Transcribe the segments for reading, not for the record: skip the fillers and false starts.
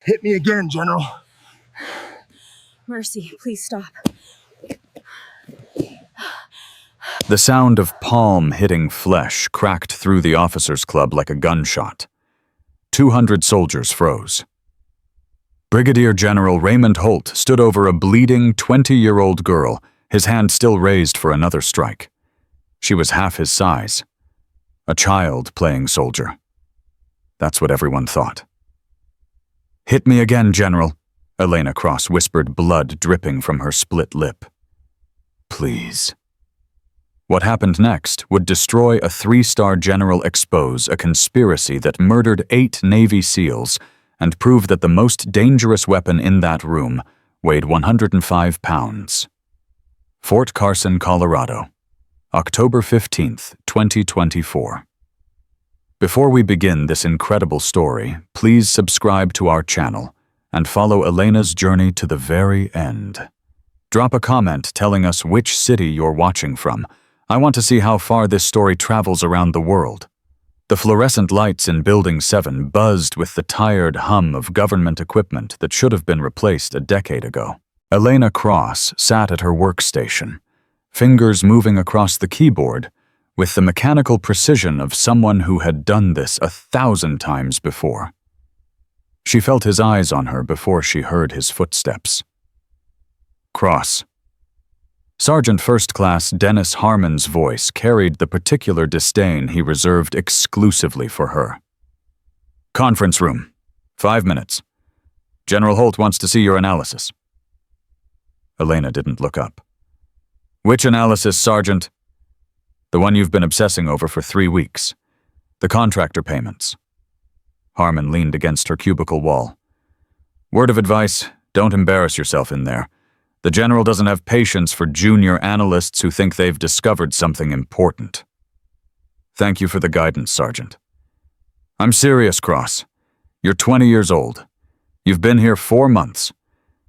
Hit me again, General. Mercy, please stop. The sound of palm hitting flesh cracked through the officers' club like a gunshot. 200 soldiers froze. Brigadier General Raymond Holt stood over a bleeding 20-year-old girl, his hand still raised for another strike. She was half his size. A child playing soldier. That's what everyone thought. "Hit me again, General," Elena Cross whispered, blood dripping from her split lip. "Please." What happened next would destroy a 3-star general, expose a conspiracy that murdered 8 Navy SEALs, and prove that the most dangerous weapon in that room weighed 105 pounds. Fort Carson, Colorado, October 15th, 2024. Before we begin this incredible story, please subscribe to our channel and follow Elena's journey to the very end. Drop a comment telling us which city you're watching from. I want to see how far this story travels around the world. The fluorescent lights in Building 7 buzzed with the tired hum of government equipment that should have been replaced a decade ago. Elena Cross sat at her workstation, fingers moving across the keyboard with the mechanical precision of someone who had done this 1,000 times before. She felt his eyes on her before she heard his footsteps. "Cross." Sergeant First Class Dennis Harmon's voice carried the particular disdain he reserved exclusively for her. "Conference room. 5 minutes. General Holt wants to see your analysis." Elena didn't look up. "Which analysis, Sergeant?" "The one you've been obsessing over for 3 weeks. The contractor payments." Harmon leaned against her cubicle wall. "Word of advice, don't embarrass yourself in there. The General doesn't have patience for junior analysts who think they've discovered something important." "Thank you for the guidance, Sergeant." "I'm serious, Cross. You're 20 years old. You've been here 4 months.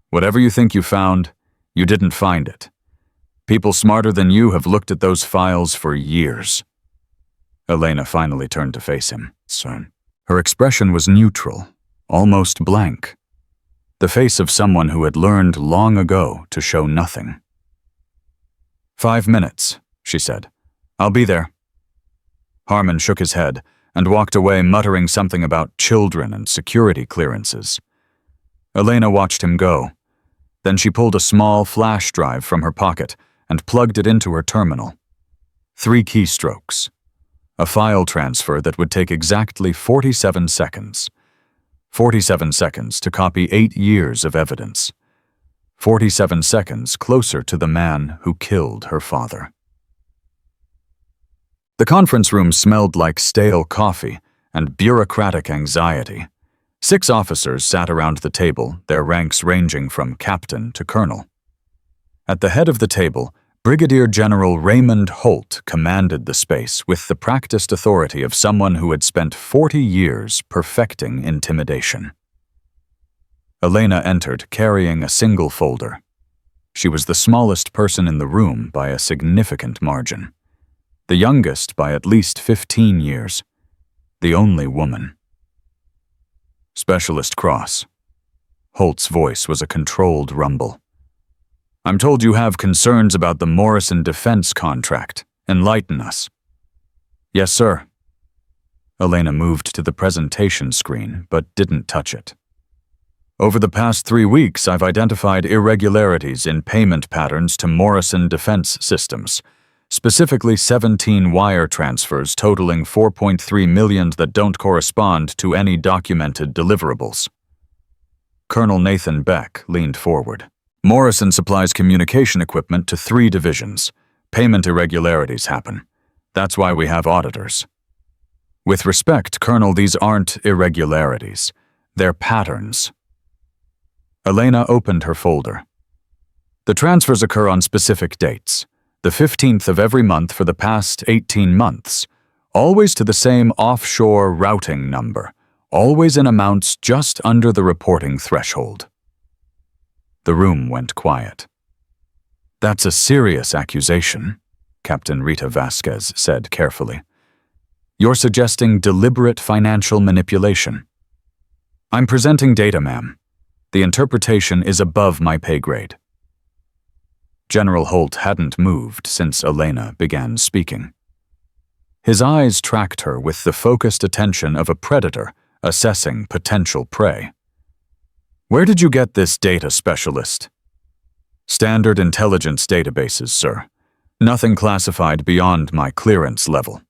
Whatever you think you found, you didn't find it. People smarter than you have looked at those files for years." Elena finally turned to face him. Her expression was neutral, almost blank. The face of someone who had learned long ago to show nothing. "5 minutes, she said. "I'll be there." Harmon shook his head and walked away, muttering something about children and security clearances. Elena watched him go. Then she pulled a small flash drive from her pocket and plugged it into her terminal. 3 keystrokes. A file transfer that would take exactly 47 seconds. 47 seconds to copy 8 years of evidence. 47 seconds closer to the man who killed her father. The conference room smelled like stale coffee and bureaucratic anxiety. 6 officers sat around the table, their ranks ranging from captain to colonel. At the head of the table, Brigadier General Raymond Holt commanded the space with the practiced authority of someone who had spent 40 years perfecting intimidation. Elena entered carrying a single folder. She was the smallest person in the room by a significant margin. The youngest by at least 15 years. The only woman. "Specialist Cross." Holt's voice was a controlled rumble. "I'm told you have concerns about the Morrison defense contract. Enlighten us." "Yes, sir." Elena moved to the presentation screen, but didn't touch it. "Over the past 3 weeks, I've identified irregularities in payment patterns to Morrison Defense Systems, specifically 17 wire transfers totaling $4.3 million that don't correspond to any documented deliverables." Colonel Nathan Beck leaned forward. "Morrison supplies communication equipment to 3 divisions. Payment irregularities happen. That's why we have auditors." "With respect, Colonel, these aren't irregularities. They're patterns." Elena opened her folder. "The transfers occur on specific dates, the 15th of every month for the past 18 months, always to the same offshore routing number, always in amounts just under the reporting threshold." The room went quiet. "That's a serious accusation," Captain Rita Vasquez said carefully. "You're suggesting deliberate financial manipulation." I'm presenting data, ma'am. The interpretation is above my pay grade. General Holt hadn't moved since Elena began speaking. His eyes tracked her with the focused attention of a predator assessing potential prey. Where did you get this data, specialist? Standard intelligence databases, sir. Nothing classified beyond my clearance level.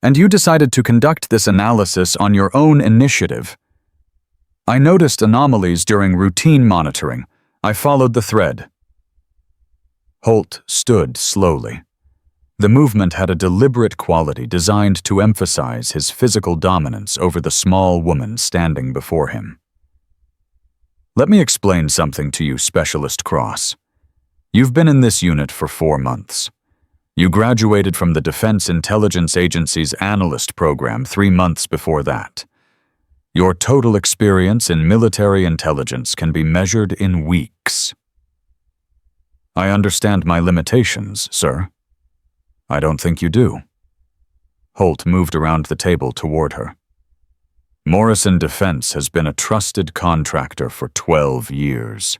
And you decided to conduct this analysis on your own initiative. I noticed anomalies during routine monitoring. I followed the thread. Holt stood slowly. The movement had a deliberate quality designed to emphasize his physical dominance over the small woman standing before him. Let me explain something to you, Specialist Cross. You've been in this unit for 4 months. You graduated from the Defense Intelligence Agency's analyst program 3 months before that. Your total experience in military intelligence can be measured in weeks. I understand my limitations, sir. I don't think you do. Holt moved around the table toward her. Morrison Defense has been a trusted contractor for 12 years.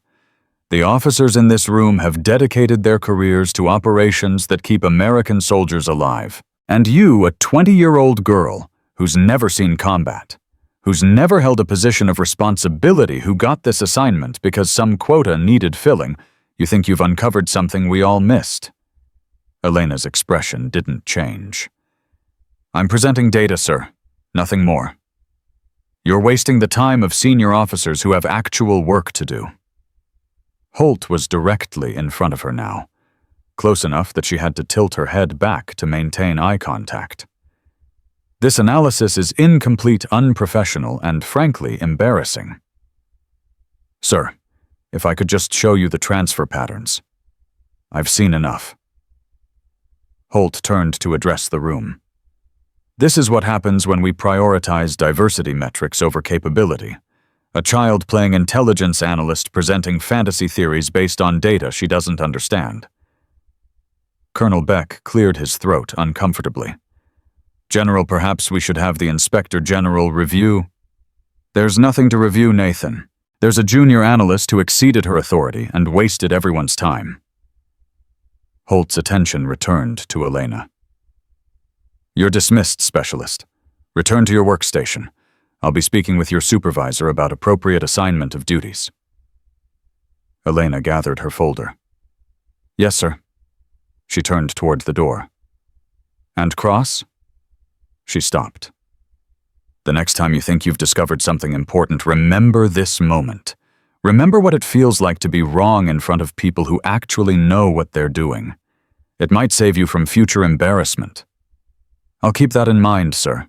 The officers in this room have dedicated their careers to operations that keep American soldiers alive. And you, a 20-year-old girl who's never seen combat, who's never held a position of responsibility, who got this assignment because some quota needed filling, you think you've uncovered something we all missed. Elena's expression didn't change. I'm presenting data, sir. Nothing more. You're wasting the time of senior officers who have actual work to do. Holt was directly in front of her now, close enough that she had to tilt her head back to maintain eye contact. This analysis is incomplete, unprofessional, and frankly embarrassing. Sir, if I could just show you the transfer patterns. I've seen enough. Holt turned to address the room. This is what happens when we prioritize diversity metrics over capability. A child playing intelligence analyst presenting fantasy theories based on data she doesn't understand. Colonel Beck cleared his throat uncomfortably. General, perhaps we should have the Inspector General review. There's nothing to review, Nathan. There's a junior analyst who exceeded her authority and wasted everyone's time. Holt's attention returned to Elena. You're dismissed, Specialist. Return to your workstation. I'll be speaking with your supervisor about appropriate assignment of duties. Elena gathered her folder. Yes, sir. She turned toward the door. And Cross? She stopped. The next time you think you've discovered something important, remember this moment. Remember what it feels like to be wrong in front of people who actually know what they're doing. It might save you from future embarrassment. I'll keep that in mind, sir.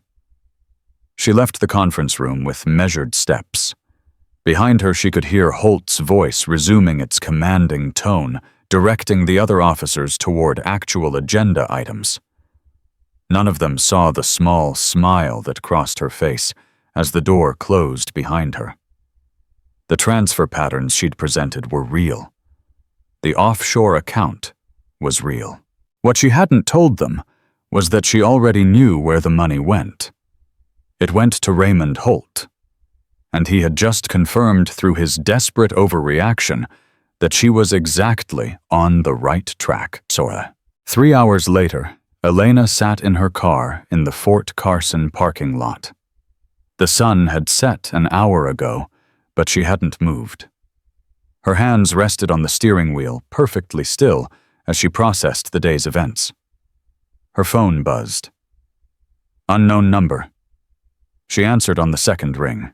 She left the conference room with measured steps. Behind her, she could hear Holt's voice resuming its commanding tone, directing the other officers toward actual agenda items. None of them saw the small smile that crossed her face as the door closed behind her. The transfer patterns she'd presented were real. The offshore account was real. What she hadn't told them was that she already knew where the money went. It went to Raymond Holt, and he had just confirmed through his desperate overreaction that she was exactly on the right track. 3 hours later, Elena sat in her car in the Fort Carson parking lot. The sun had set an hour ago, but she hadn't moved. Her hands rested on the steering wheel, perfectly still, as she processed the day's events. Her phone buzzed. Unknown number. She answered on the second ring.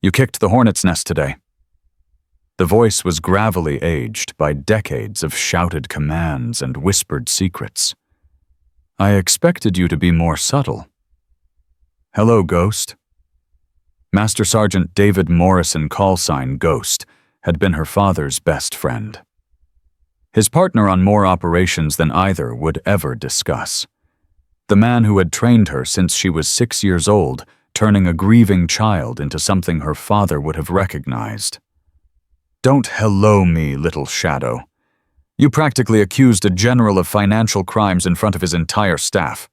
You kicked the hornet's nest today. The voice was gravelly aged by decades of shouted commands and whispered secrets. I expected you to be more subtle. Hello, Ghost. Master Sergeant David Morrison, callsign Ghost, had been her father's best friend. His partner on more operations than either would ever discuss. The man who had trained her since she was 6 years old, turning a grieving child into something her father would have recognized. Don't hello me, little shadow. You practically accused a general of financial crimes in front of his entire staff.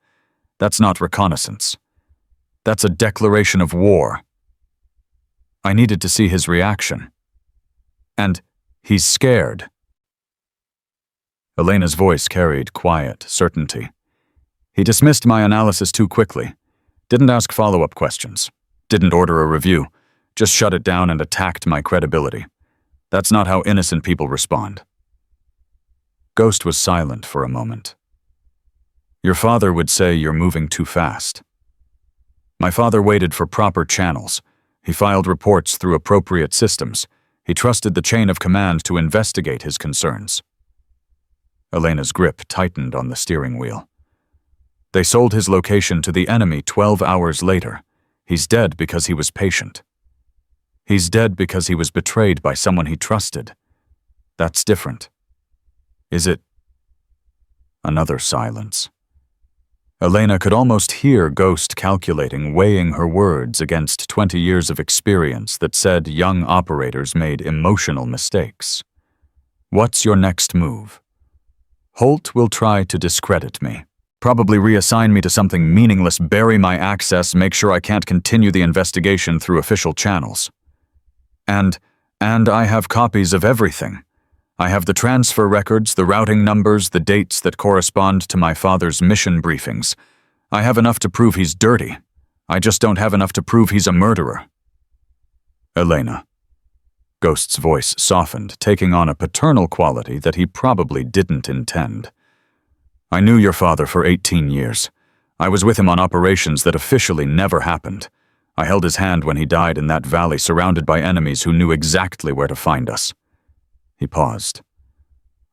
That's not reconnaissance. That's a declaration of war. I needed to see his reaction. And he's scared. Elena's voice carried quiet certainty. He dismissed my analysis too quickly. Didn't ask follow-up questions. Didn't order a review. Just shut it down and attacked my credibility. That's not how innocent people respond. Ghost was silent for a moment. Your father would say you're moving too fast. My father waited for proper channels. He filed reports through appropriate systems. He trusted the chain of command to investigate his concerns. Elena's grip tightened on the steering wheel. They sold his location to the enemy 12 hours later. He's dead because he was patient. He's dead because he was betrayed by someone he trusted. That's different. Is it? Another silence. Elena could almost hear Ghost calculating, weighing her words against 20 years of experience that said young operators made emotional mistakes. What's your next move? Holt will try to discredit me. Probably reassign me to something meaningless, bury my access, make sure I can't continue the investigation through official channels. And I have copies of everything. I have the transfer records, the routing numbers, the dates that correspond to my father's mission briefings. I have enough to prove he's dirty. I just don't have enough to prove he's a murderer. Elena. Ghost's voice softened, taking on a paternal quality that he probably didn't intend. I knew your father for 18 years. I was with him on operations that officially never happened. I held his hand when he died in that valley surrounded by enemies who knew exactly where to find us. He paused.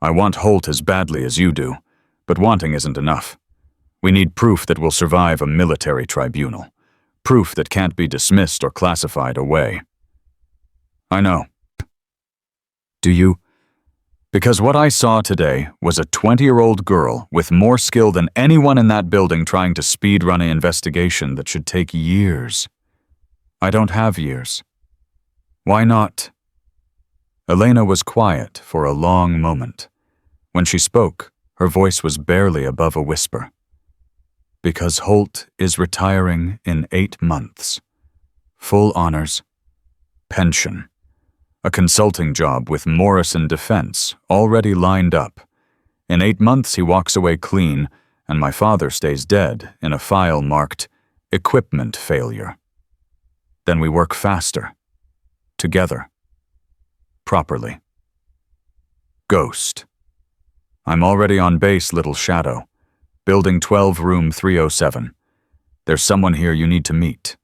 I want Holt as badly as you do, but wanting isn't enough. We need proof that will survive a military tribunal. Proof that can't be dismissed or classified away. I know. Do you? Because what I saw today was a 20-year-old girl with more skill than anyone in that building trying to speed-run an investigation that should take years. I don't have years. Why not? Elena was quiet for a long moment. When she spoke, her voice was barely above a whisper. Because Holt is retiring in 8 months. Full honors. Pension. A consulting job with Morrison Defense already lined up. In 8 months he walks away clean, and my father stays dead in a file marked equipment failure. Then we work faster. Together. Properly. Ghost. I'm already on base, Little Shadow. Building 12, room 307. There's someone here you need to meet.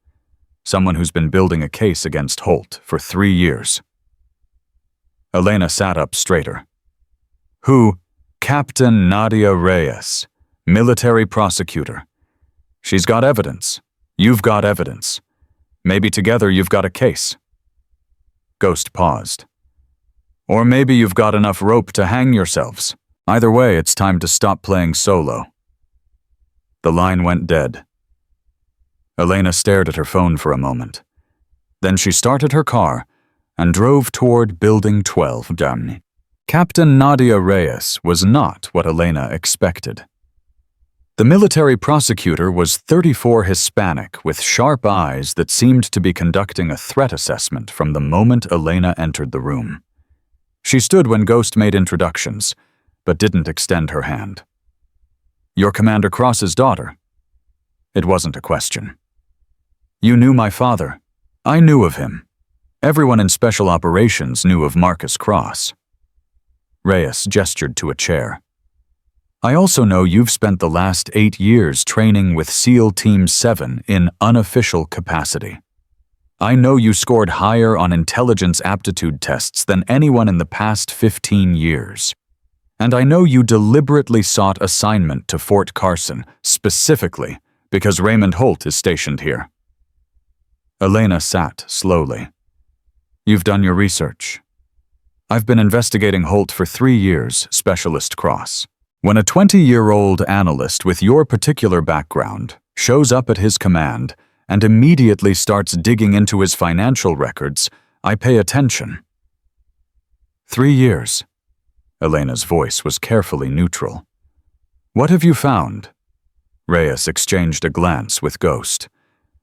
Someone who's been building a case against Holt for 3 years. Elena sat up straighter. Who? Captain Nadia Reyes, military prosecutor. She's got evidence. You've got evidence. Maybe together you've got a case. Ghost paused. Or maybe you've got enough rope to hang yourselves. Either way, it's time to stop playing solo. The line went dead. Elena stared at her phone for a moment. Then she started her car and drove toward Building 12. Captain Nadia Reyes was not what Elena expected. The military prosecutor was 34, Hispanic, with sharp eyes that seemed to be conducting a threat assessment from the moment Elena entered the room. She stood when Ghost made introductions, but didn't extend her hand. You're Commander Cross's daughter. It wasn't a question. You knew my father. I knew of him. Everyone in Special Operations knew of Marcus Cross. Reyes gestured to a chair. I also know you've spent the last 8 years training with SEAL Team 7 in unofficial capacity. I know you scored higher on intelligence aptitude tests than anyone in the past 15 years. And I know you deliberately sought assignment to Fort Carson, specifically because Raymond Holt is stationed here. Elena sat slowly. You've done your research. I've been investigating Holt for 3 years, Specialist Cross. When a 20-year-old analyst with your particular background shows up at his command and immediately starts digging into his financial records, I pay attention. 3 years. Elena's voice was carefully neutral. What have you found? Reyes exchanged a glance with Ghost.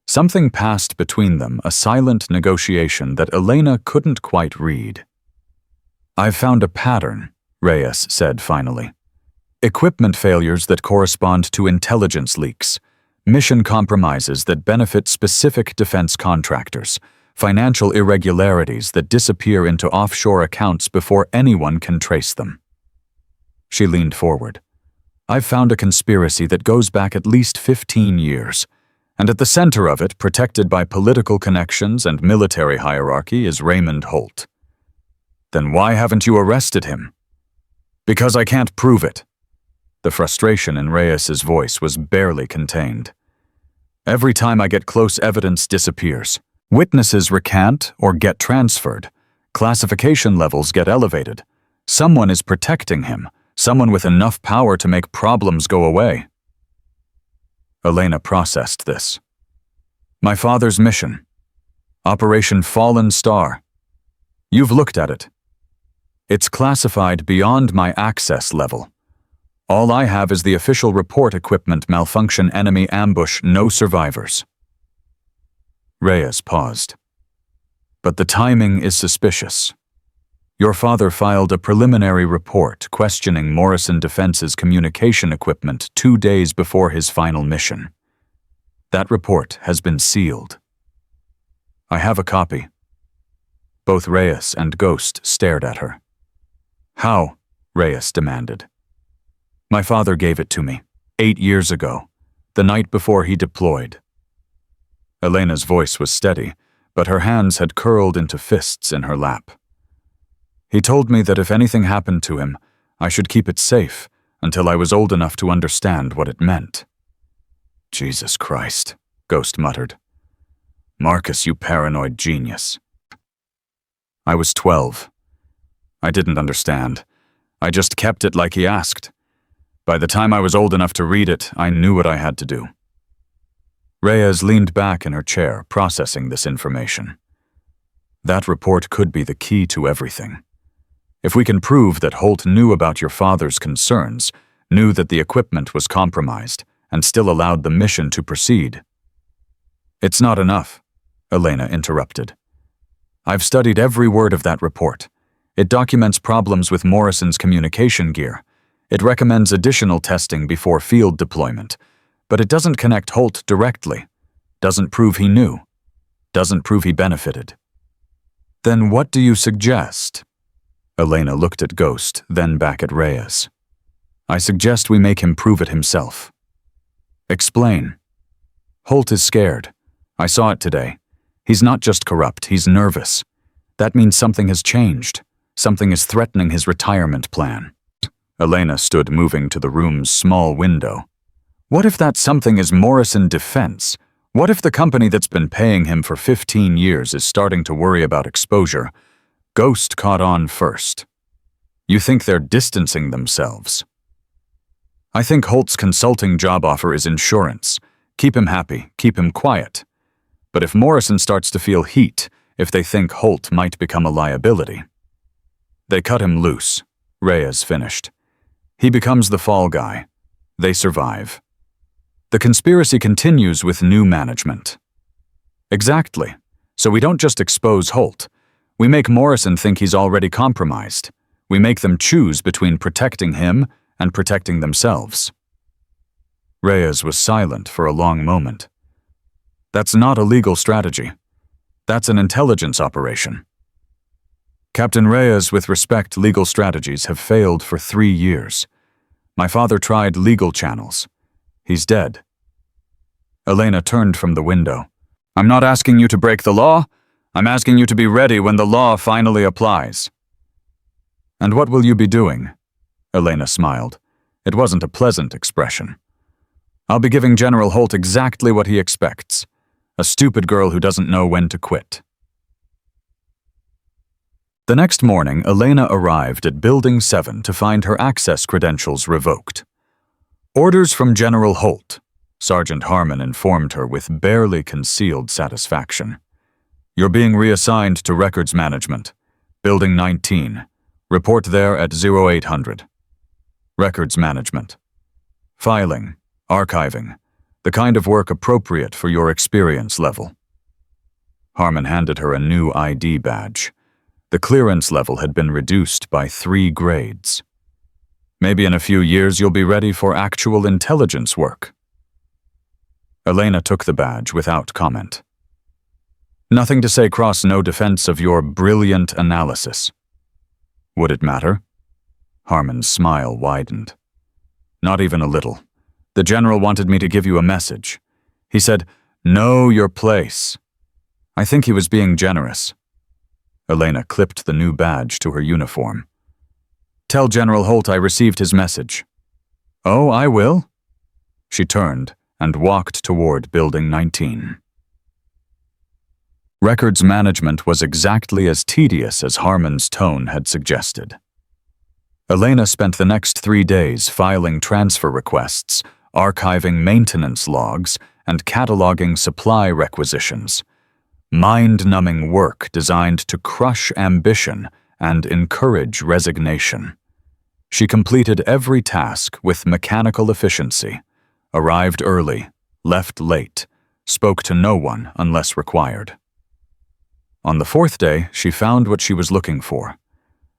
Something passed between them, a silent negotiation that Elena couldn't quite read. "I've found a pattern," Reyes said finally. "Equipment failures that correspond to intelligence leaks, mission compromises that benefit specific defense contractors, financial irregularities that disappear into offshore accounts before anyone can trace them." She leaned forward. "I've found a conspiracy that goes back at least 15 years. And at the center of it, protected by political connections and military hierarchy, is Raymond Holt." "Then why haven't you arrested him?" "Because I can't prove it." The frustration in Reyes's voice was barely contained. "Every time I get close, evidence disappears. Witnesses recant or get transferred. Classification levels get elevated. Someone is protecting him, someone with enough power to make problems go away." Elena processed this. "My father's mission. Operation Fallen Star. You've looked at it. It's classified beyond my access level. All I have is the official report: equipment malfunction, enemy ambush, no survivors." Reyes paused. "But the timing is suspicious. Your father filed a preliminary report questioning Morrison Defense's communication equipment 2 days before his final mission. That report has been sealed. I have a copy." Both Reyes and Ghost stared at her. "How?" Reyes demanded. "My father gave it to me 8 years ago, the night before he deployed." Elena's voice was steady, but her hands had curled into fists in her lap. "He told me that if anything happened to him, I should keep it safe until I was old enough to understand what it meant." "Jesus Christ," Ghost muttered. "Marcus, you paranoid genius." "I was 12. I didn't understand. I just kept it like he asked. By the time I was old enough to read it, I knew what I had to do." Reyes leaned back in her chair, processing this information. "That report could be the key to everything. If we can prove that Holt knew about your father's concerns, knew that the equipment was compromised, and still allowed the mission to proceed." "It's not enough," Elena interrupted. "I've studied every word of that report. It documents problems with Morrison's communication gear. It recommends additional testing before field deployment, but it doesn't connect Holt directly, doesn't prove he knew, doesn't prove he benefited." "Then what do you suggest?" Elena looked at Ghost, then back at Reyes. "I suggest we make him prove it himself." "Explain." "Holt is scared. I saw it today. He's not just corrupt, he's nervous. That means something has changed. Something is threatening his retirement plan." Elena stood moving to the room's small window. "What if that something is Morrison Defense? What if the company that's been paying him for 15 years is starting to worry about exposure?" Ghost caught on first. "You think they're distancing themselves?" "I think Holt's consulting job offer is insurance. Keep him happy, keep him quiet. But if Morrison starts to feel heat, if they think Holt might become a liability..." "They cut him loose," Reyes finished. "He becomes the fall guy. They survive. The conspiracy continues with new management." "Exactly. So we don't just expose Holt. We make Morrison think he's already compromised. We make them choose between protecting him and protecting themselves." Reyes was silent for a long moment. "That's not a legal strategy. That's an intelligence operation." "Captain Reyes, with respect, legal strategies have failed for 3 years. My father tried legal channels. He's dead." Elena turned from the window. "I'm not asking you to break the law. I'm asking you to be ready when the law finally applies." "And what will you be doing?" Elena smiled. It wasn't a pleasant expression. "I'll be giving General Holt exactly what he expects. A stupid girl who doesn't know when to quit." The next morning, Elena arrived at Building 7 to find her access credentials revoked. "Orders from General Holt," Sergeant Harmon informed her with barely concealed satisfaction. "You're being reassigned to Records Management, Building 19. Report there at 0800. Records Management. Filing, archiving, The kind of work appropriate for your experience level. Harmon handed her a new ID badge. The clearance level had been reduced by 3 grades. Maybe in a few years you'll be ready for actual intelligence work. Elena took the badge without comment. Nothing to say cross no defense of your brilliant analysis. Would it matter? Harmon's smile widened. Not even a little. The general wanted me to give you a message. He said, "Know your place." I think he was being generous. Elena clipped the new badge to her uniform. Tell General Holt I received his message. Oh, I will. She turned and walked toward Building 19. Records management was exactly as tedious as Harmon's tone had suggested. Elena spent the next 3 days filing transfer requests, archiving maintenance logs, and cataloging supply requisitions. Mind-numbing work designed to crush ambition and encourage resignation. She completed every task with mechanical efficiency, arrived early, left late, spoke to no one unless required. On the 4th day, she found what she was looking for.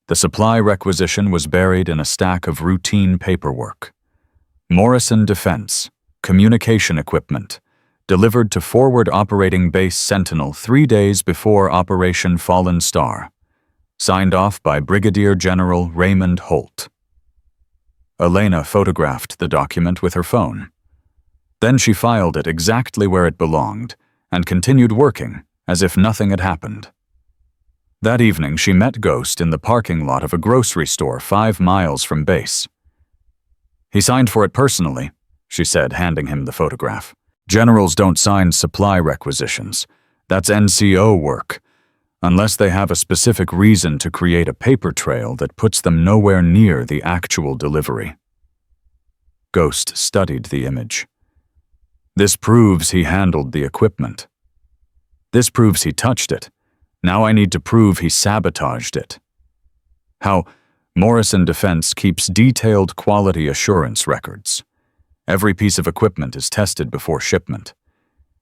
The supply requisition was buried in a stack of routine paperwork. Morrison Defense, communication equipment, delivered to Forward Operating Base Sentinel 3 days before Operation Fallen Star. Signed off by Brigadier General Raymond Holt. Elena photographed the document with her phone. Then she filed it exactly where it belonged and continued working as if nothing had happened. That evening, she met Ghost in the parking lot of a grocery store 5 miles from base. He signed for it personally, she said, handing him the photograph. Generals don't sign supply requisitions. That's NCO work, unless they have a specific reason to create a paper trail that puts them nowhere near the actual delivery. Ghost studied the image. This proves he handled the equipment. This proves he touched it. Now I need to prove he sabotaged it. How Morrison Defense keeps detailed quality assurance records. Every piece of equipment is tested before shipment.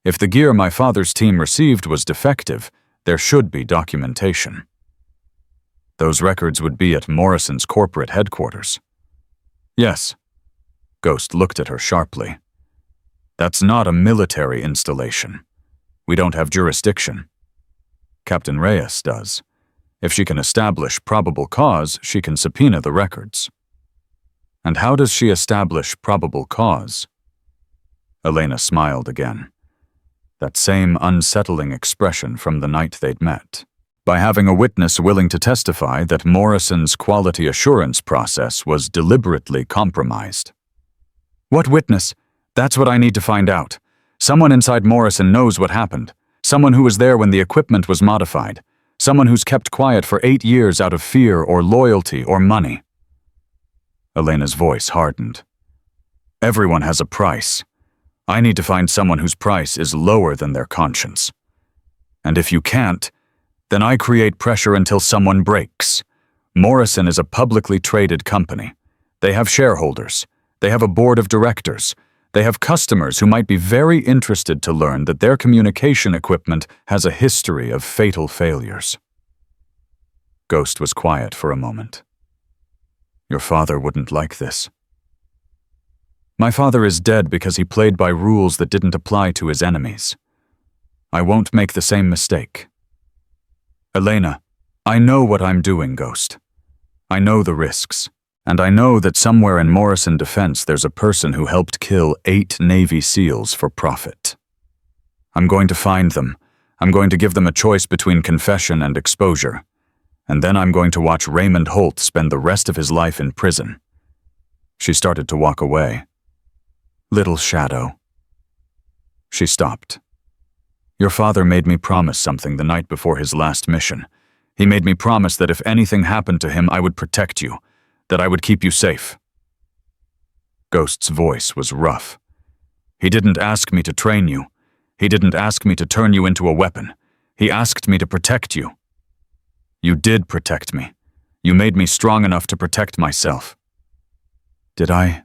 If the gear my father's team received was defective, there should be documentation. Those records would be at Morrison's corporate headquarters. Yes. Ghost looked at her sharply. That's not a military installation. We don't have jurisdiction. Captain Reyes does. If she can establish probable cause, she can subpoena the records. And how does she establish probable cause? Elena smiled again. That same unsettling expression from the night they'd met. By having a witness willing to testify that Morrison's quality assurance process was deliberately compromised. What witness? That's what I need to find out. Someone inside Morrison knows what happened. Someone who was there when the equipment was modified. Someone who's kept quiet for 8 years out of fear or loyalty or money. Elena's voice hardened. Everyone has a price. I need to find someone whose price is lower than their conscience. And if you can't, then I create pressure until someone breaks. Morrison is a publicly traded company. They have shareholders. They have a board of directors. They have customers who might be very interested to learn that their communication equipment has a history of fatal failures. Ghost was quiet for a moment. Your father wouldn't like this. My father is dead because he played by rules that didn't apply to his enemies. I won't make the same mistake. Elena, I know what I'm doing, Ghost. I know the risks. And I know that somewhere in Morrison Defense there's a person who helped kill 8 Navy SEALs for profit. I'm going to find them. I'm going to give them a choice between confession and exposure. And then I'm going to watch Raymond Holt spend the rest of his life in prison. She started to walk away. Little Shadow. She stopped. Your father made me promise something the night before his last mission. He made me promise that if anything happened to him, I would protect you. That I would keep you safe. Ghost's voice was rough. He didn't ask me to train you. He didn't ask me to turn you into a weapon. He asked me to protect you. You did protect me. You made me strong enough to protect myself. Did I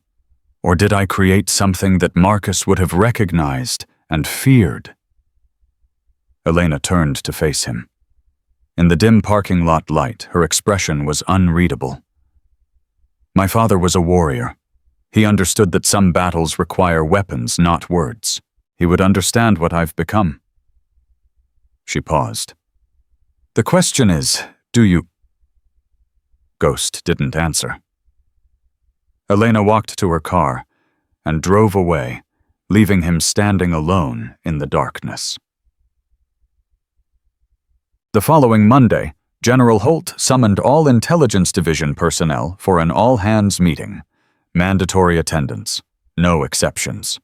Or did I create something that Marcus would have recognized and feared? Elena turned to face him. In the dim parking lot light, her expression was unreadable. My father was a warrior. He understood that some battles require weapons, not words. He would understand what I've become. She paused. The question is, do you... Ghost didn't answer. Elena walked to her car and drove away, leaving him standing alone in the darkness. The following Monday, General Holt summoned all Intelligence Division personnel for an all-hands meeting. Mandatory attendance, no exceptions.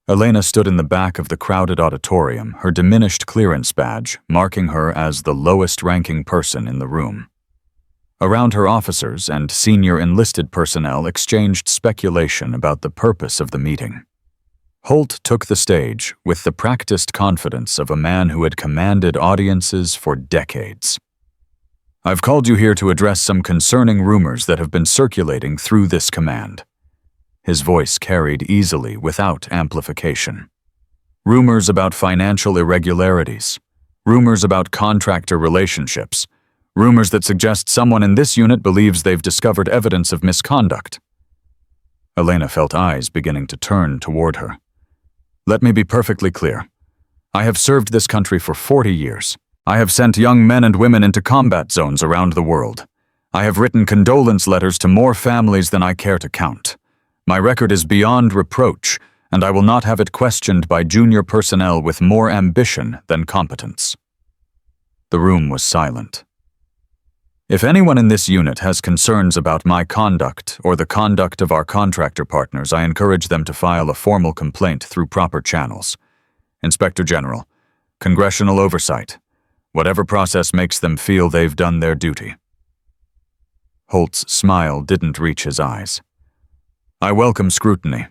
Elena stood in the back of the crowded auditorium, her diminished clearance badge marking her as the lowest-ranking person in the room. Around her, officers and senior enlisted personnel exchanged speculation about the purpose of the meeting. Holt took the stage with the practiced confidence of a man who had commanded audiences for decades. I've called you here to address some concerning rumors that have been circulating through this command. His voice carried easily without amplification. Rumors about financial irregularities, rumors about contractor relationships, rumors that suggest someone in this unit believes they've discovered evidence of misconduct. Elena felt eyes beginning to turn toward her. Let me be perfectly clear. I have served this country for 40 years. I have sent young men and women into combat zones around the world. I have written condolence letters to more families than I care to count. My record is beyond reproach, and I will not have it questioned by junior personnel with more ambition than competence. The room was silent. If anyone in this unit has concerns about my conduct or the conduct of our contractor partners, I encourage them to file a formal complaint through proper channels. Inspector General, congressional oversight, whatever process makes them feel they've done their duty. Holt's smile didn't reach his eyes. I welcome scrutiny.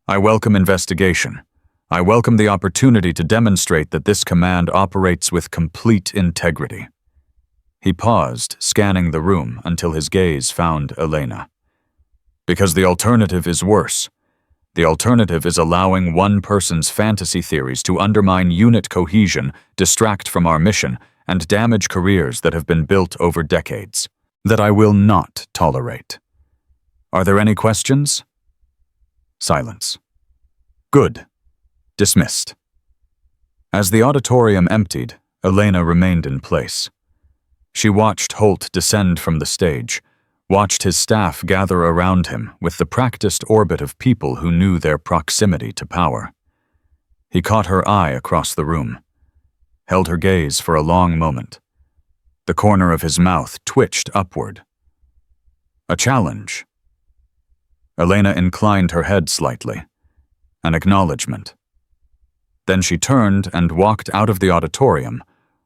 I welcome investigation. I welcome the opportunity to demonstrate that this command operates with complete integrity. He paused, scanning the room until his gaze found Elena. Because the alternative is worse. The alternative is allowing one person's fantasy theories to undermine unit cohesion, distract from our mission, and damage careers that have been built over decades. That I will not tolerate. Are there any questions? Silence. Good. Dismissed. As the auditorium emptied, Elena remained in place. She watched Holt descend from the stage, watched his staff gather around him with the practiced orbit of people who knew their proximity to power. He caught her eye across the room, held her gaze for a long moment. The corner of his mouth twitched upward. A challenge. Elena inclined her head slightly, an acknowledgement. Then she turned and walked out of the auditorium,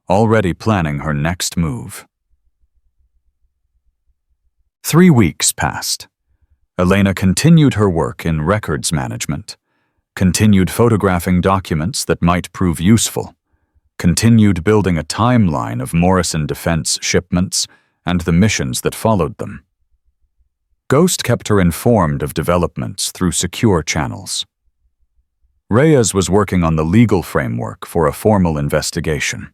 already planning her next move. 3 weeks passed. Elena continued her work in records management, continued photographing documents that might prove useful, continued building a timeline of Morrison Defense shipments and the missions that followed them. Ghost kept her informed of developments through secure channels. Reyes was working on the legal framework for a formal investigation.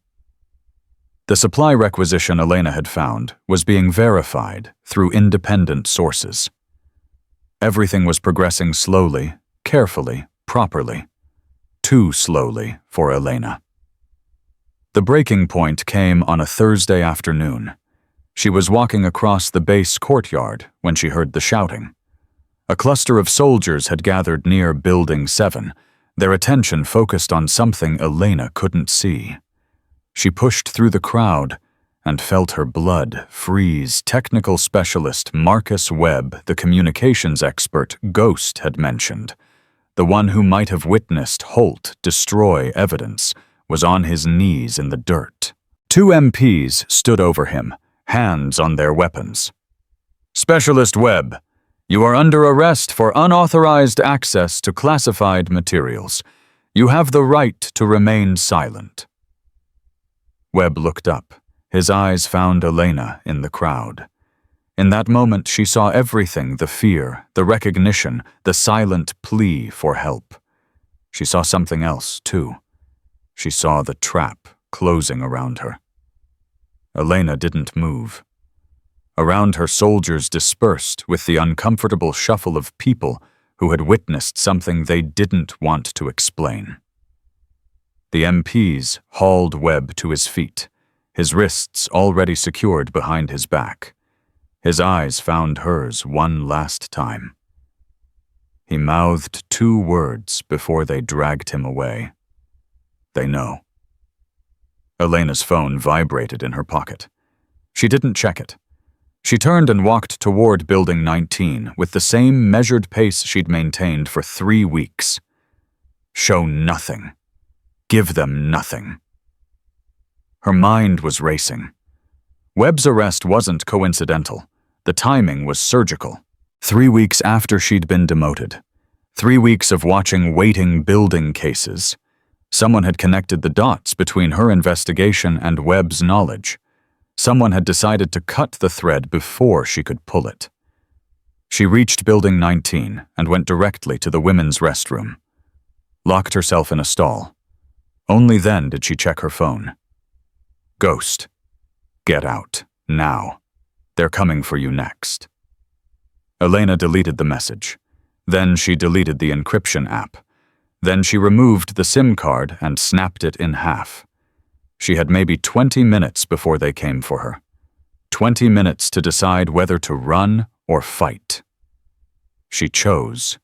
The supply requisition Elena had found was being verified through independent sources. Everything was progressing slowly, carefully, properly. Too slowly for Elena. The breaking point came on a Thursday afternoon. She was walking across the base courtyard when she heard the shouting. A cluster of soldiers had gathered near Building 7, their attention focused on something Elena couldn't see. She pushed through the crowd and felt her blood freeze. Technical specialist Marcus Webb, the communications expert Ghost had mentioned, the one who might have witnessed Holt destroy evidence, was on his knees in the dirt. 2 MPs stood over him, hands on their weapons. Specialist Webb, you are under arrest for unauthorized access to classified materials. You have the right to remain silent. Webb looked up. His eyes found Elena in the crowd. In that moment, she saw everything: the fear, the recognition, the silent plea for help. She saw something else, too. She saw the trap closing around her. Elena didn't move. Around her, soldiers dispersed with the uncomfortable shuffle of people who had witnessed something they didn't want to explain. The MPs hauled Webb to his feet, his wrists already secured behind his back. His eyes found hers one last time. He mouthed 2 words before they dragged him away. They know. Elena's phone vibrated in her pocket. She didn't check it. She turned and walked toward Building 19 with the same measured pace she'd maintained for 3 weeks. Show nothing. Give them nothing. Her mind was racing. Webb's arrest wasn't coincidental. The timing was surgical. 3 weeks after she'd been demoted. 3 weeks of watching waiting building cases. Someone had connected the dots between her investigation and Webb's knowledge. Someone had decided to cut the thread before she could pull it. She reached Building 19 and went directly to the women's restroom. Locked herself in a stall. Only then did she check her phone. Ghost. Get out. Now. They're coming for you next. Elena deleted the message. Then she deleted the encryption app. Then she removed the SIM card and snapped it in half. She had maybe 20 minutes before they came for her. 20 minutes to decide whether to run or fight. She chose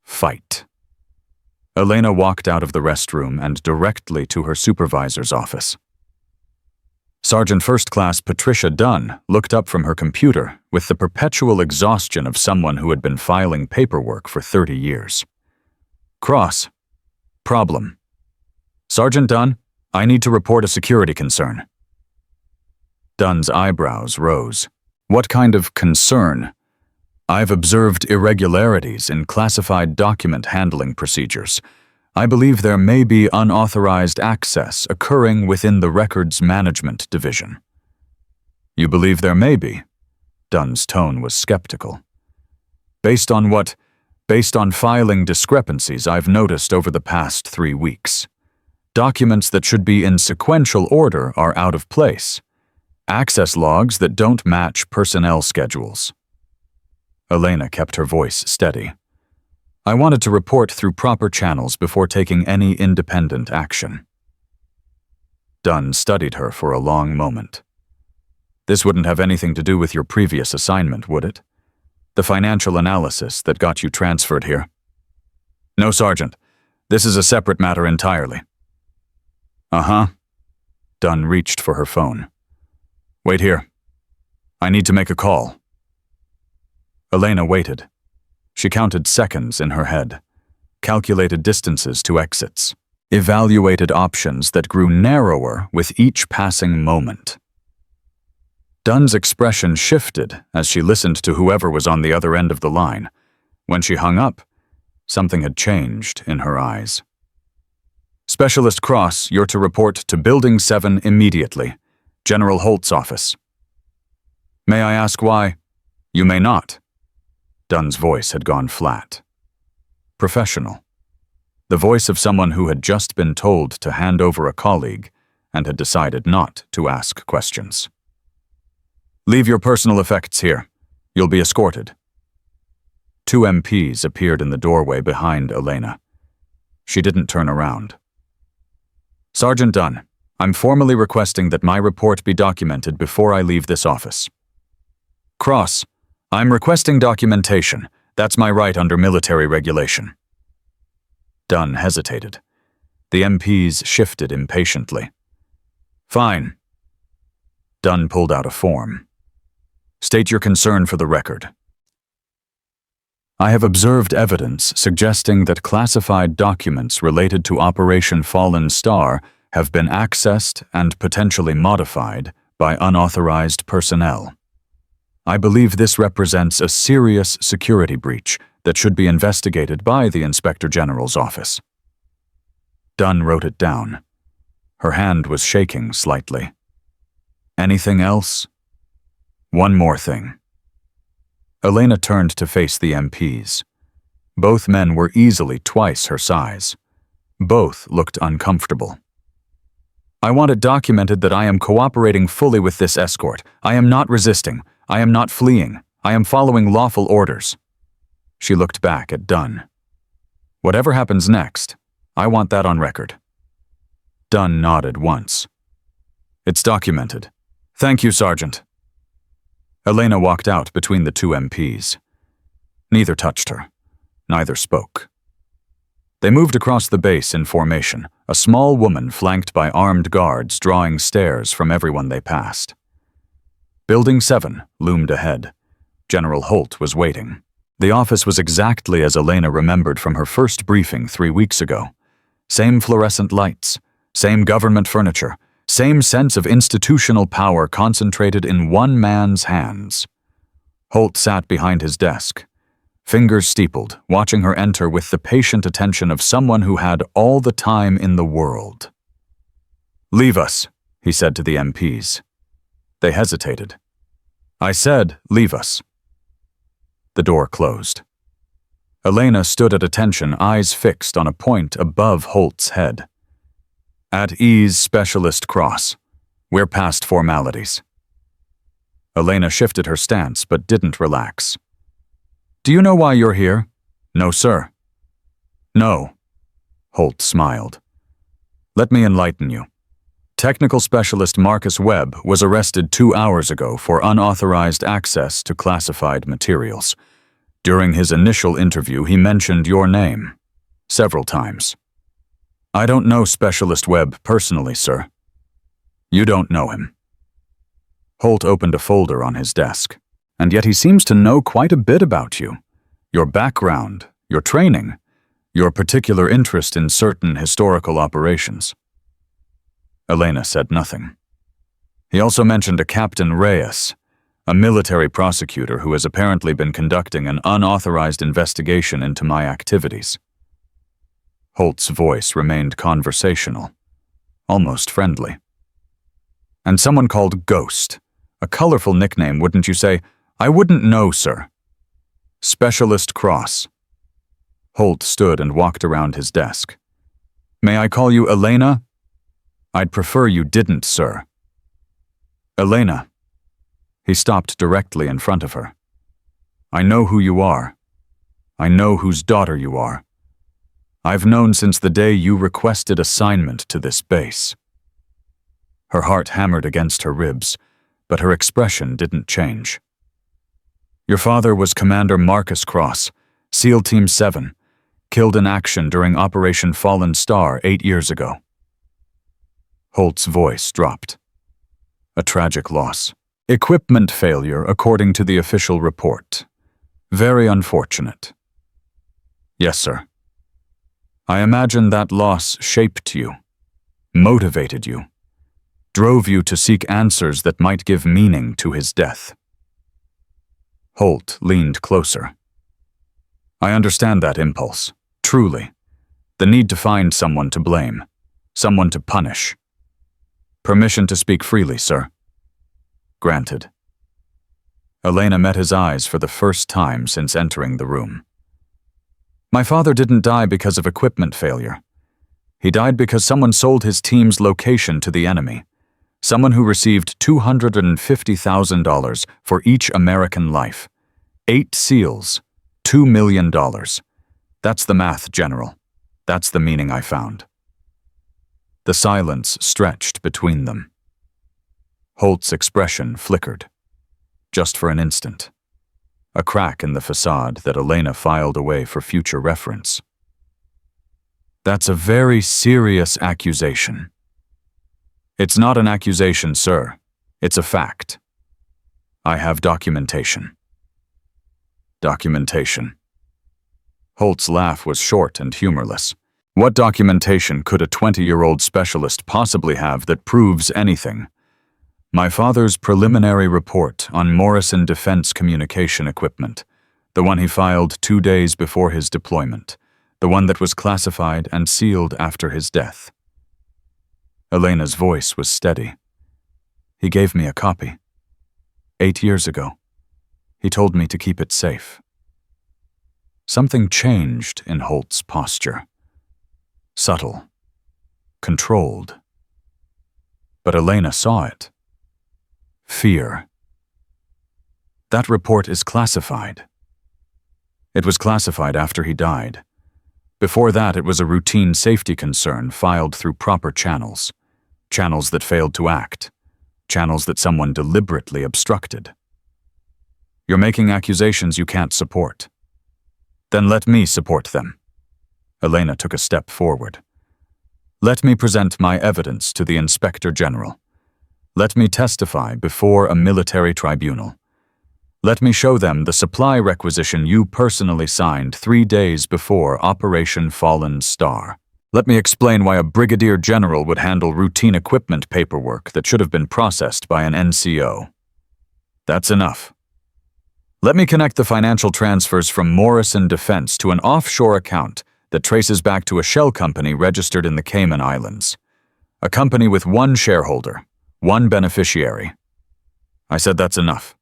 fight. Elena walked out of the restroom and directly to her supervisor's office. Sergeant First Class Patricia Dunn looked up from her computer with the perpetual exhaustion of someone who had been filing paperwork for 30 years. Cross. Problem. Sergeant Dunn, I need to report a security concern. Dunn's eyebrows rose. What kind of concern? I've observed irregularities in classified document handling procedures. I believe there may be unauthorized access occurring within the Records Management Division. You believe there may be? Dunn's tone was skeptical. Based on what? Based on filing discrepancies I've noticed over the past 3 weeks. Documents that should be in sequential order are out of place. Access logs that don't match personnel schedules. Elena kept her voice steady. I wanted to report through proper channels before taking any independent action. Dunn studied her for a long moment. This wouldn't have anything to do with your previous assignment, would it? The financial analysis that got you transferred here? No, Sergeant. This is a separate matter entirely. Uh-huh. Dunn reached for her phone. Wait here. I need to make a call. Elena waited. She counted seconds in her head, calculated distances to exits, evaluated options that grew narrower with each passing moment. Dunn's expression shifted as she listened to whoever was on the other end of the line. When she hung up, something had changed in her eyes. Specialist Cross, you're to report to Building 7 immediately. General Holt's office. May I ask why? You may not. Dunn's voice had gone flat. Professional. The voice of someone who had just been told to hand over a colleague and had decided not to ask questions. Leave your personal effects here. You'll be escorted. 2 MPs appeared in the doorway behind Elena. She didn't turn around. Sergeant Dunn, I'm formally requesting that my report be documented before I leave this office. Cross, I'm requesting documentation. That's my right under military regulation. Dunn hesitated. The MPs shifted impatiently. Fine. Dunn pulled out a form. State your concern for the record. I have observed evidence suggesting that classified documents related to Operation Fallen Star have been accessed and potentially modified by unauthorized personnel. I believe this represents a serious security breach that should be investigated by the Inspector General's office. Dunn wrote it down. Her hand was shaking slightly. Anything else? One more thing. Elena turned to face the MPs. Both men were easily twice her size. Both looked uncomfortable. "I want it documented that I am cooperating fully with this escort. I am not resisting. I am not fleeing. I am following lawful orders." She looked back at Dunn. "Whatever happens next, I want that on record." Dunn nodded once. "It's documented. Thank you, Sergeant." Elena walked out between the two MPs. Neither touched her. Neither spoke. They moved across the base in formation, a small woman flanked by armed guards drawing stares from everyone they passed. Building 7 loomed ahead. General Holt was waiting. The office was exactly as Elena remembered from her first briefing 3 weeks ago. Same fluorescent lights, same government furniture, same sense of institutional power concentrated in one man's hands. Holt sat behind his desk, fingers steepled, watching her enter with the patient attention of someone who had all the time in the world. "Leave us," he said to the MPs. They hesitated. "I said, leave us." The door closed. Elena stood at attention, eyes fixed on a point above Holt's head. "At ease, Specialist Cross. We're past formalities." Elena shifted her stance but didn't relax. "Do you know why you're here?" "No, sir." "No." Holt smiled. "Let me enlighten you. Technical Specialist Marcus Webb was arrested 2 hours ago for unauthorized access to classified materials. During his initial interview, he mentioned your name several times. I don't know Specialist Webb personally, sir." "You don't know him." Holt opened a folder on his desk. "And yet he seems to know quite a bit about you. Your background, your training, your particular interest in certain historical operations." Elena said nothing. "He also mentioned a Captain Reyes, a military prosecutor who has apparently been conducting an unauthorized investigation into my activities." Holt's voice remained conversational, almost friendly. "And someone called Ghost, a colorful nickname, wouldn't you say?" "I wouldn't know, sir." "Specialist Cross." Holt stood and walked around his desk. "May I call you Elena?" "I'd prefer you didn't, sir." "Elena." He stopped directly in front of her. "I know who you are. I know whose daughter you are. I've known since the day you requested assignment to this base." Her heart hammered against her ribs, but her expression didn't change. "Your father was Commander Marcus Cross, SEAL Team 7, killed in action during Operation Fallen Star 8 years ago." Holt's voice dropped. "A tragic loss. Equipment failure, according to the official report. Very unfortunate." "Yes, sir." "I imagine that loss shaped you, motivated you, drove you to seek answers that might give meaning to his death." Holt leaned closer. "I understand that impulse, truly. The need to find someone to blame, someone to punish. Permission to speak freely, sir." "Granted." Elena met his eyes for the first time since entering the room. "My father didn't die because of equipment failure. He died because someone sold his team's location to the enemy. Someone who received $250,000 for each American life. 8 SEALs, $2 million. That's the math, General. That's the meaning I found." The silence stretched between them. Holt's expression flickered, just for an instant. A crack in the facade that Elena filed away for future reference. "That's a very serious accusation." "It's not an accusation, sir. It's a fact. I have documentation." "Documentation." Holt's laugh was short and humorless. What documentation could a 20-year-old specialist possibly have that proves anything? "My father's preliminary report on Morrison Defense Communication Equipment, the one he filed 2 days before his deployment, the one that was classified and sealed after his death." Elena's voice was steady. "He gave me a copy. 8 years ago. He told me to keep it safe. Something changed in Holt's posture. Subtle. Controlled. But Elena saw it. Fear. That report is classified. It was classified after he died. Before that, it was a routine safety concern filed through proper channels. Channels that failed to act. Channels that someone deliberately obstructed. You're making accusations you can't support. Then let me support them. Elena took a step forward. Let me present my evidence to the Inspector General. Let me testify before a military tribunal. Let me show them the supply requisition you personally signed 3 days before Operation Fallen Star. Let me explain why a brigadier general would handle routine equipment paperwork that should have been processed by an NCO. That's enough. Let me connect the financial transfers from Morrison Defense to an offshore account that traces back to a shell company registered in the Cayman Islands. A company with one shareholder, one beneficiary. I said that's enough.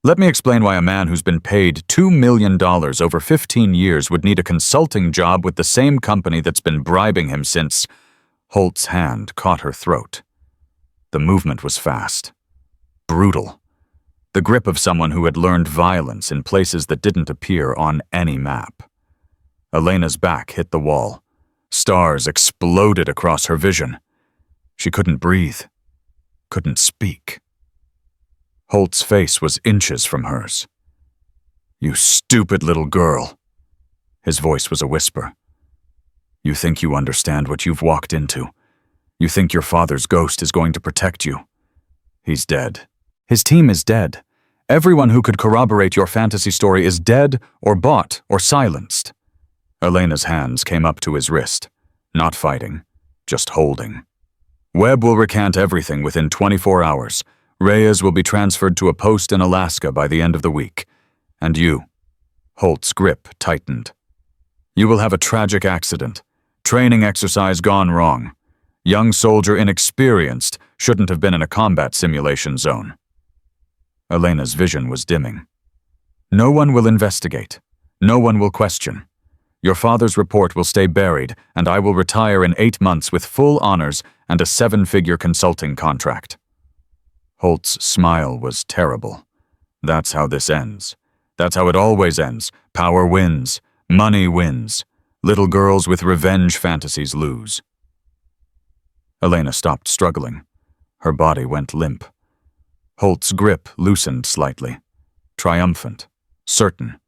Let me explain why a man who's been paid $2 million over 15 years would need a consulting job with the same company that's been bribing him since... Holt's hand caught her throat. The movement was fast. Brutal. The grip of someone who had learned violence in places that didn't appear on any map. Elena's back hit the wall. Stars exploded across her vision. She couldn't breathe. Couldn't speak. Holt's face was inches from hers. You stupid little girl. His voice was a whisper. You think you understand what you've walked into. You think your father's ghost is going to protect you. He's dead. His team is dead. Everyone who could corroborate your fantasy story is dead or bought or silenced. Elena's hands came up to his wrist, not fighting, just holding. Webb will recant everything within 24 hours. Reyes will be transferred to a post in Alaska by the end of the week. And you. Holt's grip tightened. You will have a tragic accident. Training exercise gone wrong. Young soldier inexperienced, shouldn't have been in a combat simulation zone. Elena's vision was dimming. No one will investigate. No one will question. Your father's report will stay buried, and I will retire in 8 months with full honors and a 7-figure consulting contract. Holt's smile was terrible. That's how this ends. That's how it always ends. Power wins. Money wins. Little girls with revenge fantasies lose. Elena stopped struggling. Her body went limp. Holt's grip loosened slightly. Triumphant. Certain.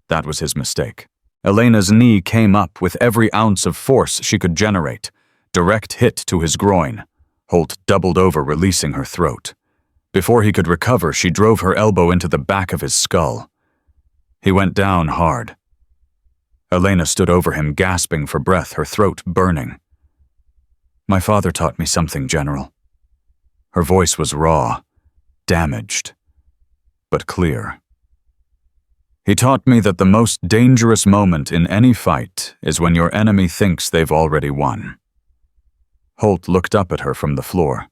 That was his mistake. Elena's knee came up with every ounce of force she could generate. Direct hit to his groin. Holt doubled over, releasing her throat. Before he could recover, she drove her elbow into the back of his skull. He went down hard. Elena stood over him, gasping for breath, her throat burning. My father taught me something, General. Her voice was raw, damaged, but clear. He taught me that the most dangerous moment in any fight is when your enemy thinks they've already won. Holt looked up at her from the floor.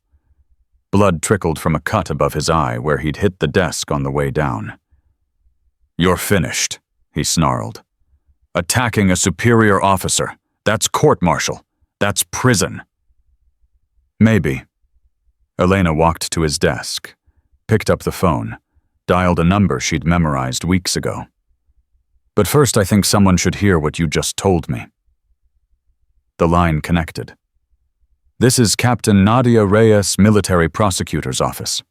Blood trickled from a cut above his eye where he'd hit the desk on the way down. You're finished, he snarled. Attacking a superior officer. That's court-martial. That's prison. Maybe. Elena walked to his desk, picked up the phone, dialed a number she'd memorized weeks ago. But first, I think someone should hear what you just told me. The line connected. This is Captain Nadia Reyes, Military Prosecutor's Office.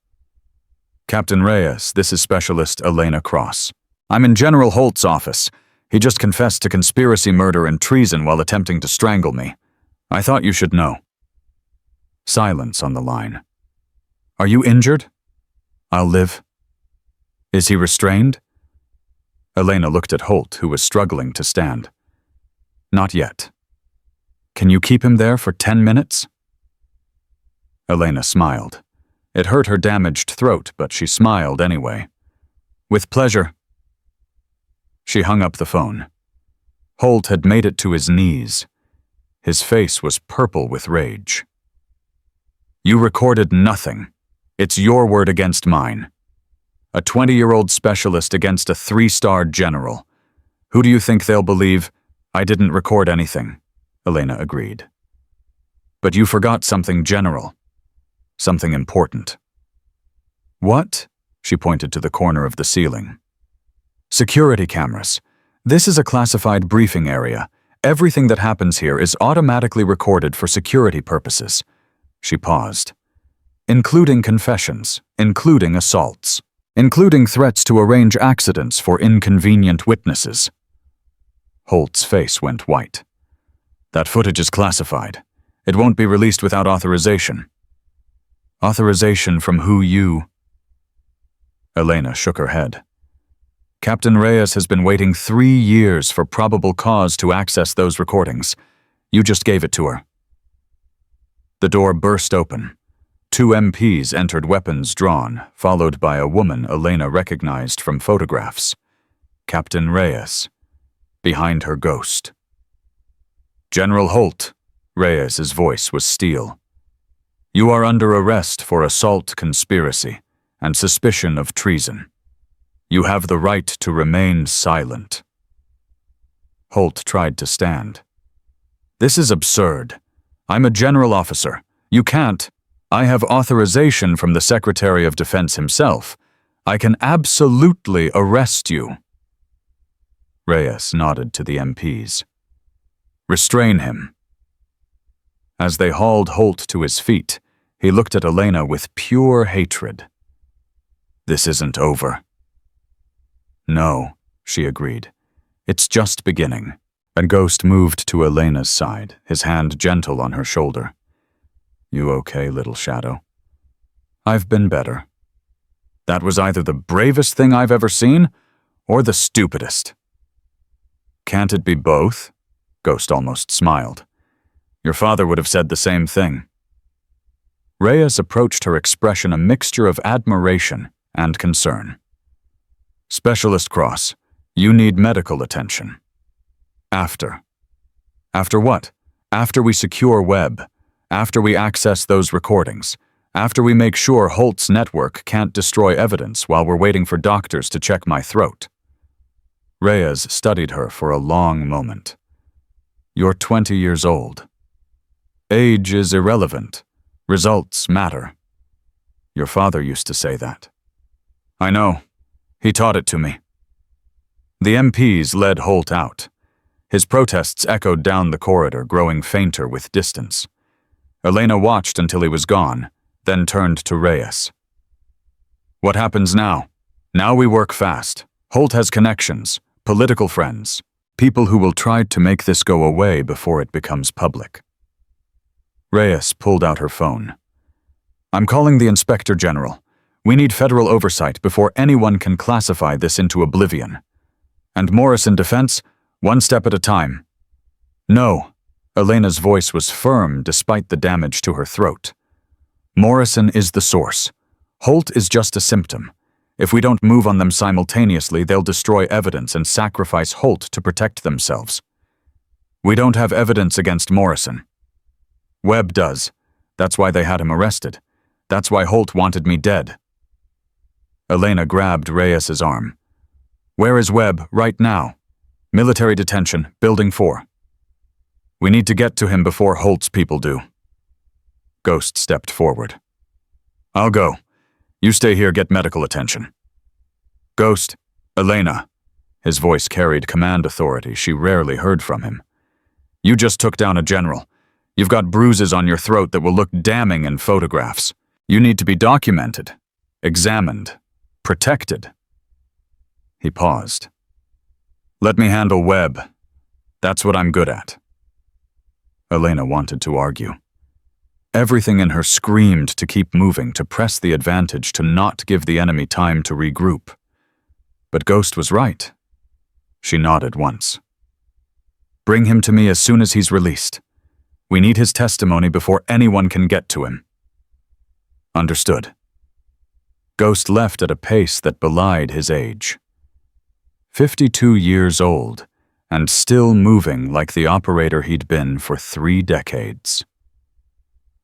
Captain Reyes, this is Specialist Elena Cross. I'm in General Holt's office. He just confessed to conspiracy, murder, and treason while attempting to strangle me. I thought you should know. Silence on the line. Are you injured? I'll live. Is he restrained? Elena looked at Holt, who was struggling to stand. Not yet. Can you keep him there for 10 minutes? Elena smiled. It hurt her damaged throat, but she smiled anyway. With pleasure. She hung up the phone. Holt had made it to his knees. His face was purple with rage. You recorded nothing. It's your word against mine. A 20-year-old specialist against a 3-star general. Who do you think they'll believe? I didn't record anything, Elena agreed. But you forgot something general. Something important. What? She pointed to the corner of the ceiling. Security cameras. This is a classified briefing area. Everything that happens here is automatically recorded for security purposes. She paused. Including confessions, including assaults, including threats to arrange accidents for inconvenient witnesses. Holt's face went white. That footage is classified. It won't be released without authorization. Authorization from who you? Elena shook her head. Captain Reyes has been waiting 3 years for probable cause to access those recordings. You just gave it to her. The door burst open. 2 MPs entered, weapons drawn, followed by a woman Elena recognized from photographs. Captain Reyes. Behind her, Ghost. General Holt. Reyes's voice was steel. You are under arrest for assault conspiracy and suspicion of treason. You have the right to remain silent. Holt tried to stand. This is absurd. I'm a general officer. You can't. I have authorization from the Secretary of Defense himself. I can absolutely arrest you. Reyes nodded to the MPs. Restrain him. As they hauled Holt to his feet, he looked at Elena with pure hatred. This isn't over. No, she agreed. It's just beginning. And Ghost moved to Elena's side, his hand gentle on her shoulder. You okay, little shadow? I've been better. That was either the bravest thing I've ever seen, or the stupidest. Can't it be both? Ghost almost smiled. Your father would have said the same thing. Reyes approached her expression a mixture of admiration and concern. Specialist Cross, you need medical attention. After. After what? After we secure Webb. After we access those recordings. After we make sure Holt's network can't destroy evidence while we're waiting for doctors to check my throat. Reyes studied her for a long moment. You're 20 years old. Age is irrelevant. Results matter. Your father used to say that. I know. He taught it to me. The MPs led Holt out. His protests echoed down the corridor, growing fainter with distance. Elena watched until he was gone, then turned to Reyes. What happens now? Now we work fast. Holt has connections, political friends, people who will try to make this go away before it becomes public. Reyes pulled out her phone. I'm calling the Inspector General. We need federal oversight before anyone can classify this into oblivion. And Morrison defense, one step at a time. No. Elena's voice was firm despite the damage to her throat. Morrison is the source. Holt is just a symptom. If we don't move on them simultaneously, they'll destroy evidence and sacrifice Holt to protect themselves. We don't have evidence against Morrison. Webb does. That's why they had him arrested. That's why Holt wanted me dead. Elena grabbed Reyes's arm. Where is Webb right now? Military detention, Building 4. We need to get to him before Holt's people do. Ghost stepped forward. I'll go. You stay here, get medical attention. Ghost, Elena. His voice carried command authority she rarely heard from him. You just took down a general. You've got bruises on your throat that will look damning in photographs. You need to be documented, examined, protected. He paused. Let me handle Webb. That's what I'm good at. Elena wanted to argue. Everything in her screamed to keep moving, to press the advantage, to not give the enemy time to regroup. But Ghost was right. She nodded once. Bring him to me as soon as he's released. We need his testimony before anyone can get to him. Understood. Ghost left at a pace that belied his age. 52 years old, and still moving like the operator he'd been for 3 decades.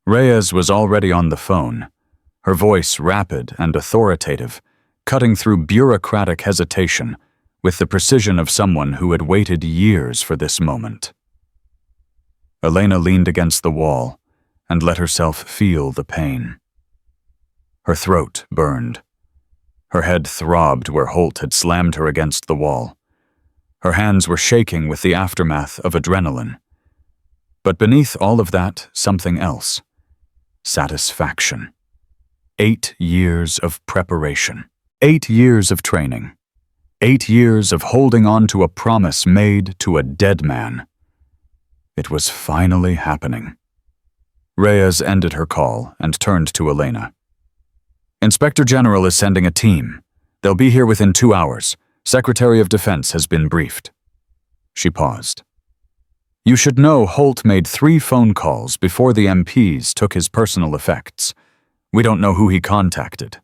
Reyes was already on the phone, her voice rapid and authoritative, cutting through bureaucratic hesitation with the precision of someone who had waited years for this moment. Elena leaned against the wall and let herself feel the pain. Her throat burned. Her head throbbed where Holt had slammed her against the wall. Her hands were shaking with the aftermath of adrenaline. But beneath all of that, something else. Satisfaction. 8 years of preparation. 8 years of training. 8 years of holding on to a promise made to a dead man. It was finally happening. Reyes ended her call and turned to Elena. Inspector General is sending a team. They'll be here within 2 hours. Secretary of Defense has been briefed. She paused. You should know Holt made 3 phone calls before the MPs took his personal effects. We don't know who he contacted.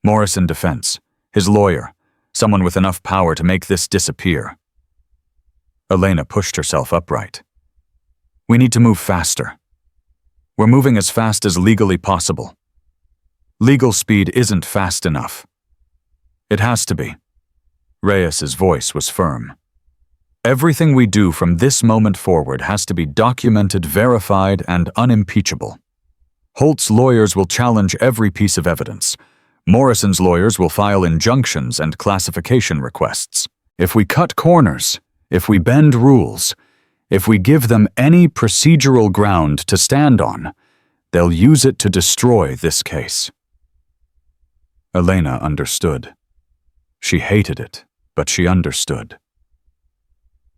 Morrison Defense, his lawyer, someone with enough power to make this disappear. Elena pushed herself upright. We need to move faster. We're moving as fast as legally possible. Legal speed isn't fast enough. It has to be. Reyes's voice was firm. Everything we do from this moment forward has to be documented, verified, and unimpeachable. Holt's lawyers will challenge every piece of evidence. Morrison's lawyers will file injunctions and classification requests. If we cut corners, if we bend rules, if we give them any procedural ground to stand on, they'll use it to destroy this case. Elena understood. She hated it, but she understood.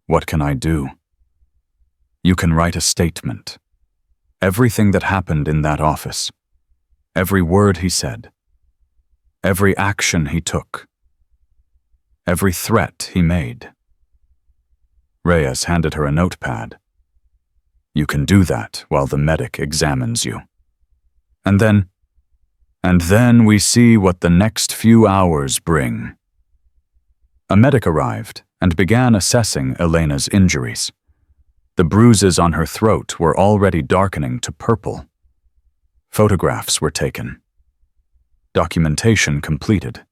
What can I do? You can write a statement. Everything that happened in that office. Every word he said. Every action he took. Every threat he made. Reyes handed her a notepad. You can do that while the medic examines you. And then we see what the next few hours bring. A medic arrived and began assessing Elena's injuries. The bruises on her throat were already darkening to purple. Photographs were taken. Documentation completed.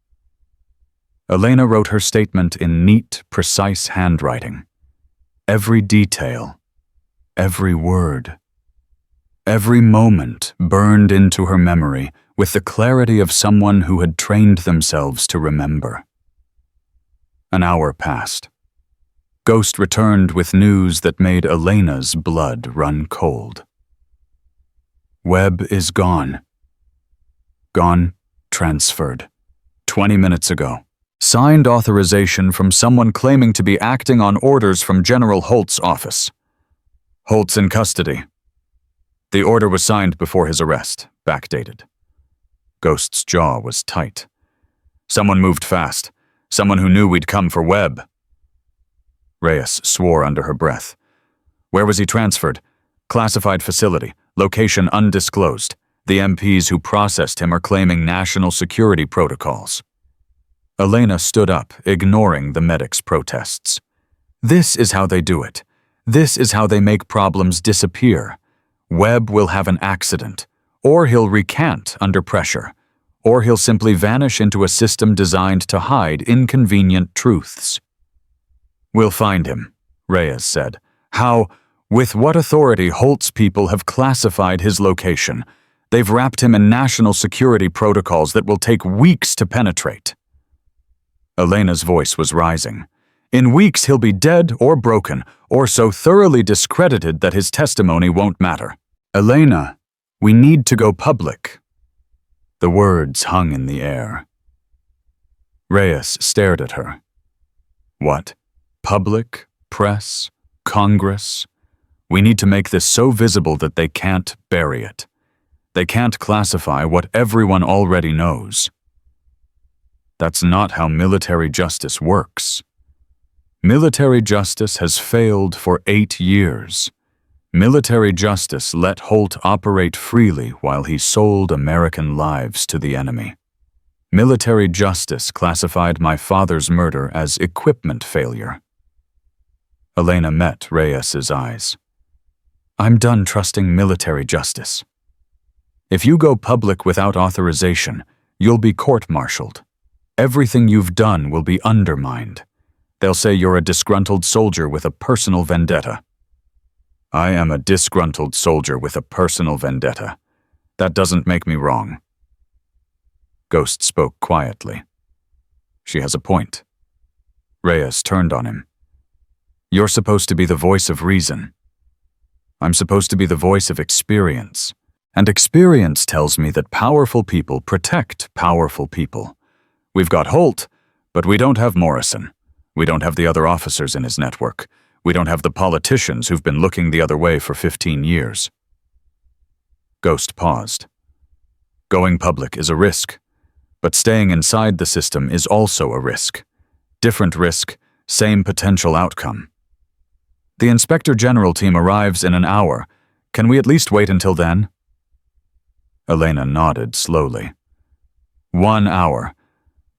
Elena wrote her statement in neat, precise handwriting. Every detail, every word, every moment burned into her memory with the clarity of someone who had trained themselves to remember. An hour passed. Ghost returned with news that made Elena's blood run cold. Webb is gone. Gone, transferred. 20 minutes ago. Signed authorization from someone claiming to be acting on orders from General Holt's office. Holt's in custody. The order was signed before his arrest, backdated. Ghost's jaw was tight. Someone moved fast. Someone who knew we'd come for Webb. Reyes swore under her breath. Where was he transferred? Classified facility. Location undisclosed. The MPs who processed him are claiming national security protocols. Elena stood up, ignoring the medic's protests. This is how they do it. This is how they make problems disappear. Webb will have an accident, or he'll recant under pressure, or he'll simply vanish into a system designed to hide inconvenient truths. We'll find him, Reyes said. How, with what authority Holt's people have classified his location. They've wrapped him in national security protocols that will take weeks to penetrate. Elena's voice was rising. In weeks he'll be dead or broken, or so thoroughly discredited that his testimony won't matter. Elena, we need to go public. The words hung in the air. Reyes stared at her. What? Public? Press? Congress? We need to make this so visible that they can't bury it. They can't classify what everyone already knows. That's not how military justice works. Military justice has failed for 8 years. Military justice let Holt operate freely while he sold American lives to the enemy. Military justice classified my father's murder as equipment failure. Elena met Reyes's eyes. I'm done trusting military justice. If you go public without authorization, you'll be court-martialed. Everything you've done will be undermined. They'll say you're a disgruntled soldier with a personal vendetta. I am a disgruntled soldier with a personal vendetta. That doesn't make me wrong. Ghost spoke quietly. She has a point. Reyes turned on him. You're supposed to be the voice of reason. I'm supposed to be the voice of experience. And experience tells me that powerful people protect powerful people. We've got Holt, but we don't have Morrison. We don't have the other officers in his network. We don't have the politicians who've been looking the other way for 15 years. Ghost paused. Going public is a risk, but staying inside the system is also a risk. Different risk, same potential outcome. The Inspector General team arrives in an hour. Can we at least wait until then? Elena nodded slowly. 1 hour.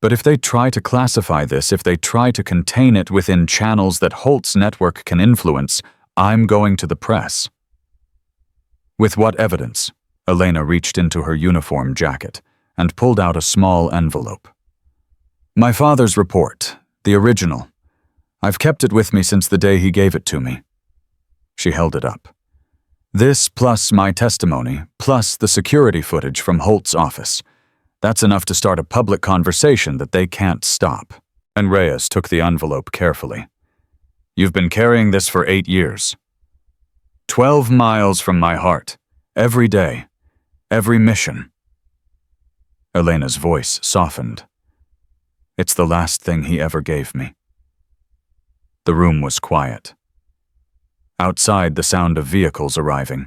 But if they try to classify this, if they try to contain it within channels that Holt's network can influence, I'm going to the press. With what evidence? Elena reached into her uniform jacket and pulled out a small envelope. My father's report, the original. I've kept it with me since the day he gave it to me. She held it up. This plus my testimony, plus the security footage from Holt's office. That's enough to start a public conversation that they can't stop. And Reyes took the envelope carefully. You've been carrying this for 8 years. 12 miles from my heart. Every day. Every mission. Elena's voice softened. It's the last thing he ever gave me. The room was quiet. Outside, the sound of vehicles arriving.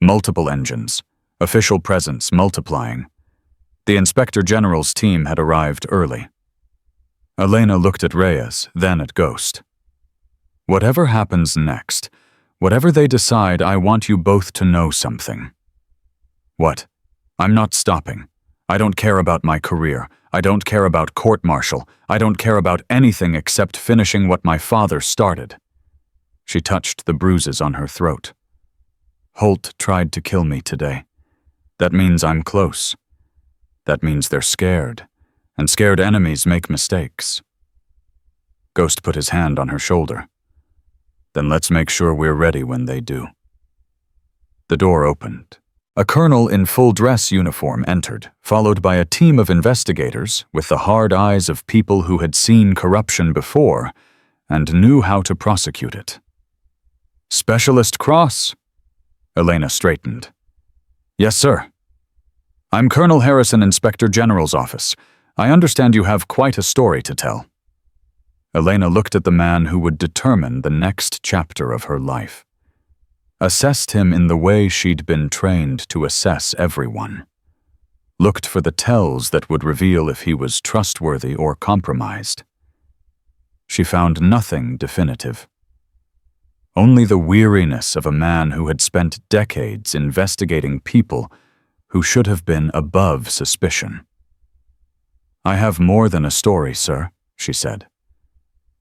Multiple engines. Official presence multiplying. The Inspector General's team had arrived early. Elena looked at Reyes, then at Ghost. Whatever happens next, whatever they decide, I want you both to know something. What? I'm not stopping. I don't care about my career. I don't care about court-martial. I don't care about anything except finishing what my father started. She touched the bruises on her throat. Holt tried to kill me today. That means I'm close. That means they're scared, and scared enemies make mistakes. Ghost put his hand on her shoulder. Then let's make sure we're ready when they do. The door opened. A colonel in full dress uniform entered, followed by a team of investigators with the hard eyes of people who had seen corruption before and knew how to prosecute it. Specialist Cross? Elena straightened. Yes, sir. I'm Colonel Harrison, Inspector General's office. I understand you have quite a story to tell. Elena looked at the man who would determine the next chapter of her life. Assessed him in the way she'd been trained to assess everyone. Looked for the tells that would reveal if he was trustworthy or compromised. She found nothing definitive. Only the weariness of a man who had spent decades investigating people who should have been above suspicion. I have more than a story, sir, she said.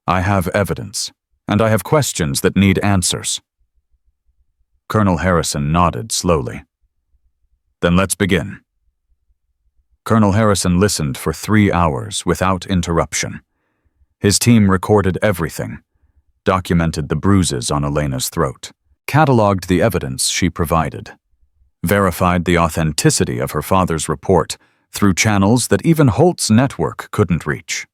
I have evidence, and I have questions that need answers. Colonel Harrison nodded slowly. Then let's begin. Colonel Harrison listened for 3 hours without interruption. His team recorded everything, documented the bruises on Elena's throat, cataloged the evidence she provided, verified the authenticity of her father's report through channels that even Holt's network couldn't reach.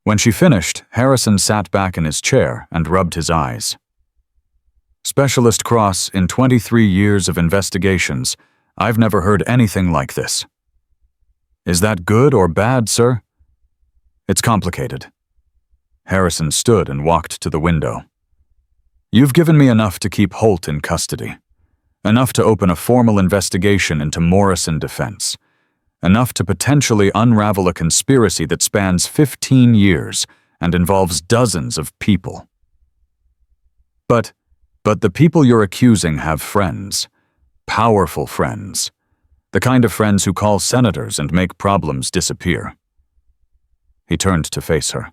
When she finished, Harrison sat back in his chair and rubbed his eyes. Specialist Cross, in 23 years of investigations, I've never heard anything like this. Is that good or bad, sir? It's complicated. Harrison stood and walked to the window. You've given me enough to keep Holt in custody. Enough to open a formal investigation into Morrison defense. Enough to potentially unravel a conspiracy that spans 15 years and involves dozens of people. But the people you're accusing have friends. Powerful friends. The kind of friends who call senators and make problems disappear. He turned to face her.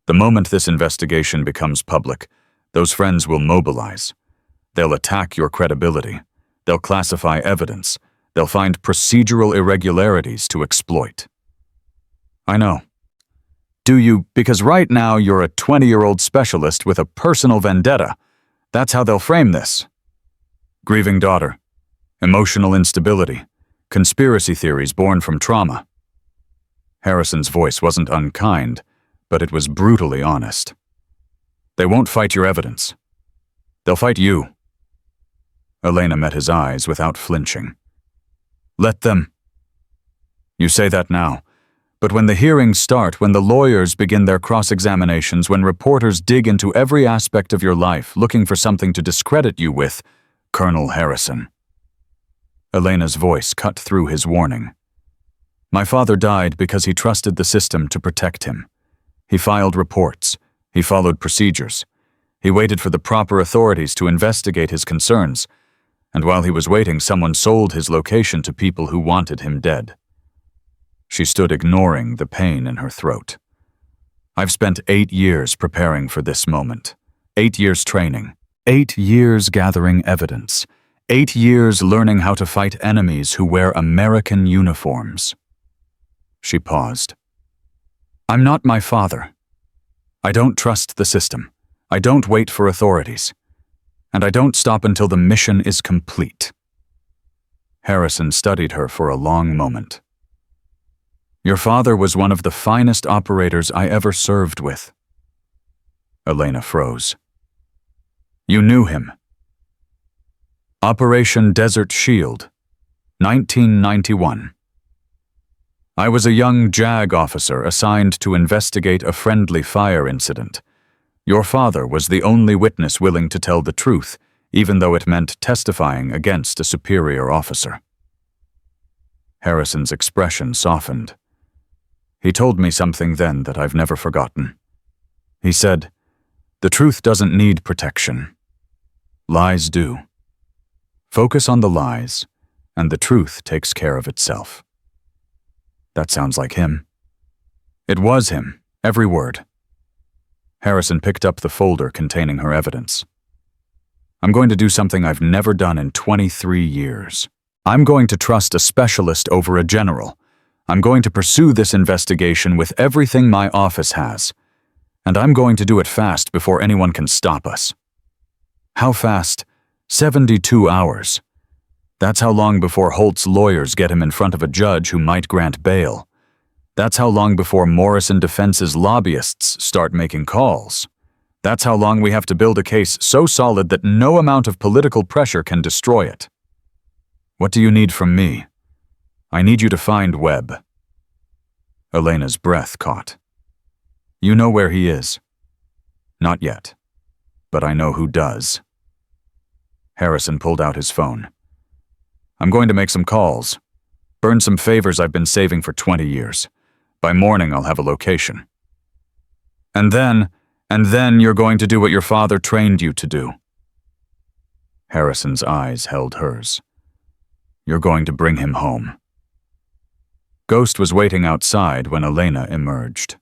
The moment this investigation becomes public, those friends will mobilize. They'll attack your credibility. They'll classify evidence. They'll find procedural irregularities to exploit. I know. Do you? Because right now you're a 20-year-old specialist with a personal vendetta. That's how they'll frame this. Grieving daughter. Emotional instability. Conspiracy theories born from trauma. Harrison's voice wasn't unkind, but it was brutally honest. They won't fight your evidence. They'll fight you. Elena met his eyes without flinching. Let them. You say that now, but when the hearings start, when the lawyers begin their cross-examinations, when reporters dig into every aspect of your life looking for something to discredit you with, Colonel Harrison. Elena's voice cut through his warning. My father died because he trusted the system to protect him. He filed reports. He followed procedures. He waited for the proper authorities to investigate his concerns. And while he was waiting, someone sold his location to people who wanted him dead. She stood ignoring the pain in her throat. I've spent 8 years preparing for this moment. 8 years training. 8 years gathering evidence. 8 years learning how to fight enemies who wear American uniforms. She paused. I'm not my father. I don't trust the system. I don't wait for authorities. And I don't stop until the mission is complete. Harrison studied her for a long moment. Your father was one of the finest operators I ever served with. Elena froze. You knew him. Operation Desert Shield, 1991. I was a young JAG officer assigned to investigate a friendly fire incident. Your father was the only witness willing to tell the truth, even though it meant testifying against a superior officer. Harrison's expression softened. He told me something then that I've never forgotten. He said, the truth doesn't need protection. Lies do. Focus on the lies, and the truth takes care of itself. That sounds like him. It was him, every word. Harrison picked up the folder containing her evidence. I'm going to do something I've never done in 23 years. I'm going to trust a specialist over a general. I'm going to pursue this investigation with everything my office has. And I'm going to do it fast before anyone can stop us. How fast? 72 hours. That's how long before Holt's lawyers get him in front of a judge who might grant bail. That's how long before Morrison Defense's lobbyists start making calls. That's how long we have to build a case so solid that no amount of political pressure can destroy it. What do you need from me? I need you to find Webb. Elena's breath caught. You know where he is? Not yet, but I know who does. Harrison pulled out his phone. I'm going to make some calls. Burn some favors I've been saving for 20 years. By morning, I'll have a location. And then you're going to do what your father trained you to do. Harrison's eyes held hers. You're going to bring him home. Ghost was waiting outside when Elena emerged.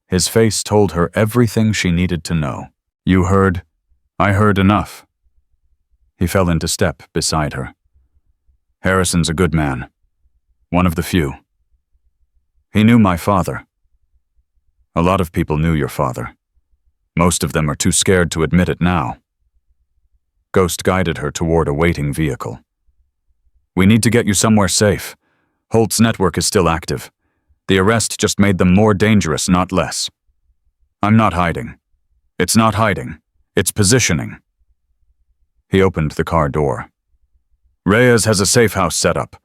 His face told her everything she needed to know. You heard? I heard enough. He fell into step beside her. Harrison's a good man. One of the few. He knew my father. A lot of people knew your father. Most of them are too scared to admit it now. Ghost guided her toward a waiting vehicle. We need to get you somewhere safe. Holt's network is still active. The arrest just made them more dangerous, not less. I'm not hiding. It's not hiding. It's positioning. He opened the car door. Reyes has a safe house set up.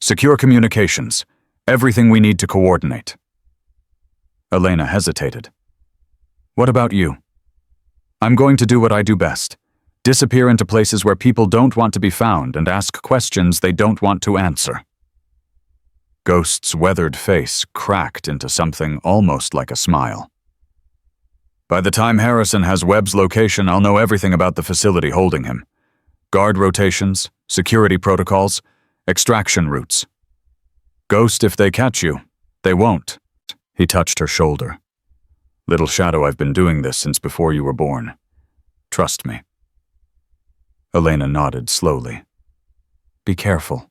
Secure communications. Everything we need to coordinate. Elena hesitated. What about you? I'm going to do what I do best. Disappear into places where people don't want to be found and ask questions they don't want to answer. Ghost's weathered face cracked into something almost like a smile. By the time Harrison has Webb's location, I'll know everything about the facility holding him. Guard rotations, security protocols, extraction routes. Ghost, if they catch you, they won't. He touched her shoulder. Little Shadow, I've been doing this since before you were born. Trust me. Elena nodded slowly. Be careful.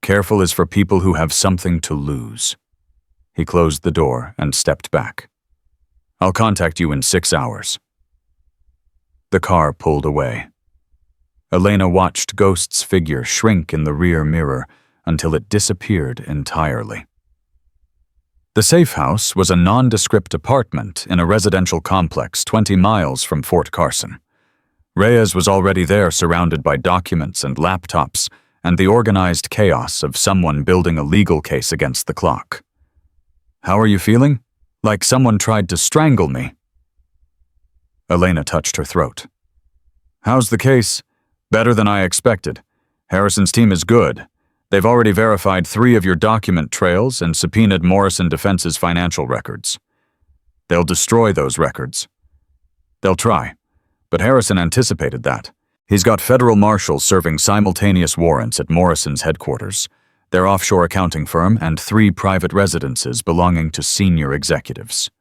Careful is for people who have something to lose. He closed the door and stepped back. "I'll contact you in 6 hours." The car pulled away. Elena watched Ghost's figure shrink in the rear mirror until it disappeared entirely. The safe house was a nondescript apartment in a residential complex 20 miles from Fort Carson. Reyes was already there, surrounded by documents and laptops and the organized chaos of someone building a legal case against the clock. "How are you feeling? Like someone tried to strangle me." Elena touched her throat. "How's the case?" "Better than I expected. Harrison's team is good. They've already verified 3 of your document trails and subpoenaed Morrison Defense's financial records. They'll destroy those records. They'll try, but Harrison anticipated that. He's got federal marshals serving simultaneous warrants at Morrison's headquarters, their offshore accounting firm, and 3 private residences belonging to senior executives."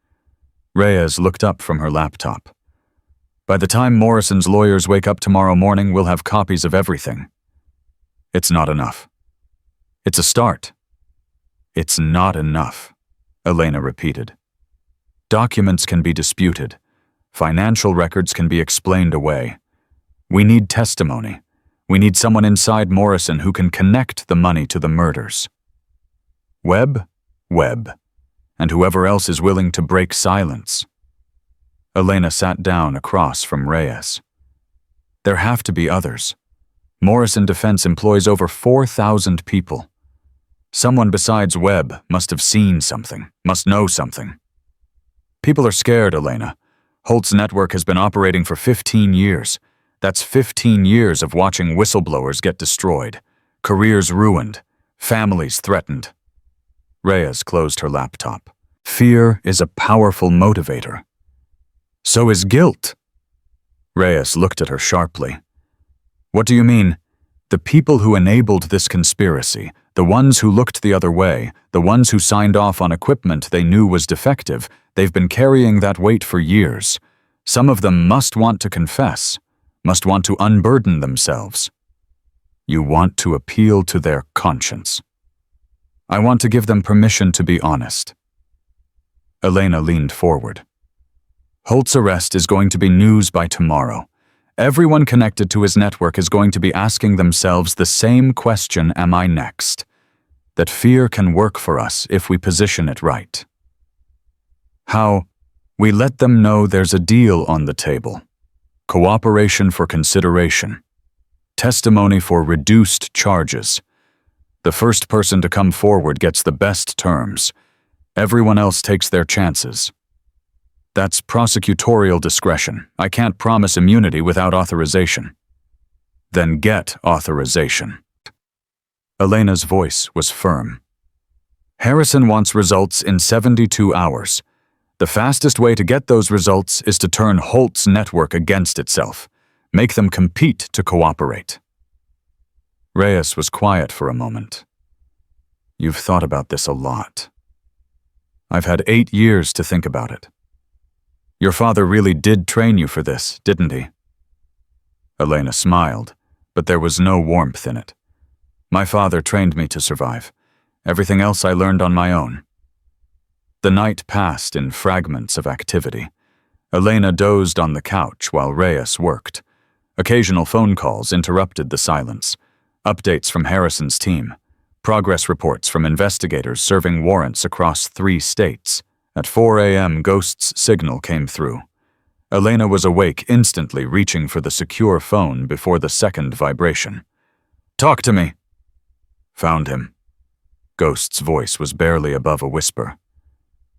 Reyes looked up from her laptop. "By the time Morrison's lawyers wake up tomorrow morning, we'll have copies of everything." "It's not enough." "It's a start." "It's not enough," Elena repeated. "Documents can be disputed. Financial records can be explained away. We need testimony. We need someone inside Morrison who can connect the money to the murders." Webb, and whoever else is willing to break silence. Elena sat down across from Reyes. "There have to be others. Morrison Defense employs over 4,000 people. Someone besides Webb must have seen something, must know something." "People are scared, Elena. Holt's network has been operating for 15 years. That's 15 years of watching whistleblowers get destroyed, careers ruined, families threatened." Reyes closed her laptop. "Fear is a powerful motivator. So is guilt." Reyes looked at her sharply. "What do you mean? The people who enabled this conspiracy, the ones who looked the other way, the ones who signed off on equipment they knew was defective, they've been carrying that weight for years. Some of them must want to confess, must want to unburden themselves. You want to appeal to their conscience. I want to give them permission to be honest." Elena leaned forward. "Holt's arrest is going to be news by tomorrow. Everyone connected to his network is going to be asking themselves the same question, am I next? That fear can work for us if we position it right. How? We let them know there's a deal on the table. Cooperation for consideration. Testimony for reduced charges. The first person to come forward gets the best terms. Everyone else takes their chances. That's prosecutorial discretion. I can't promise immunity without authorization." "Then get authorization." Elena's voice was firm. "Harrison wants results in 72 hours. The fastest way to get those results is to turn Holt's network against itself, make them compete to cooperate." Reyes was quiet for a moment. "You've thought about this a lot." "I've had 8 years to think about it." "Your father really did train you for this, didn't he?" Elena smiled, but there was no warmth in it. "My father trained me to survive. Everything else I learned on my own." The night passed in fragments of activity. Elena dozed on the couch while Reyes worked. Occasional phone calls interrupted the silence. Updates from Harrison's team. Progress reports from investigators serving warrants across 3 states. At 4 a.m., Ghost's signal came through. Elena was awake instantly, reaching for the secure phone before the second vibration. "Talk to me." "Found him." Ghost's voice was barely above a whisper.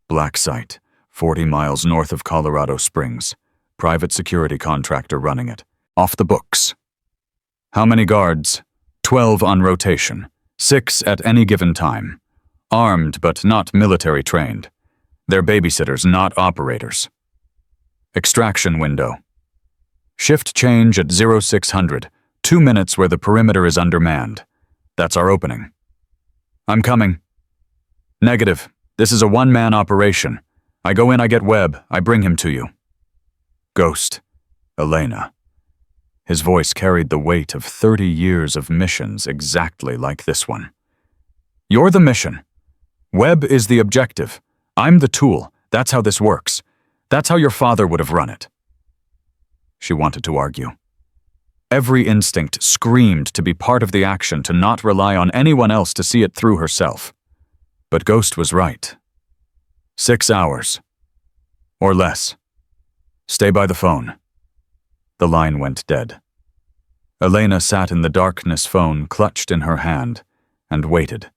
"Black site, 40 miles north of Colorado Springs. Private security contractor running it. Off the books." "How many guards?" 12 on rotation. 6 at any given time. Armed but not military trained. They're babysitters, not operators. Extraction window. Shift change at 0600, 2 minutes where the perimeter is undermanned. That's our opening. "I'm coming." "Negative. This is a one-man operation. I go in, I get Webb, I bring him to you." "Ghost. Elena." His voice carried the weight of 30 years of missions exactly like this one. "You're the mission. Webb is the objective. I'm the tool. That's how this works. That's how your father would have run it. She wanted to argue. Every instinct screamed to be part of the action, to not rely on anyone else to see it through herself. But Ghost was right. 6 hours. Or less. Stay by the phone. The line went dead. Elena sat in the darkness, phone clutched in her hand, and waited.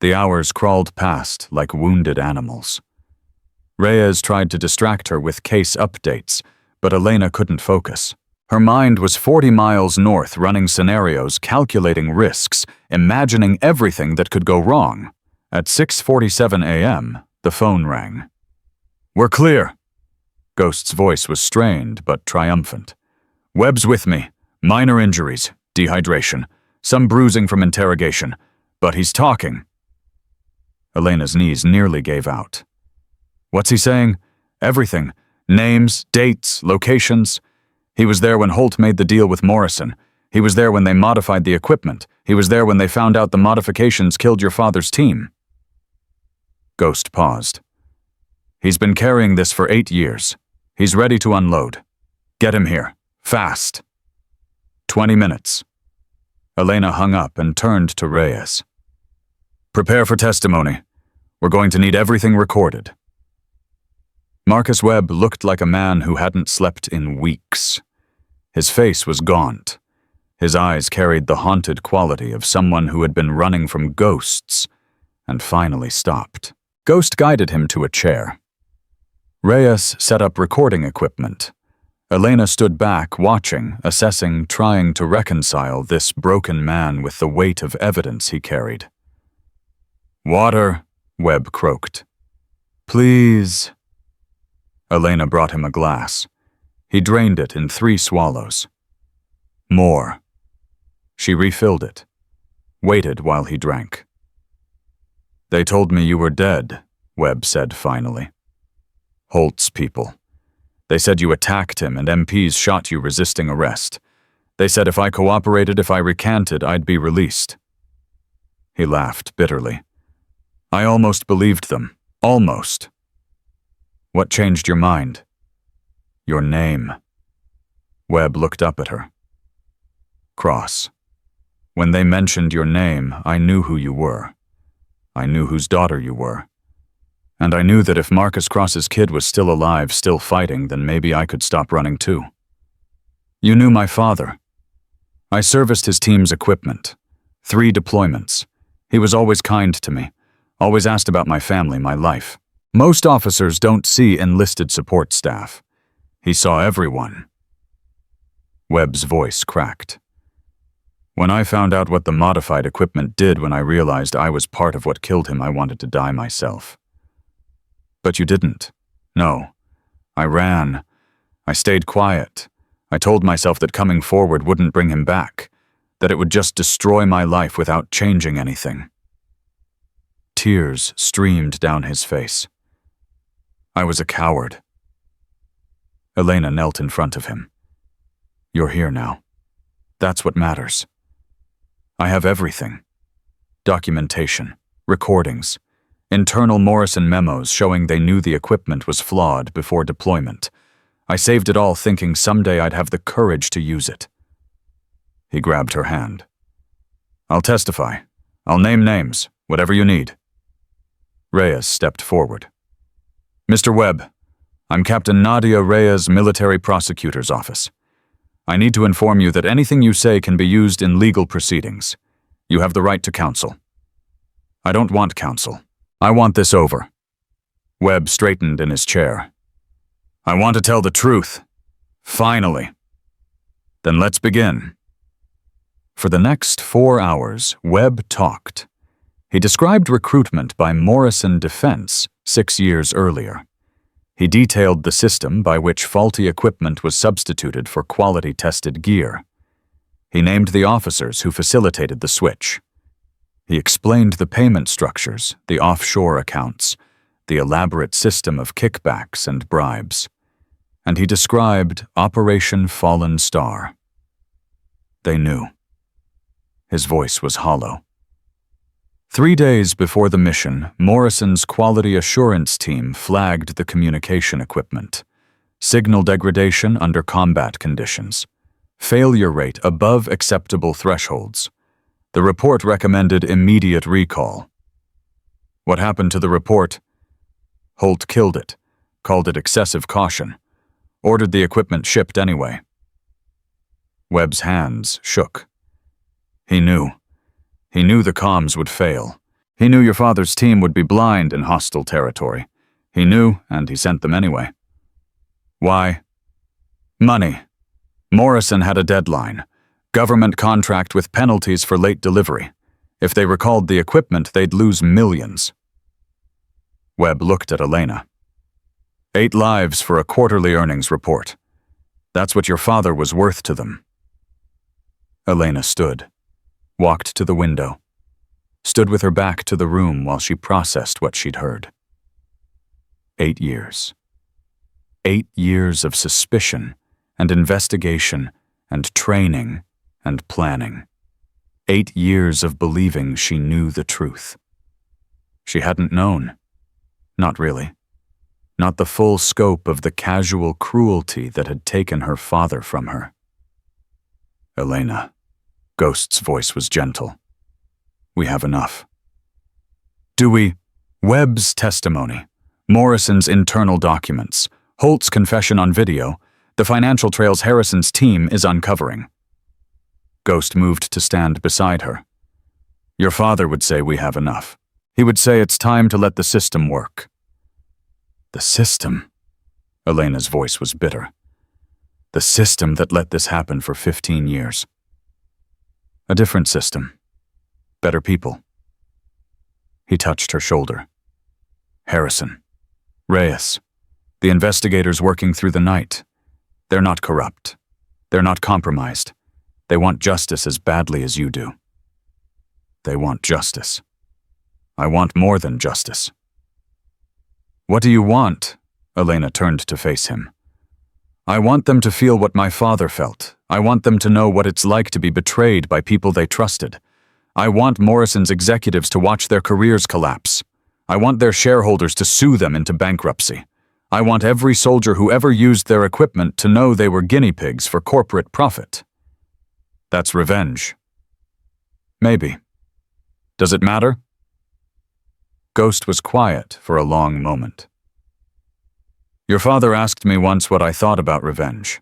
The hours crawled past like wounded animals. Reyes tried to distract her with case updates, but Elena couldn't focus. Her mind was 40 miles north, running scenarios, calculating risks, imagining everything that could go wrong. At 6:47 a.m., the phone rang. "We're clear." Ghost's voice was strained but triumphant. "Webb's with me. Minor injuries, dehydration, some bruising from interrogation, but he's talking." Elena's knees nearly gave out. "What's he saying?" "Everything. Names, dates, locations. He was there when Holt made the deal with Morrison. He was there when they modified the equipment. He was there when they found out the modifications killed your father's team." Ghost paused. "He's been carrying this for 8 years. He's ready to unload. Get him here. Fast." 20 minutes. Elena hung up and turned to Reyes. "Prepare for testimony. We're going to need everything recorded." Marcus Webb looked like a man who hadn't slept in weeks. His face was gaunt. His eyes carried the haunted quality of someone who had been running from ghosts and finally stopped. Ghost guided him to a chair. Reyes set up recording equipment. Elena stood back, watching, assessing, trying to reconcile this broken man with the weight of evidence he carried. "Water," Webb croaked. "Please." Elena brought him a glass. He drained it in 3 swallows. "More." She refilled it, waited while he drank. "They told me you were dead," Webb said finally. "Holt's people. They said you attacked him and MPs shot you resisting arrest. They said if I cooperated, if I recanted, I'd be released." He laughed bitterly. "I almost believed them. Almost." "What changed your mind?" "Your name." Webb looked up at her. "Cross. When they mentioned your name, I knew who you were. I knew whose daughter you were. And I knew that if Marcus Cross's kid was still alive, still fighting, then maybe I could stop running too. You knew my father. I serviced his team's equipment. 3 deployments. He was always kind to me, always asked about my family, my life. Most officers don't see enlisted support staff. He saw everyone." Webb's voice cracked. "When I found out what the modified equipment did, when I realized I was part of what killed him, I wanted to die myself. But you didn't. No. I ran. I stayed quiet. I told myself that coming forward wouldn't bring him back, that it would just destroy my life without changing anything." Tears streamed down his face. "I was a coward." Elena knelt in front of him. "You're here now. That's what matters. I have everything. Documentation, recordings, internal Morrison memos showing they knew the equipment was flawed before deployment. I saved it all thinking someday I'd have the courage to use it." He grabbed her hand. "I'll testify. I'll name names, whatever you need." Reyes stepped forward. "Mr. Webb, I'm Captain Nadia Reyes, Military Prosecutor's Office. I need to inform you that anything you say can be used in legal proceedings. You have the right to counsel." "I don't want counsel. I want this over." Webb straightened in his chair. "I want to tell the truth. Finally." "Then let's begin." For the next 4 hours, Webb talked. He described recruitment by Morrison Defense 6 years earlier. He detailed the system by which faulty equipment was substituted for quality-tested gear. He named the officers who facilitated the switch. He explained the payment structures, the offshore accounts, the elaborate system of kickbacks and bribes. And he described Operation Fallen Star. They knew. His voice was hollow. 3 days before the mission, Morrison's quality assurance team flagged the communication equipment. Signal degradation under combat conditions. Failure rate above acceptable thresholds. The report recommended immediate recall. What happened to the report? Holt killed it, called it excessive caution, ordered the equipment shipped anyway. Webb's hands shook. He knew. He knew the comms would fail. He knew your father's team would be blind in hostile territory. He knew, and he sent them anyway. Why? Money. Morrison had a deadline. Government contract with penalties for late delivery. If they recalled the equipment, they'd lose millions. Webb looked at Elena. 8 lives for a quarterly earnings report. That's what your father was worth to them. Elena stood, walked to the window, stood with her back to the room while she processed what she'd heard. 8 years. 8 years of suspicion and investigation and training and planning. 8 years of believing she knew the truth. She hadn't known. Not really. Not the full scope of the casual cruelty that had taken her father from her. Elena. Ghost's voice was gentle. We have enough. Do we? Webb's testimony, Morrison's internal documents, Holt's confession on video, the financial trails Harrison's team is uncovering. Ghost moved to stand beside her. Your father would say we have enough. He would say it's time to let the system work. The system? Elena's voice was bitter. The system that let this happen for 15 years. A different system. Better people. He touched her shoulder. Harrison. Reyes. The investigators working through the night. They're not corrupt. They're not compromised. They want justice as badly as you do. They want justice. I want more than justice. What do you want? Elena turned to face him. I want them to feel what my father felt. I want them to know what it's like to be betrayed by people they trusted. I want Morrison's executives to watch their careers collapse. I want their shareholders to sue them into bankruptcy. I want every soldier who ever used their equipment to know they were guinea pigs for corporate profit. That's revenge. Maybe. Does it matter? Ghost was quiet for a long moment. Your father asked me once what I thought about revenge.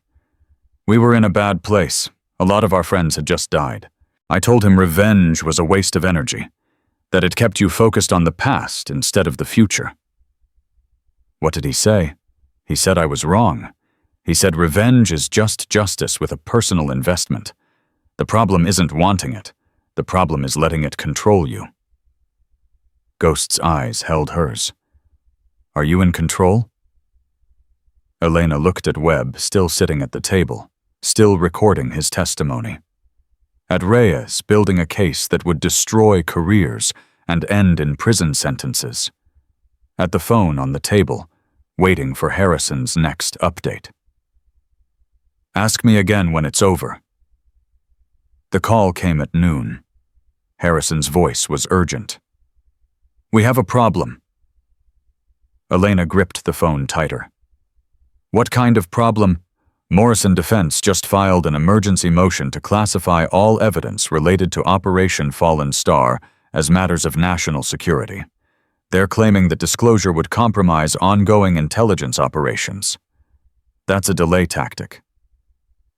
We were in a bad place. A lot of our friends had just died. I told him revenge was a waste of energy, that it kept you focused on the past instead of the future. What did he say? He said I was wrong. He said revenge is just justice with a personal investment. The problem isn't wanting it. The problem is letting it control you. Ghost's eyes held hers. Are you in control? Elena looked at Webb, still sitting at the table, still recording his testimony. At Reyes, building a case that would destroy careers and end in prison sentences. At the phone on the table, waiting for Harrison's next update. Ask me again when it's over. The call came at noon. Harrison's voice was urgent. We have a problem. Elena gripped the phone tighter. What kind of problem? Morrison Defense just filed an emergency motion to classify all evidence related to Operation Fallen Star as matters of national security. They're claiming that disclosure would compromise ongoing intelligence operations. That's a delay tactic.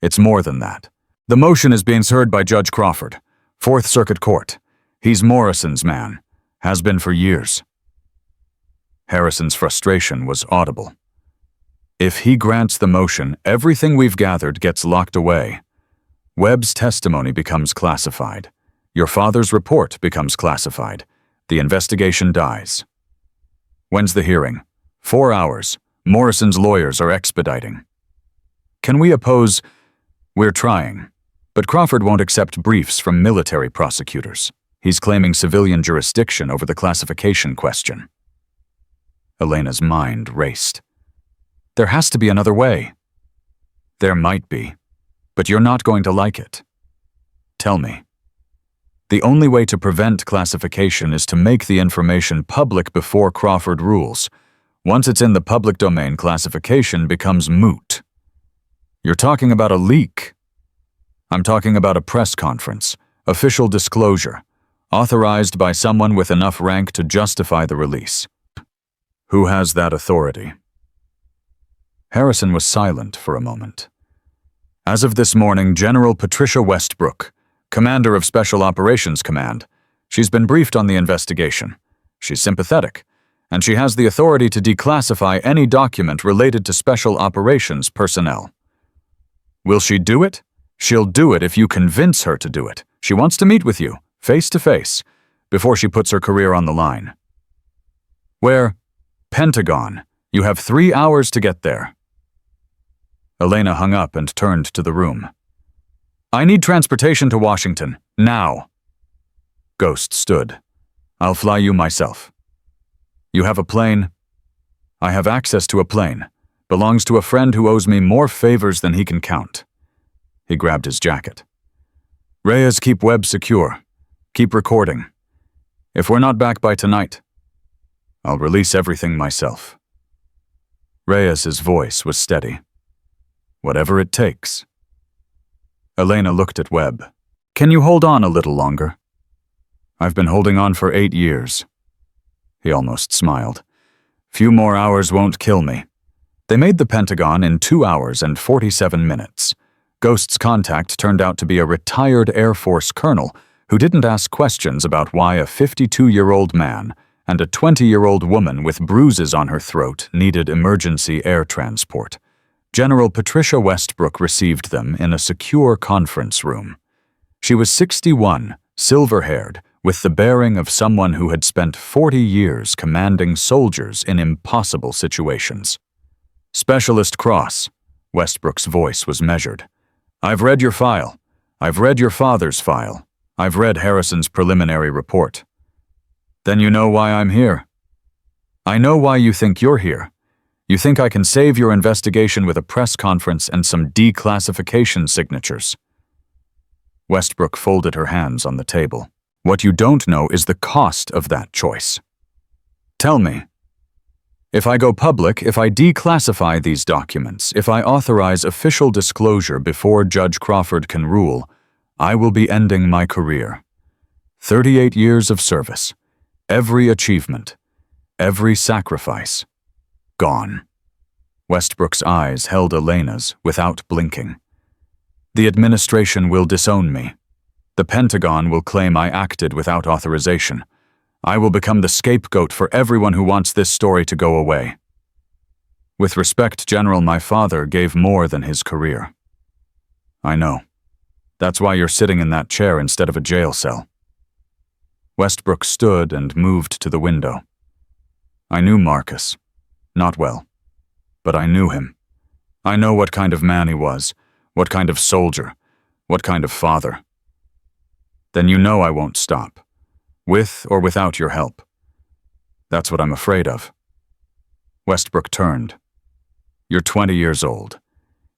It's more than that. The motion is being heard by Judge Crawford, 4th Circuit Court. He's Morrison's man. Has been for years. Harrison's frustration was audible. If he grants the motion, everything we've gathered gets locked away. Webb's testimony becomes classified. Your father's report becomes classified. The investigation dies. When's the hearing? 4 hours. Morrison's lawyers are expediting. Can we oppose? We're trying. But Crawford won't accept briefs from military prosecutors. He's claiming civilian jurisdiction over the classification question. Elena's mind raced. There has to be another way. There might be, but you're not going to like it. Tell me. The only way to prevent classification is to make the information public before Crawford rules. Once it's in the public domain, classification becomes moot. You're talking about a leak. I'm talking about a press conference, official disclosure, authorized by someone with enough rank to justify the release. Who has that authority? Harrison was silent for a moment. As of this morning, General Patricia Westbrook, commander of Special Operations Command. She's been briefed on the investigation. She's sympathetic, and she has the authority to declassify any document related to Special Operations personnel. Will she do it? She'll do it if you convince her to do it. She wants to meet with you, face to face, before she puts her career on the line. Where? Pentagon. You have 3 hours to get there. Elena hung up and turned to the room. I need transportation to Washington, now. Ghost stood. I'll fly you myself. You have a plane? I have access to a plane. Belongs to a friend who owes me more favors than he can count. He grabbed his jacket. Reyes, keep Webb secure. Keep recording. If we're not back by tonight, I'll release everything myself. Reyes's voice was steady. Whatever it takes. Elena looked at Webb. Can you hold on a little longer? I've been holding on for 8 years. He almost smiled. Few more hours won't kill me. They made the Pentagon in 2 hours and 47 minutes. Ghost's contact turned out to be a retired Air Force colonel who didn't ask questions about why a 52-year-old man and a 20-year-old woman with bruises on her throat needed emergency air transport. General Patricia Westbrook received them in a secure conference room. She was 61, silver-haired, with the bearing of someone who had spent 40 years commanding soldiers in impossible situations. Specialist Cross, Westbrook's voice was measured. I've read your file. I've read your father's file. I've read Harrison's preliminary report. Then you know why I'm here. I know why you think you're here. You think I can save your investigation with a press conference and some declassification signatures. Westbrook folded her hands on the table. What you don't know is the cost of that choice. Tell me. If I go public, if I declassify these documents, if I authorize official disclosure before Judge Crawford can rule, I will be ending my career. 38 years of service. Every achievement. Every sacrifice. Gone. Westbrook's eyes held Elena's without blinking. The administration will disown me. The Pentagon will claim I acted without authorization. I will become the scapegoat for everyone who wants this story to go away. With respect, General, my father gave more than his career. I know. That's why you're sitting in that chair instead of a jail cell. Westbrook stood and moved to the window. I knew Marcus. Not well. But I knew him. I know what kind of man he was, what kind of soldier, what kind of father. Then you know I won't stop, with or without your help. That's what I'm afraid of. Westbrook turned. You're 20 years old.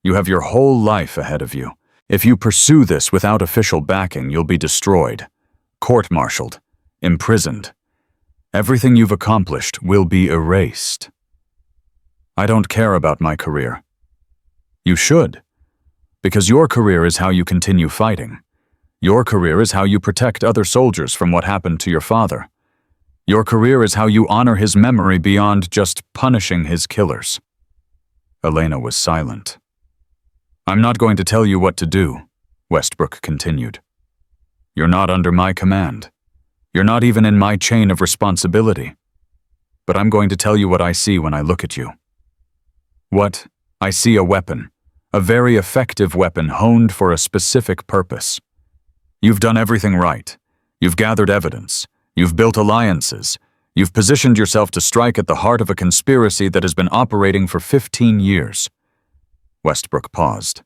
You have your whole life ahead of you. If you pursue this without official backing, you'll be destroyed, court-martialed, imprisoned. Everything you've accomplished will be erased. I don't care about my career. You should, because your career is how you continue fighting. Your career is how you protect other soldiers from what happened to your father. Your career is how you honor his memory beyond just punishing his killers. Elena was silent. I'm not going to tell you what to do, Westbrook continued. You're not under my command. You're not even in my chain of responsibility. But I'm going to tell you what I see when I look at you. What? I see a weapon, a very effective weapon honed for a specific purpose. You've done everything right. You've gathered evidence. You've built alliances. You've positioned yourself to strike at the heart of a conspiracy that has been operating for 15 years. Westbrook paused.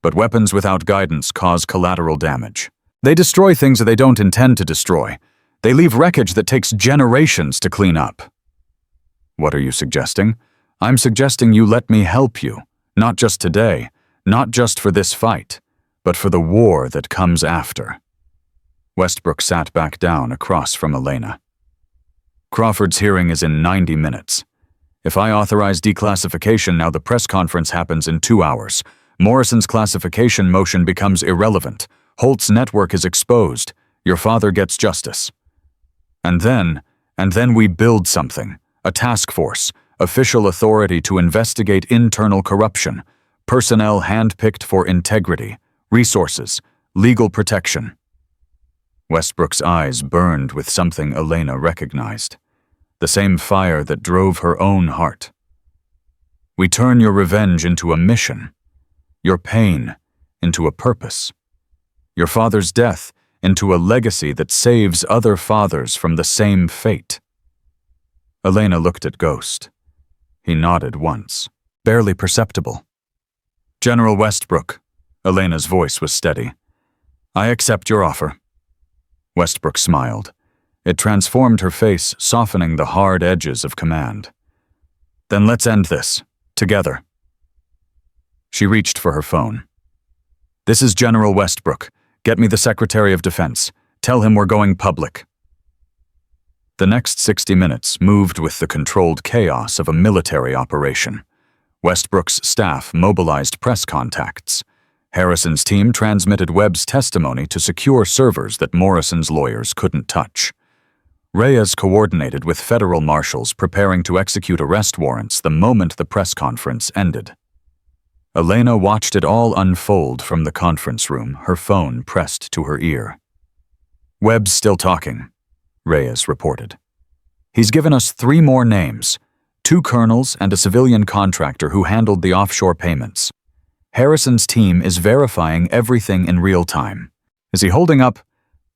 But weapons without guidance cause collateral damage. They destroy things that they don't intend to destroy. They leave wreckage that takes generations to clean up. What are you suggesting? I'm suggesting you let me help you, not just today, not just for this fight, but for the war that comes after. Westbrook sat back down across from Elena. Crawford's hearing is in 90 minutes. If I authorize declassification now, the press conference happens in 2 hours. Morrison's classification motion becomes irrelevant. Holt's network is exposed. Your father gets justice. And then we build something. A task force, official authority to investigate internal corruption, personnel handpicked for integrity, resources, legal protection. Westbrook's eyes burned with something Elena recognized, the same fire that drove her own heart. We turn your revenge into a mission, your pain into a purpose, your father's death into a legacy that saves other fathers from the same fate. Elena looked at Ghost. He nodded once, barely perceptible. General Westbrook, Elena's voice was steady. I accept your offer. Westbrook smiled. It transformed her face, softening the hard edges of command. Then let's end this, together. She reached for her phone. This is General Westbrook. Get me the Secretary of Defense. Tell him we're going public. The next 60 minutes moved with the controlled chaos of a military operation. Westbrook's staff mobilized press contacts. Harrison's team transmitted Webb's testimony to secure servers that Morrison's lawyers couldn't touch. Reyes coordinated with federal marshals preparing to execute arrest warrants the moment the press conference ended. Elena watched it all unfold from the conference room, her phone pressed to her ear. Webb's still talking, Reyes reported. He's given us 3 more names, 2 colonels and a civilian contractor who handled the offshore payments. Harrison's team is verifying everything in real time. Is he holding up?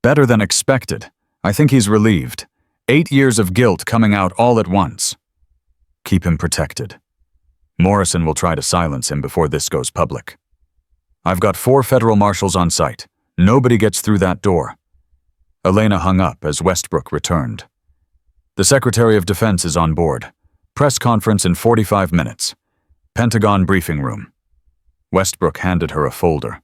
Better than expected. I think he's relieved. 8 years of guilt coming out all at once. Keep him protected. Morrison will try to silence him before this goes public. I've got 4 federal marshals on site. Nobody gets through that door. Elena hung up as Westbrook returned. The Secretary of Defense is on board. Press conference in 45 minutes. Pentagon briefing room. Westbrook handed her a folder.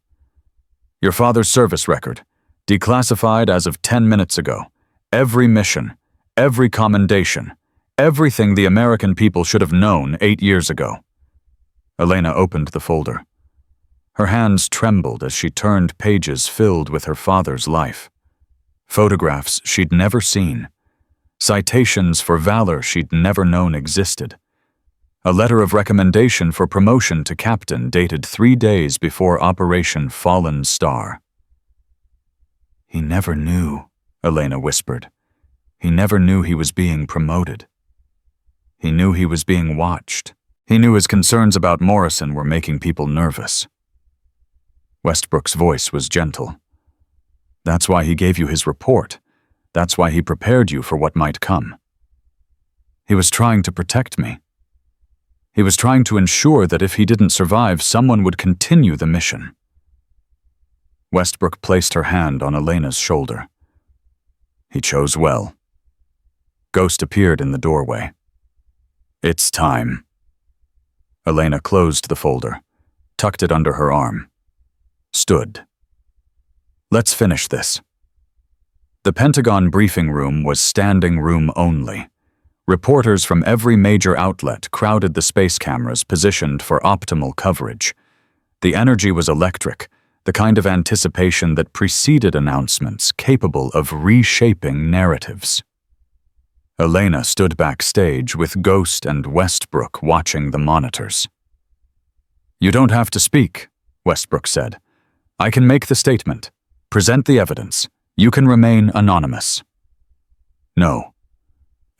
Your father's service record, declassified as of 10 minutes ago. Every mission, every commendation, everything the American people should have known 8 years ago. Elena opened the folder. Her hands trembled as she turned pages filled with her father's life. Photographs she'd never seen. Citations for valor she'd never known existed. A letter of recommendation for promotion to captain dated 3 days before Operation Fallen Star. He never knew, Elena whispered. He never knew he was being promoted. He knew he was being watched. He knew his concerns about Morrison were making people nervous. Westbrook's voice was gentle. That's why he gave you his report. That's why he prepared you for what might come. He was trying to protect me. He was trying to ensure that if he didn't survive, someone would continue the mission. Westbrook placed her hand on Elena's shoulder. He chose well. Ghost appeared in the doorway. It's time. Elena closed the folder, tucked it under her arm, stood. Let's finish this. The Pentagon briefing room was standing room only. Reporters from every major outlet crowded the space cameras positioned for optimal coverage. The energy was electric, the kind of anticipation that preceded announcements capable of reshaping narratives. Elena stood backstage with Ghost and Westbrook watching the monitors. You don't have to speak, Westbrook said. I can make the statement, present the evidence. You can remain anonymous. No.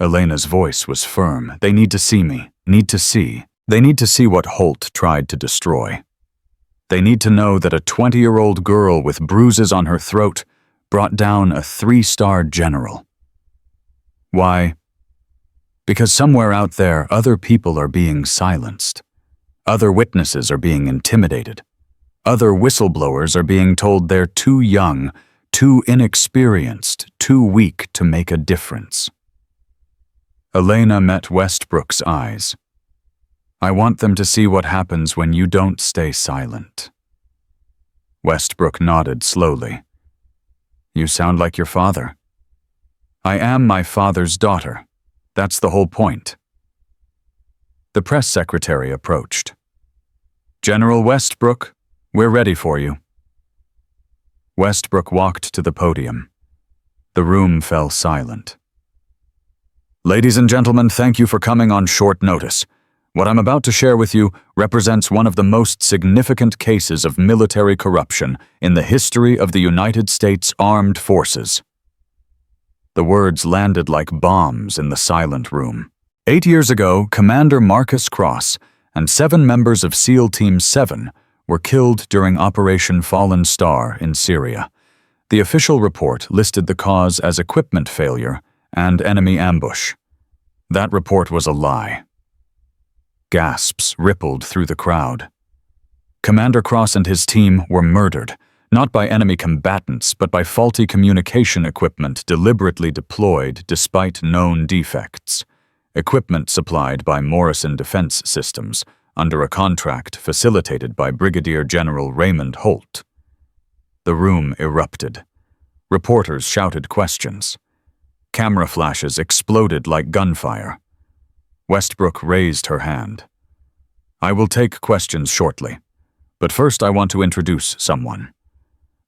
Elena's voice was firm. They need to see me. They need to see what Holt tried to destroy. They need to know that a 20-year-old girl with bruises on her throat brought down a 3-star general. Why? Because somewhere out there, other people are being silenced. Other witnesses are being intimidated. Other whistleblowers are being told they're too young, too inexperienced, too weak to make a difference. Elena met Westbrook's eyes. I want them to see what happens when you don't stay silent. Westbrook nodded slowly. You sound like your father. I am my father's daughter. That's the whole point. The press secretary approached. General Westbrook, we're ready for you. Westbrook walked to the podium. The room fell silent. Ladies and gentlemen, thank you for coming on short notice. What I'm about to share with you represents one of the most significant cases of military corruption in the history of the United States Armed Forces. The words landed like bombs in the silent room. 8 years ago, Commander Marcus Cross and 7 members of SEAL Team 7 were killed during Operation Fallen Star in Syria. The official report listed the cause as equipment failure and enemy ambush. That report was a lie. Gasps rippled through the crowd. Commander Cross and his team were murdered, not by enemy combatants, but by faulty communication equipment deliberately deployed despite known defects. Equipment supplied by Morrison Defense Systems under a contract facilitated by Brigadier General Raymond Holt. The room erupted. Reporters shouted questions. Camera flashes exploded like gunfire. Westbrook raised her hand. I will take questions shortly, but first I want to introduce someone.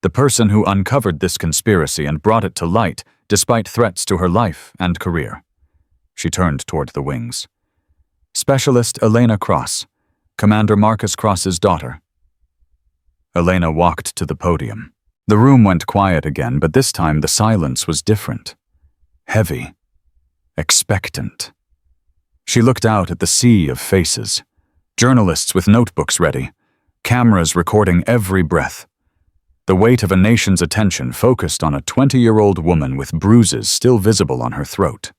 The person who uncovered this conspiracy and brought it to light despite threats to her life and career. She turned toward the wings. Specialist Elena Cross, Commander Marcus Cross's daughter. Elena walked to the podium. The room went quiet again, but this time the silence was different. Heavy. Expectant. She looked out at the sea of faces. Journalists with notebooks ready. Cameras recording every breath. The weight of a nation's attention focused on a 20-year-old woman with bruises still visible on her throat.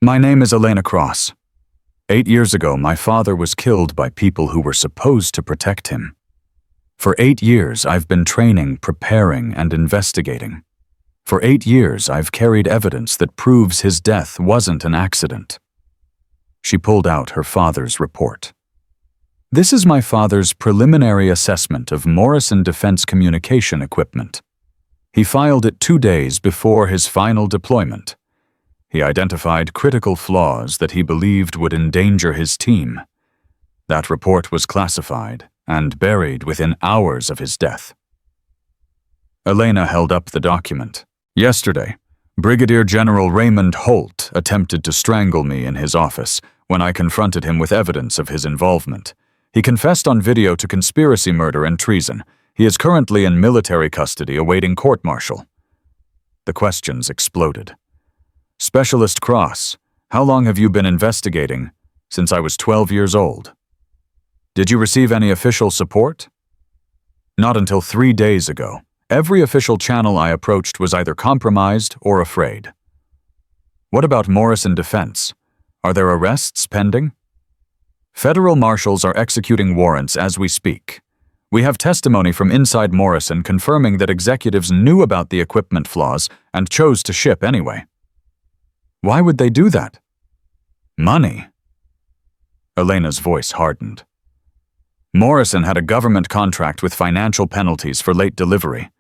My name is Elena Cross. 8 years ago, my father was killed by people who were supposed to protect him. For 8 years, I've been training, preparing, and investigating. For 8 years, I've carried evidence that proves his death wasn't an accident. She pulled out her father's report. This is my father's preliminary assessment of Morrison Defense communication equipment. He filed it 2 days before his final deployment. He identified critical flaws that he believed would endanger his team. That report was classified and buried within hours of his death. Elena held up the document. Yesterday, Brigadier General Raymond Holt attempted to strangle me in his office when I confronted him with evidence of his involvement. He confessed on video to conspiracy murder and treason. He is currently in military custody awaiting court-martial. The questions exploded. Specialist Cross, how long have you been investigating? Since I was 12 years old. Did you receive any official support? Not until 3 days ago. Every official channel I approached was either compromised or afraid. What about Morrison Defense? Are there arrests pending? Federal marshals are executing warrants as we speak. We have testimony from inside Morrison confirming that executives knew about the equipment flaws and chose to ship anyway. Why would they do that? Money. Elena's voice hardened. Morrison had a government contract with financial penalties for late delivery.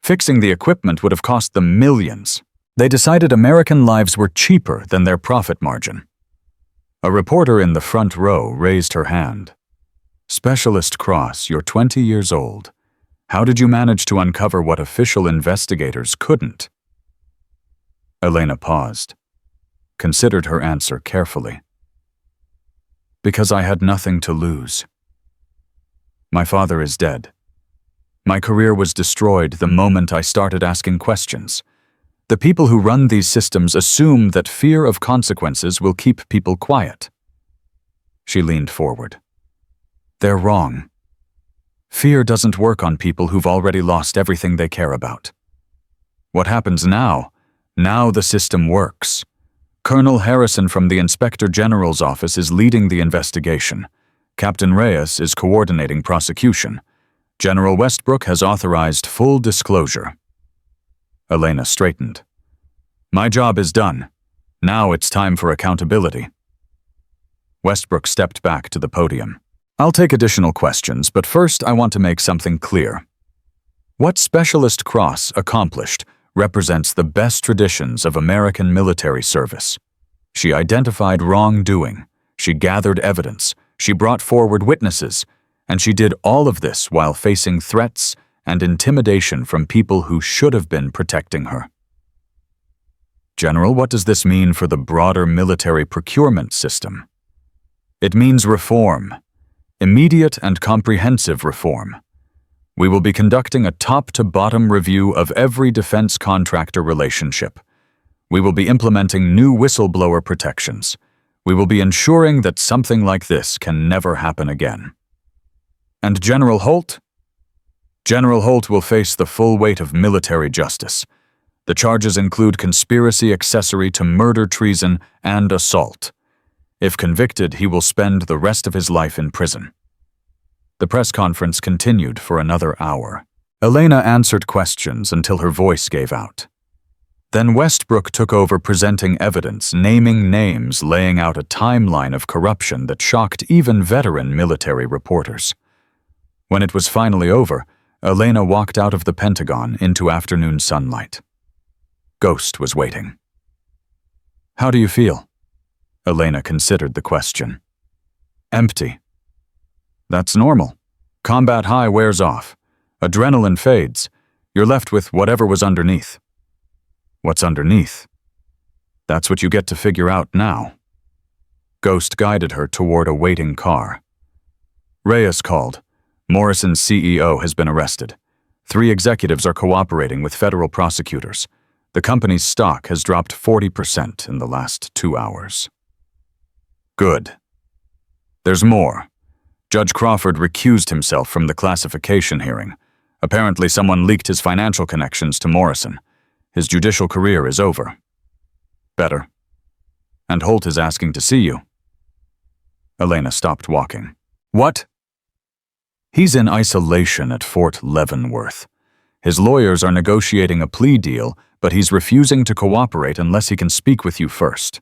Fixing the equipment would have cost them millions. They decided American lives were cheaper than their profit margin. A reporter in the front row raised her hand. Specialist Cross, you're 20 years old. How did you manage to uncover what official investigators couldn't? Elena paused, considered her answer carefully. Because I had nothing to lose. My father is dead. My career was destroyed the moment I started asking questions. The people who run these systems assume that fear of consequences will keep people quiet. She leaned forward. They're wrong. Fear doesn't work on people who've already lost everything they care about. What happens now? Now the system works. Colonel Harrison from the Inspector General's office is leading the investigation. Captain Reyes is coordinating prosecution. General Westbrook has authorized full disclosure. Elena straightened. My job is done. Now it's time for accountability. Westbrook stepped back to the podium. I'll take additional questions, but first I want to make something clear. What Specialist Cross accomplished represents the best traditions of American military service. She identified wrongdoing, she gathered evidence, she brought forward witnesses, and she did all of this while facing threats and intimidation from people who should have been protecting her. General, what does this mean for the broader military procurement system? It means reform, immediate and comprehensive reform. We will be conducting a top-to-bottom review of every defense contractor relationship. We will be implementing new whistleblower protections. We will be ensuring that something like this can never happen again. And General Holt? General Holt will face the full weight of military justice. The charges include conspiracy accessory to murder, treason, and assault. If convicted, he will spend the rest of his life in prison. The press conference continued for another hour. Elena answered questions until her voice gave out. Then Westbrook took over presenting evidence, naming names, laying out a timeline of corruption that shocked even veteran military reporters. When it was finally over, Elena walked out of the Pentagon into afternoon sunlight. Ghost was waiting. How do you feel? Elena considered the question. Empty. That's normal. Combat high wears off. Adrenaline fades. You're left with whatever was underneath. What's underneath? That's what you get to figure out now. Ghost guided her toward a waiting car. Reyes called. Morrison's CEO has been arrested. 3 executives are cooperating with federal prosecutors. The company's stock has dropped 40% in the last 2 hours. Good. There's more. Judge Crawford recused himself from the classification hearing. Apparently someone leaked his financial connections to Morrison. His judicial career is over. Better. And Holt is asking to see you. Elena stopped walking. What? He's in isolation at Fort Leavenworth. His lawyers are negotiating a plea deal, but he's refusing to cooperate unless he can speak with you first.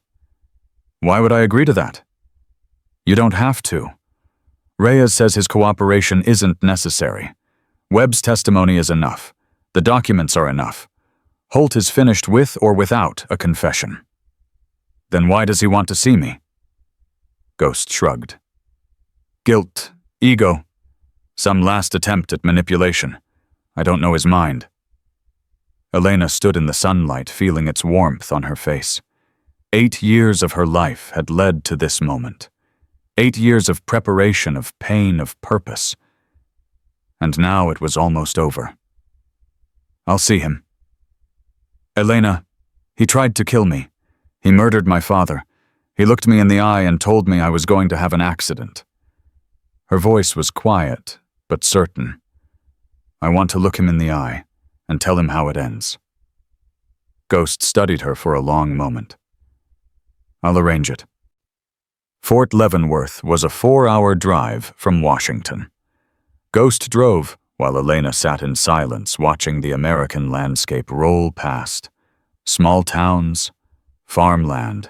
Why would I agree to that? You don't have to. Reyes says his cooperation isn't necessary. Webb's testimony is enough. The documents are enough. Holt is finished with or without a confession. Then why does he want to see me? Ghost shrugged. Guilt, ego, some last attempt at manipulation. I don't know his mind. Elena stood in the sunlight, feeling its warmth on her face. 8 years of her life had led to this moment. 8 years of preparation, of pain, of purpose. And now it was almost over. I'll see him. Elena, he tried to kill me. He murdered my father. He looked me in the eye and told me I was going to have an accident. Her voice was quiet, but certain. I want to look him in the eye and tell him how it ends. Ghost studied her for a long moment. I'll arrange it. Fort Leavenworth was a 4-hour drive from Washington. Ghost drove while Elena sat in silence watching the American landscape roll past. Small towns, farmland,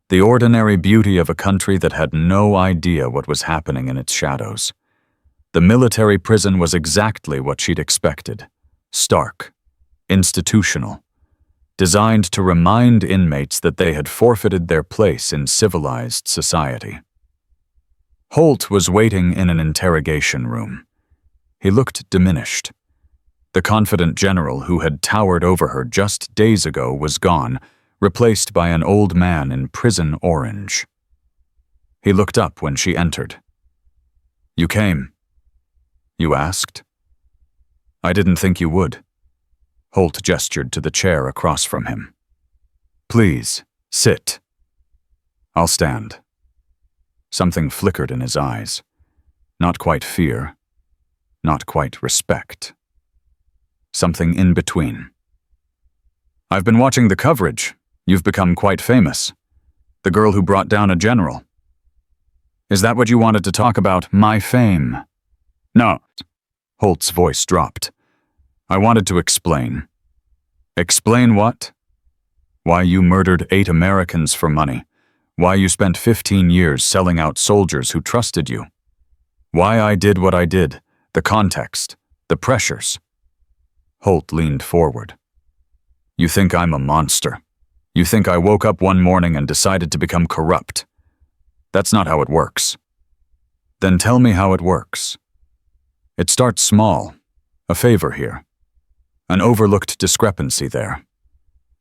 the ordinary beauty of a country that had no idea what was happening in its shadows. The military prison was exactly what she'd expected. Stark, institutional, designed to remind inmates that they had forfeited their place in civilized society. Holt was waiting in an interrogation room. He looked diminished. The confident general who had towered over her just days ago was gone, replaced by an old man in prison orange. He looked up when she entered. You came. You asked? I didn't think you would. Holt gestured to the chair across from him. Please, sit. I'll stand. Something flickered in his eyes. Not quite fear. Not quite respect. Something in between. I've been watching the coverage. You've become quite famous. The girl who brought down a general. Is that what you wanted to talk about, my fame? No. Holt's voice dropped. I wanted to explain. Explain what? Why you murdered 8 Americans for money. Why you spent 15 years selling out soldiers who trusted you. Why I did what I did. The context. The pressures. Holt leaned forward. You think I'm a monster. You think I woke up one morning and decided to become corrupt. That's not how it works. Then tell me how it works. It starts small. A favor here. An overlooked discrepancy there.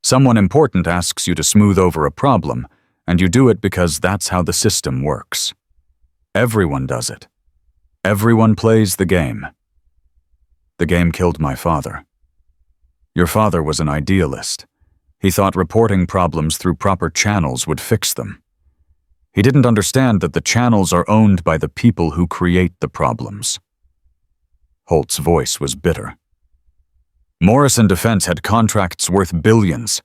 Someone important asks you to smooth over a problem, and you do it because that's how the system works. Everyone does it. Everyone plays the game. The game killed my father. Your father was an idealist. He thought reporting problems through proper channels would fix them. He didn't understand that the channels are owned by the people who create the problems. Holt's voice was bitter. Morrison Defense had contracts worth billions.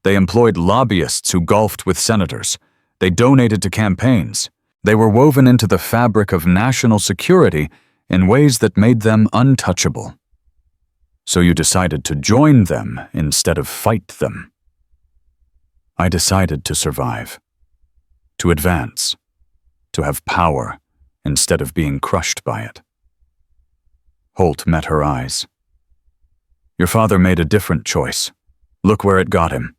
They employed lobbyists who golfed with senators. They donated to campaigns. They were woven into the fabric of national security in ways that made them untouchable. So you decided to join them instead of fight them. I decided to survive, to advance, to have power instead of being crushed by it. Holt met her eyes. Your father made a different choice. Look where it got him.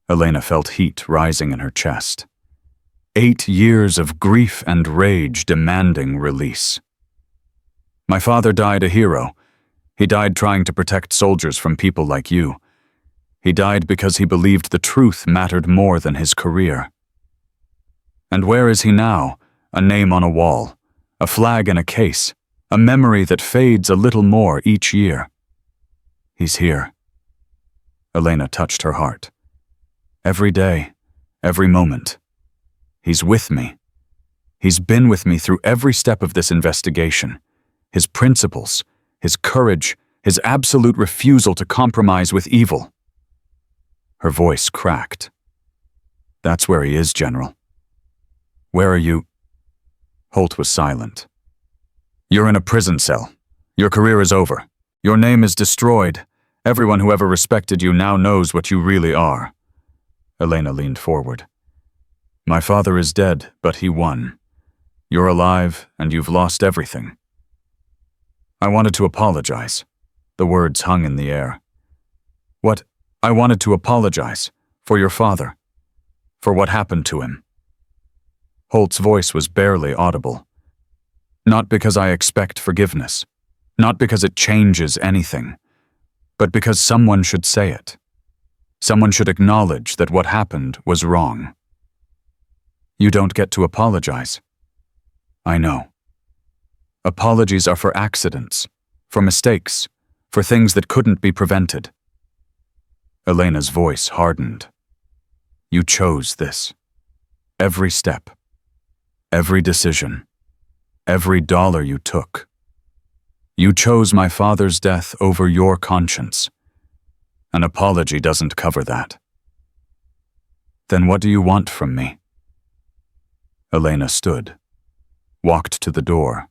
Elena felt heat rising in her chest. 8 years of grief and rage demanding release. My father died a hero. He died trying to protect soldiers from people like you. He died because he believed the truth mattered more than his career. And where is he now? A name on a wall, a flag in a case, a memory that fades a little more each year. He's here. Elena touched her heart. Every day, every moment. He's with me. He's been with me through every step of this investigation. His principles, his courage, his absolute refusal to compromise with evil. Her voice cracked. That's where he is, General. Where are you? Holt was silent. You're in a prison cell. Your career is over. Your name is destroyed. Everyone who ever respected you now knows what you really are. Elena leaned forward. My father is dead, but he won. You're alive, and you've lost everything. I wanted to apologize. The words hung in the air. What? I wanted to apologize. For your father. For what happened to him. Holt's voice was barely audible. Not because I expect forgiveness. Not because it changes anything. But because someone should say it. Someone should acknowledge that what happened was wrong. You don't get to apologize. I know. Apologies are for accidents, for mistakes, for things that couldn't be prevented. Elena's voice hardened. You chose this. Every step. Every decision. Every dollar you took. You chose my father's death over your conscience. An apology doesn't cover that. Then what do you want from me? Elena stood, walked to the door,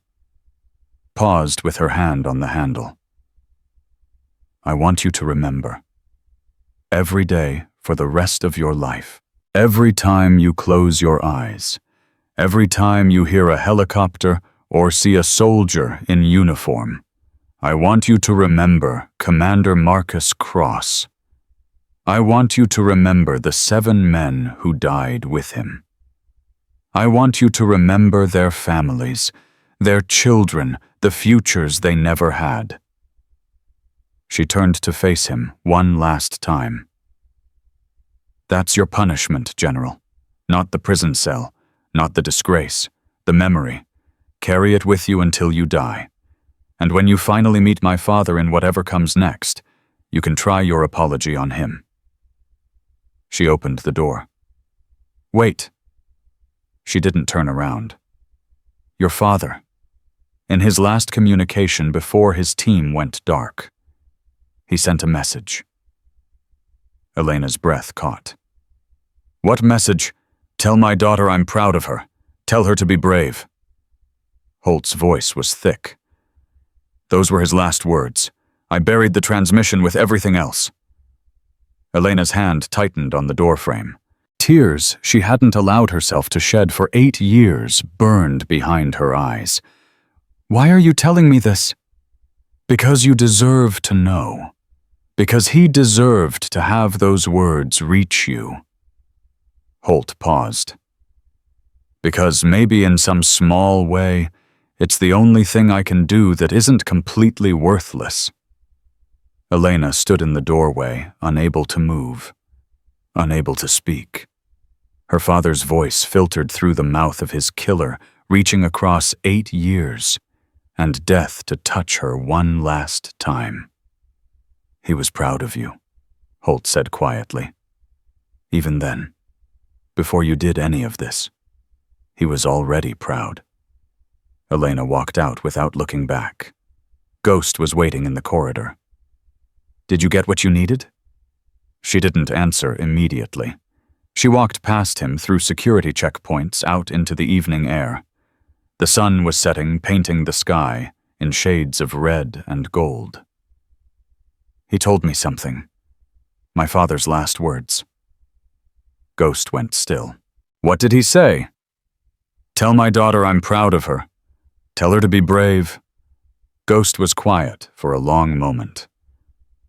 paused with her hand on the handle. I want you to remember. Every day for the rest of your life. Every time you close your eyes. Every time you hear a helicopter or see a soldier in uniform, I want you to remember Commander Marcus Cross. I want you to remember the 7 men who died with him. I want you to remember their families, their children, the futures they never had. She turned to face him one last time. That's your punishment, General. Not the prison cell, not the disgrace, the memory. Carry it with you until you die. And when you finally meet my father in whatever comes next, you can try your apology on him. She opened the door. Wait. She didn't turn around. Your father. In his last communication before his team went dark, he sent a message. Elena's breath caught. What message? Tell my daughter I'm proud of her. Tell her to be brave. Holt's voice was thick. Those were his last words. I buried the transmission with everything else. Elena's hand tightened on the doorframe. Tears she hadn't allowed herself to shed for 8 years burned behind her eyes. Why are you telling me this? Because you deserve to know. Because he deserved to have those words reach you. Holt paused. Because maybe in some small way, it's the only thing I can do that isn't completely worthless. Elena stood in the doorway, unable to move, unable to speak. Her father's voice filtered through the mouth of his killer, reaching across 8 years, and death to touch her one last time. He was proud of you, Holt said quietly. Even then, before you did any of this, he was already proud. Elena walked out without looking back. Ghost was waiting in the corridor. Did you get what you needed? She didn't answer immediately. She walked past him through security checkpoints out into the evening air. The sun was setting, painting the sky in shades of red and gold. He told me something. My father's last words. Ghost went still. What did he say? Tell my daughter I'm proud of her. Tell her to be brave. Ghost was quiet for a long moment.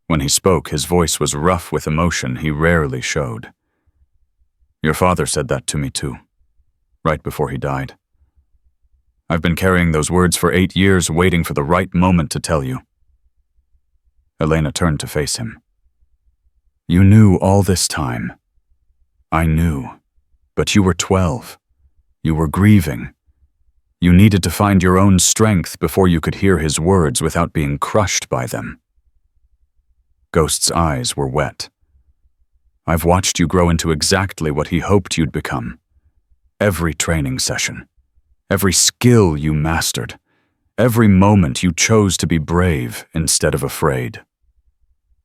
When he spoke, his voice was rough with emotion he rarely showed. Your father said that to me too, right before he died. I've been carrying those words for 8 years, waiting for the right moment to tell you. Elena turned to face him. You knew all this time. I knew, but you were 12. You were grieving. You needed to find your own strength before you could hear his words without being crushed by them. Ghost's eyes were wet. I've watched you grow into exactly what he hoped you'd become. Every training session, every skill you mastered, every moment you chose to be brave instead of afraid.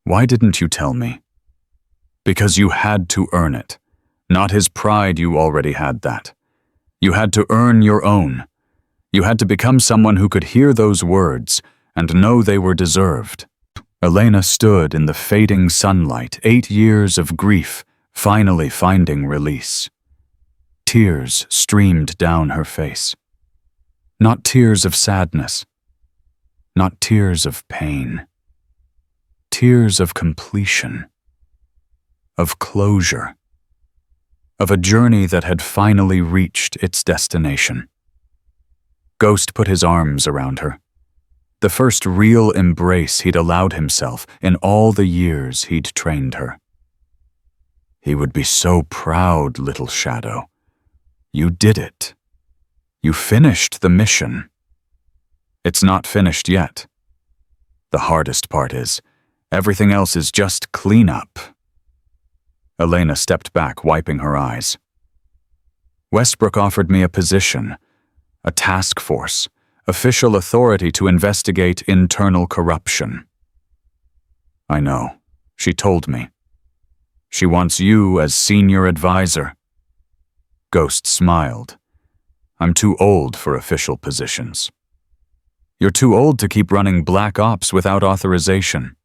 Why didn't you tell me? Because you had to earn it. Not his pride, you already had that. You had to earn your own. You had to become someone who could hear those words and know they were deserved. Elena stood in the fading sunlight, 8 years of grief, finally finding release. Tears streamed down her face. Not tears of sadness. Not tears of pain. Tears of completion. Of closure. Of a journey that had finally reached its destination. Ghost put his arms around her. The first real embrace he'd allowed himself in all the years he'd trained her. He would be so proud, little shadow. You did it. You finished the mission. It's not finished yet. The hardest part is, everything else is just cleanup. Elena stepped back, wiping her eyes. Westbrook offered me a position, a task force, official authority to investigate internal corruption. I know. She told me. She wants you as senior advisor. Ghost smiled. I'm too old for official positions. You're too old to keep running black ops without authorization.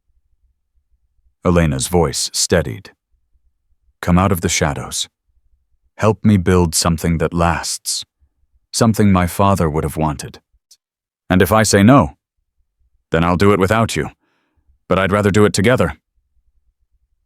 Elena's voice steadied. Come out of the shadows. Help me build something that lasts. Something my father would have wanted. And if I say no, then I'll do it without you. But I'd rather do it together.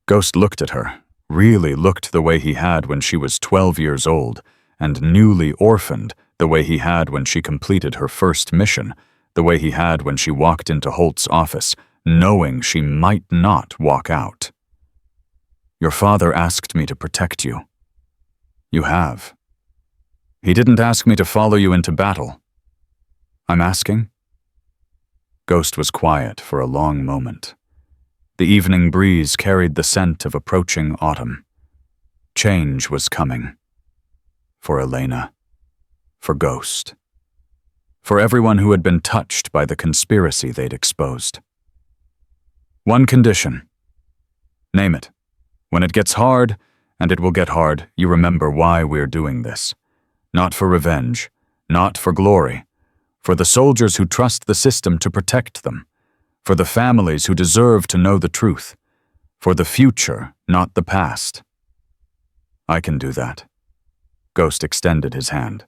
Ghost looked at her, really looked the way he had when she was 12 years old, and newly orphaned the way he had when she completed her first mission, the way he had when she walked into Holt's office, knowing she might not walk out. Your father asked me to protect you. You have. He didn't ask me to follow you into battle. I'm asking? Ghost was quiet for a long moment. The evening breeze carried the scent of approaching autumn. Change was coming. For Elena. For Ghost. For everyone who had been touched by the conspiracy they'd exposed. One condition. Name it. When it gets hard, and it will get hard, you remember why we're doing this. Not for revenge, not for glory. For the soldiers who trust the system to protect them, for the families who deserve to know the truth, for the future, not the past. I can do that. Ghost extended his hand.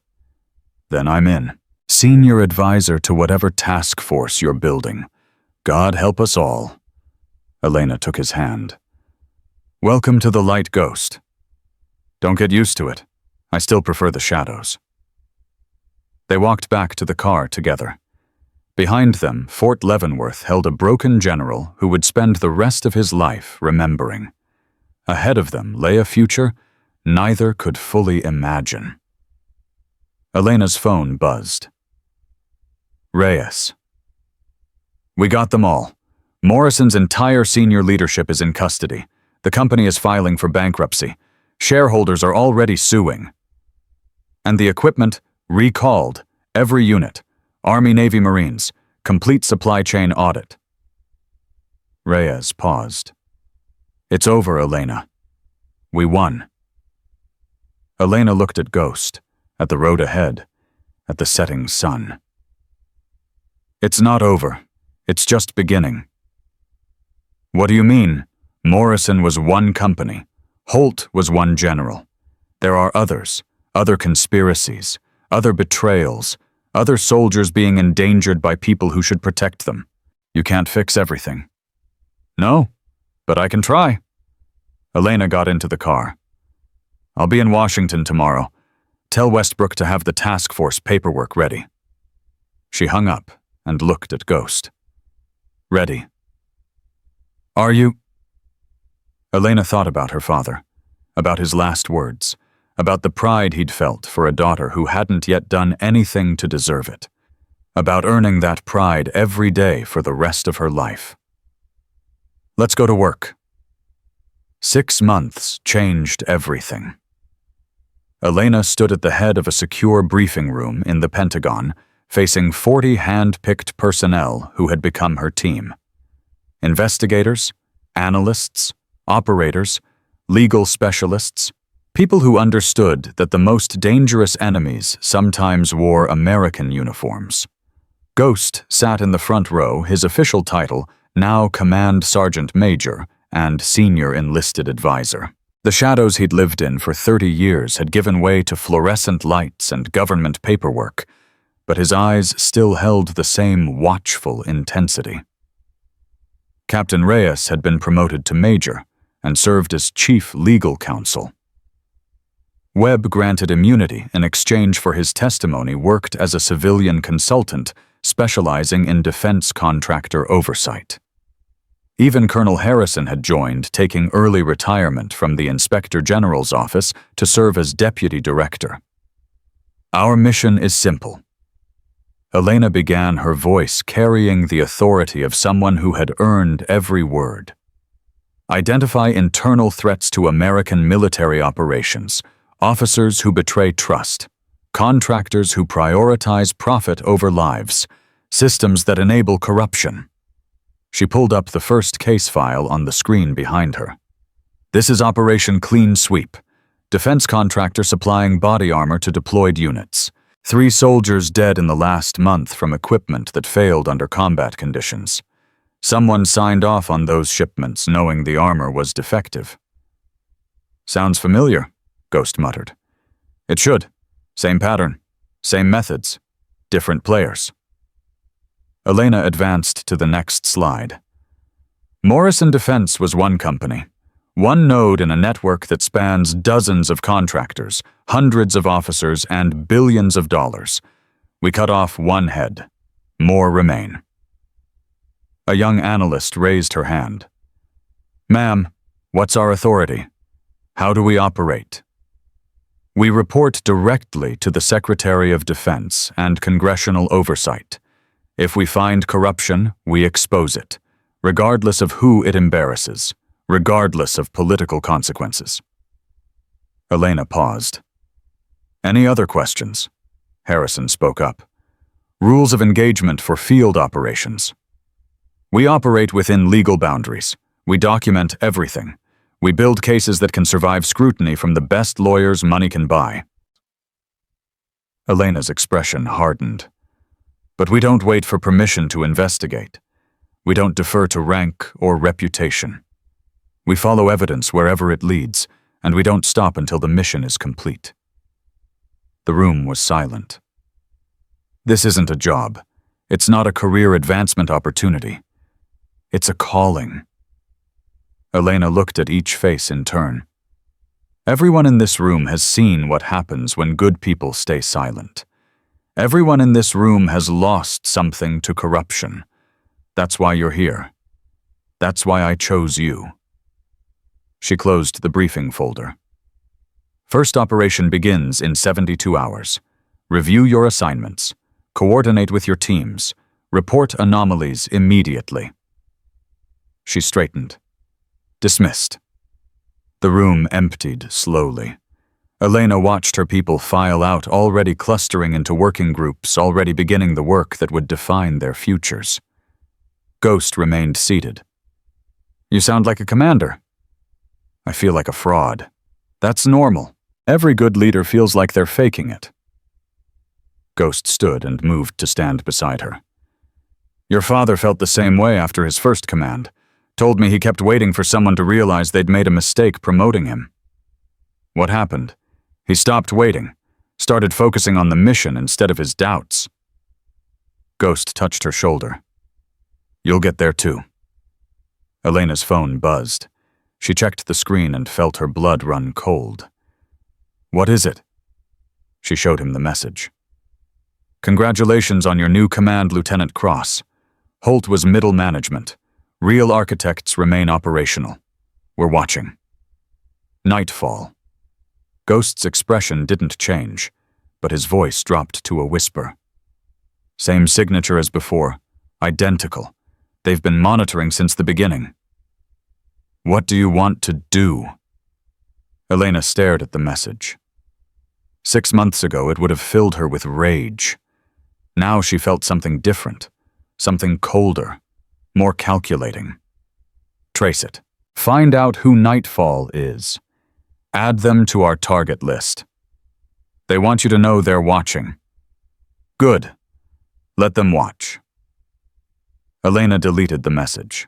Then I'm in. Senior advisor to whatever task force you're building. God help us all. Elena took his hand. Welcome to the light, Ghost. Don't get used to it. I still prefer the shadows. They walked back to the car together. Behind them, Fort Leavenworth held a broken general who would spend the rest of his life remembering. Ahead of them lay a future neither could fully imagine. Elena's phone buzzed. Reyes. We got them all. Morrison's entire senior leadership is in custody. The company is filing for bankruptcy. Shareholders are already suing. And the equipment recalled. Every unit. Army, Navy, Marines. Complete supply chain audit. Reyes paused. It's over, Elena. We won. Elena looked at Ghost, at the road ahead, at the setting sun. It's not over. It's just beginning. What do you mean? Morrison was one company. Holt was one general. There are others, other conspiracies, other betrayals, other soldiers being endangered by people who should protect them. You can't fix everything. No, but I can try. Elena got into the car. I'll be in Washington tomorrow. Tell Westbrook to have the task force paperwork ready. She hung up and looked at Ghost. Ready. Are you? Elena thought about her father, about his last words, about the pride he'd felt for a daughter who hadn't yet done anything to deserve it, about earning that pride every day for the rest of her life. Let's go to work. 6 months changed everything. Elena stood at the head of a secure briefing room in the Pentagon, facing 40 hand-picked personnel who had become her team. Investigators, analysts, operators, legal specialists, people who understood that the most dangerous enemies sometimes wore American uniforms. Ghost sat in the front row, his official title now Command Sergeant Major and Senior Enlisted Advisor. The shadows he'd lived in for 30 years had given way to fluorescent lights and government paperwork, but his eyes still held the same watchful intensity. Captain Reyes had been promoted to Major and served as Chief Legal Counsel. Webb granted immunity in exchange for his testimony worked as a civilian consultant specializing in defense contractor oversight. Even Colonel Harrison had joined, taking early retirement from the Inspector General's office to serve as Deputy Director. Our mission is simple. Elena began, her voice carrying the authority of someone who had earned every word. Identify internal threats to American military operations, officers who betray trust, contractors who prioritize profit over lives, systems that enable corruption. She pulled up the first case file on the screen behind her. This is Operation Clean Sweep, defense contractor supplying body armor to deployed units. 3 soldiers dead in the last month from equipment that failed under combat conditions. Someone signed off on those shipments knowing the armor was defective. Sounds familiar, Ghost muttered. It should. Same pattern, same methods, different players. Elena advanced to the next slide. Morrison Defense was one company, one node in a network that spans dozens of contractors, hundreds of officers, and billions of dollars. We cut off one head. More remain. A young analyst raised her hand. Ma'am, what's our authority? How do we operate? We report directly to the Secretary of Defense and congressional oversight. If we find corruption, we expose it, regardless of who it embarrasses, regardless of political consequences. Elena paused. Any other questions? Harrison spoke up. Rules of engagement for field operations. We operate within legal boundaries. We document everything. We build cases that can survive scrutiny from the best lawyers money can buy. Elena's expression hardened. But we don't wait for permission to investigate. We don't defer to rank or reputation. We follow evidence wherever it leads, and we don't stop until the mission is complete. The room was silent. This isn't a job. It's not a career advancement opportunity. It's a calling. Elena looked at each face in turn. Everyone in this room has seen what happens when good people stay silent. Everyone in this room has lost something to corruption. That's why you're here. That's why I chose you. She closed the briefing folder. First operation begins in 72 hours. Review your assignments. Coordinate with your teams. Report anomalies immediately. She straightened. Dismissed. The room emptied slowly. Elena watched her people file out, already clustering into working groups, already beginning the work that would define their futures. Ghost remained seated. You sound like a commander. I feel like a fraud. That's normal. Every good leader feels like they're faking it. Ghost stood and moved to stand beside her. Your father felt the same way after his first command. Told me he kept waiting for someone to realize they'd made a mistake promoting him. What happened? He stopped waiting, started focusing on the mission instead of his doubts. Ghost touched her shoulder. You'll get there too. Elena's phone buzzed. She checked the screen and felt her blood run cold. What is it? She showed him the message. Congratulations on your new command, Lieutenant Cross. Holt was middle management. Real architects remain operational. We're watching. Nightfall. Ghost's expression didn't change, but his voice dropped to a whisper. Same signature as before. Identical. They've been monitoring since the beginning. What do you want to do? Elena stared at the message. 6 months ago, it would have filled her with rage. Now she felt something different, something colder, more calculating. Trace it. Find out who Nightfall is. Add them to our target list. They want you to know they're watching. Good. Let them watch. Elena deleted the message.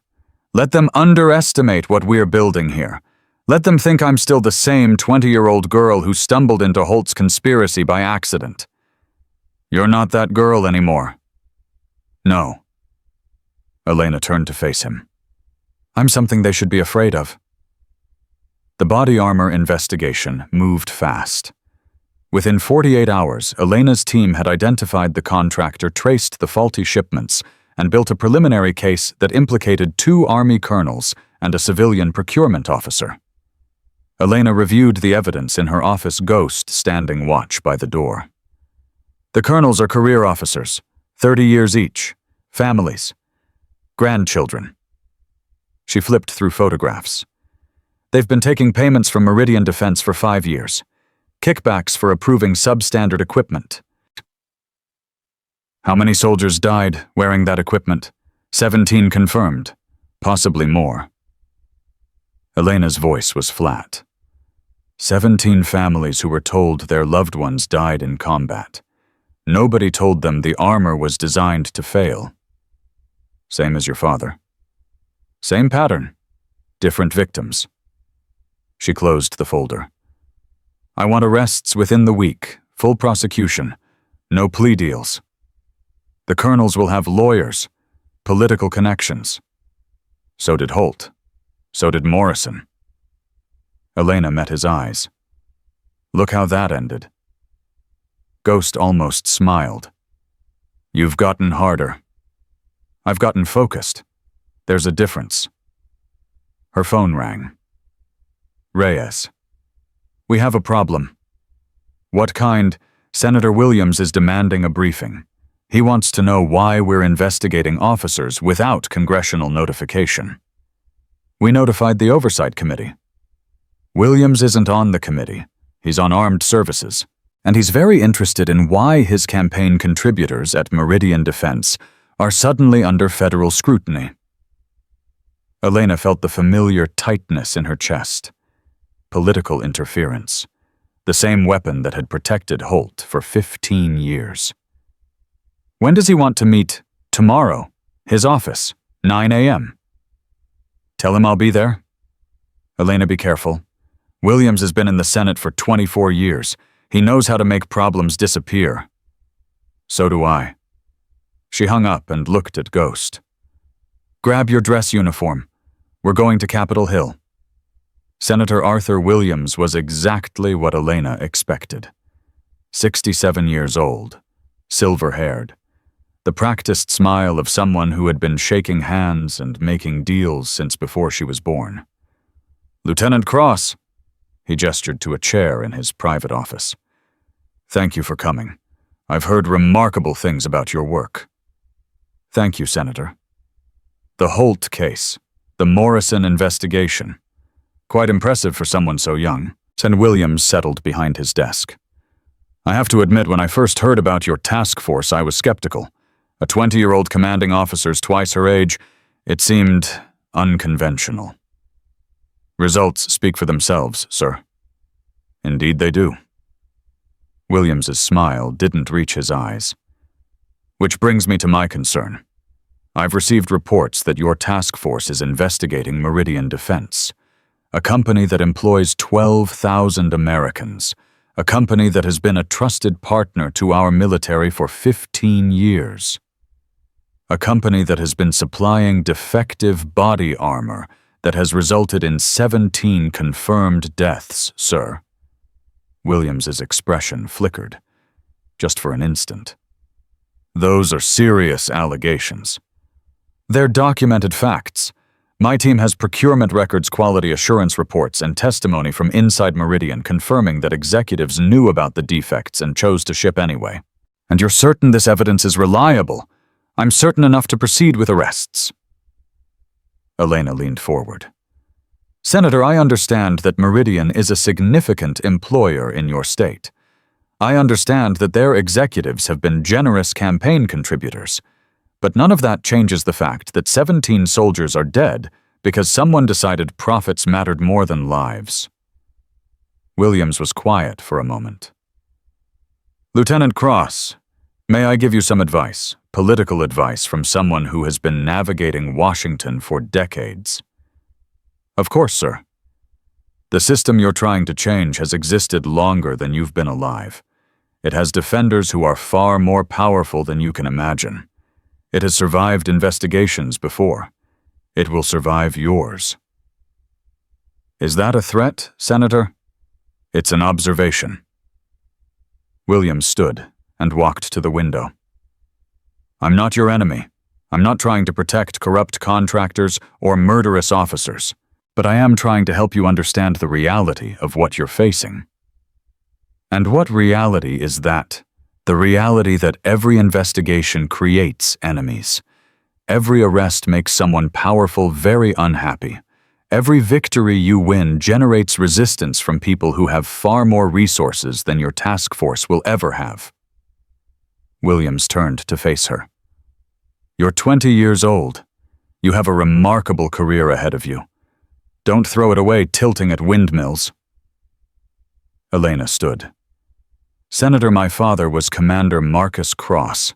Let them underestimate what we're building here. Let them think I'm still the same 20-year-old girl who stumbled into Holt's conspiracy by accident. You're not that girl anymore. No. Elena turned to face him. I'm something they should be afraid of. The body armor investigation moved fast. Within 48 hours, Elena's team had identified the contractor, traced the faulty shipments, and built a preliminary case that implicated 2 Army colonels and a civilian procurement officer. Elena reviewed the evidence in her office, Ghost standing watch by the door. The colonels are career officers, 30 years each, families, grandchildren. She flipped through photographs. They've been taking payments from Meridian Defense for 5 years, kickbacks for approving substandard equipment. How many soldiers died wearing that equipment? 17 confirmed, possibly more. Elena's voice was flat. 17 families who were told their loved ones died in combat. Nobody told them the armor was designed to fail. Same as your father. Same pattern. Different victims. She closed the folder. I want arrests within the week, full prosecution, no plea deals. The colonels will have lawyers, political connections. So did Holt. So did Morrison. Elena met his eyes. Look how that ended. Ghost almost smiled. You've gotten harder. I've gotten focused. There's a difference. Her phone rang. Reyes. We have a problem. What kind? Senator Williams is demanding a briefing. He wants to know why we're investigating officers without congressional notification. We notified the Oversight Committee. Williams isn't on the committee. He's on Armed Services. And he's very interested in why his campaign contributors at Meridian Defense are suddenly under federal scrutiny. Elena felt the familiar tightness in her chest. Political interference. The same weapon that had protected Holt for 15 years. When does he want to meet? Tomorrow. His office. 9 a.m. Tell him I'll be there. Elena, be careful. Williams has been in the Senate for 24 years. He knows how to make problems disappear. So do I. She hung up and looked at Ghost. Grab your dress uniform. We're going to Capitol Hill. Senator Arthur Williams was exactly what Elena expected. 67 years old, silver-haired, the practiced smile of someone who had been shaking hands and making deals since before she was born. Lieutenant Cross, he gestured to a chair in his private office. Thank you for coming. I've heard remarkable things about your work. Thank you, Senator. The Holt case, the Morrison investigation. Quite impressive for someone so young. And Williams settled behind his desk. I have to admit, when I first heard about your task force, I was skeptical. A 20-year-old commanding officer's twice her age, it seemed unconventional. Results speak for themselves, sir. Indeed they do. Williams's smile didn't reach his eyes. Which brings me to my concern. I've received reports that your task force is investigating Meridian Defense, a company that employs 12,000 Americans, a company that has been a trusted partner to our military for 15 years. A company that has been supplying defective body armor that has resulted in 17 confirmed deaths, sir. Williams's expression flickered, just for an instant. Those are serious allegations. They're documented facts. My team has procurement records, quality assurance reports, and testimony from inside Meridian confirming that executives knew about the defects and chose to ship anyway. And you're certain this evidence is reliable? I'm certain enough to proceed with arrests. Elena leaned forward. Senator, I understand that Meridian is a significant employer in your state. I understand that their executives have been generous campaign contributors. But none of that changes the fact that 17 soldiers are dead because someone decided profits mattered more than lives. Williams was quiet for a moment. Lieutenant Cross, may I give you some advice, political advice from someone who has been navigating Washington for decades? Of course, sir. The system you're trying to change has existed longer than you've been alive. It has defenders who are far more powerful than you can imagine. It has survived investigations before. It will survive yours. Is that a threat, Senator? It's an observation. Williams stood and walked to the window. I'm not your enemy. I'm not trying to protect corrupt contractors or murderous officers, but I am trying to help you understand the reality of what you're facing. And what reality is that? The reality that every investigation creates enemies. Every arrest makes someone powerful very unhappy. Every victory you win generates resistance from people who have far more resources than your task force will ever have. Williams turned to face her. You're 20 years old. You have a remarkable career ahead of you. Don't throw it away tilting at windmills. Elena stood. Senator, my father was Commander Marcus Cross,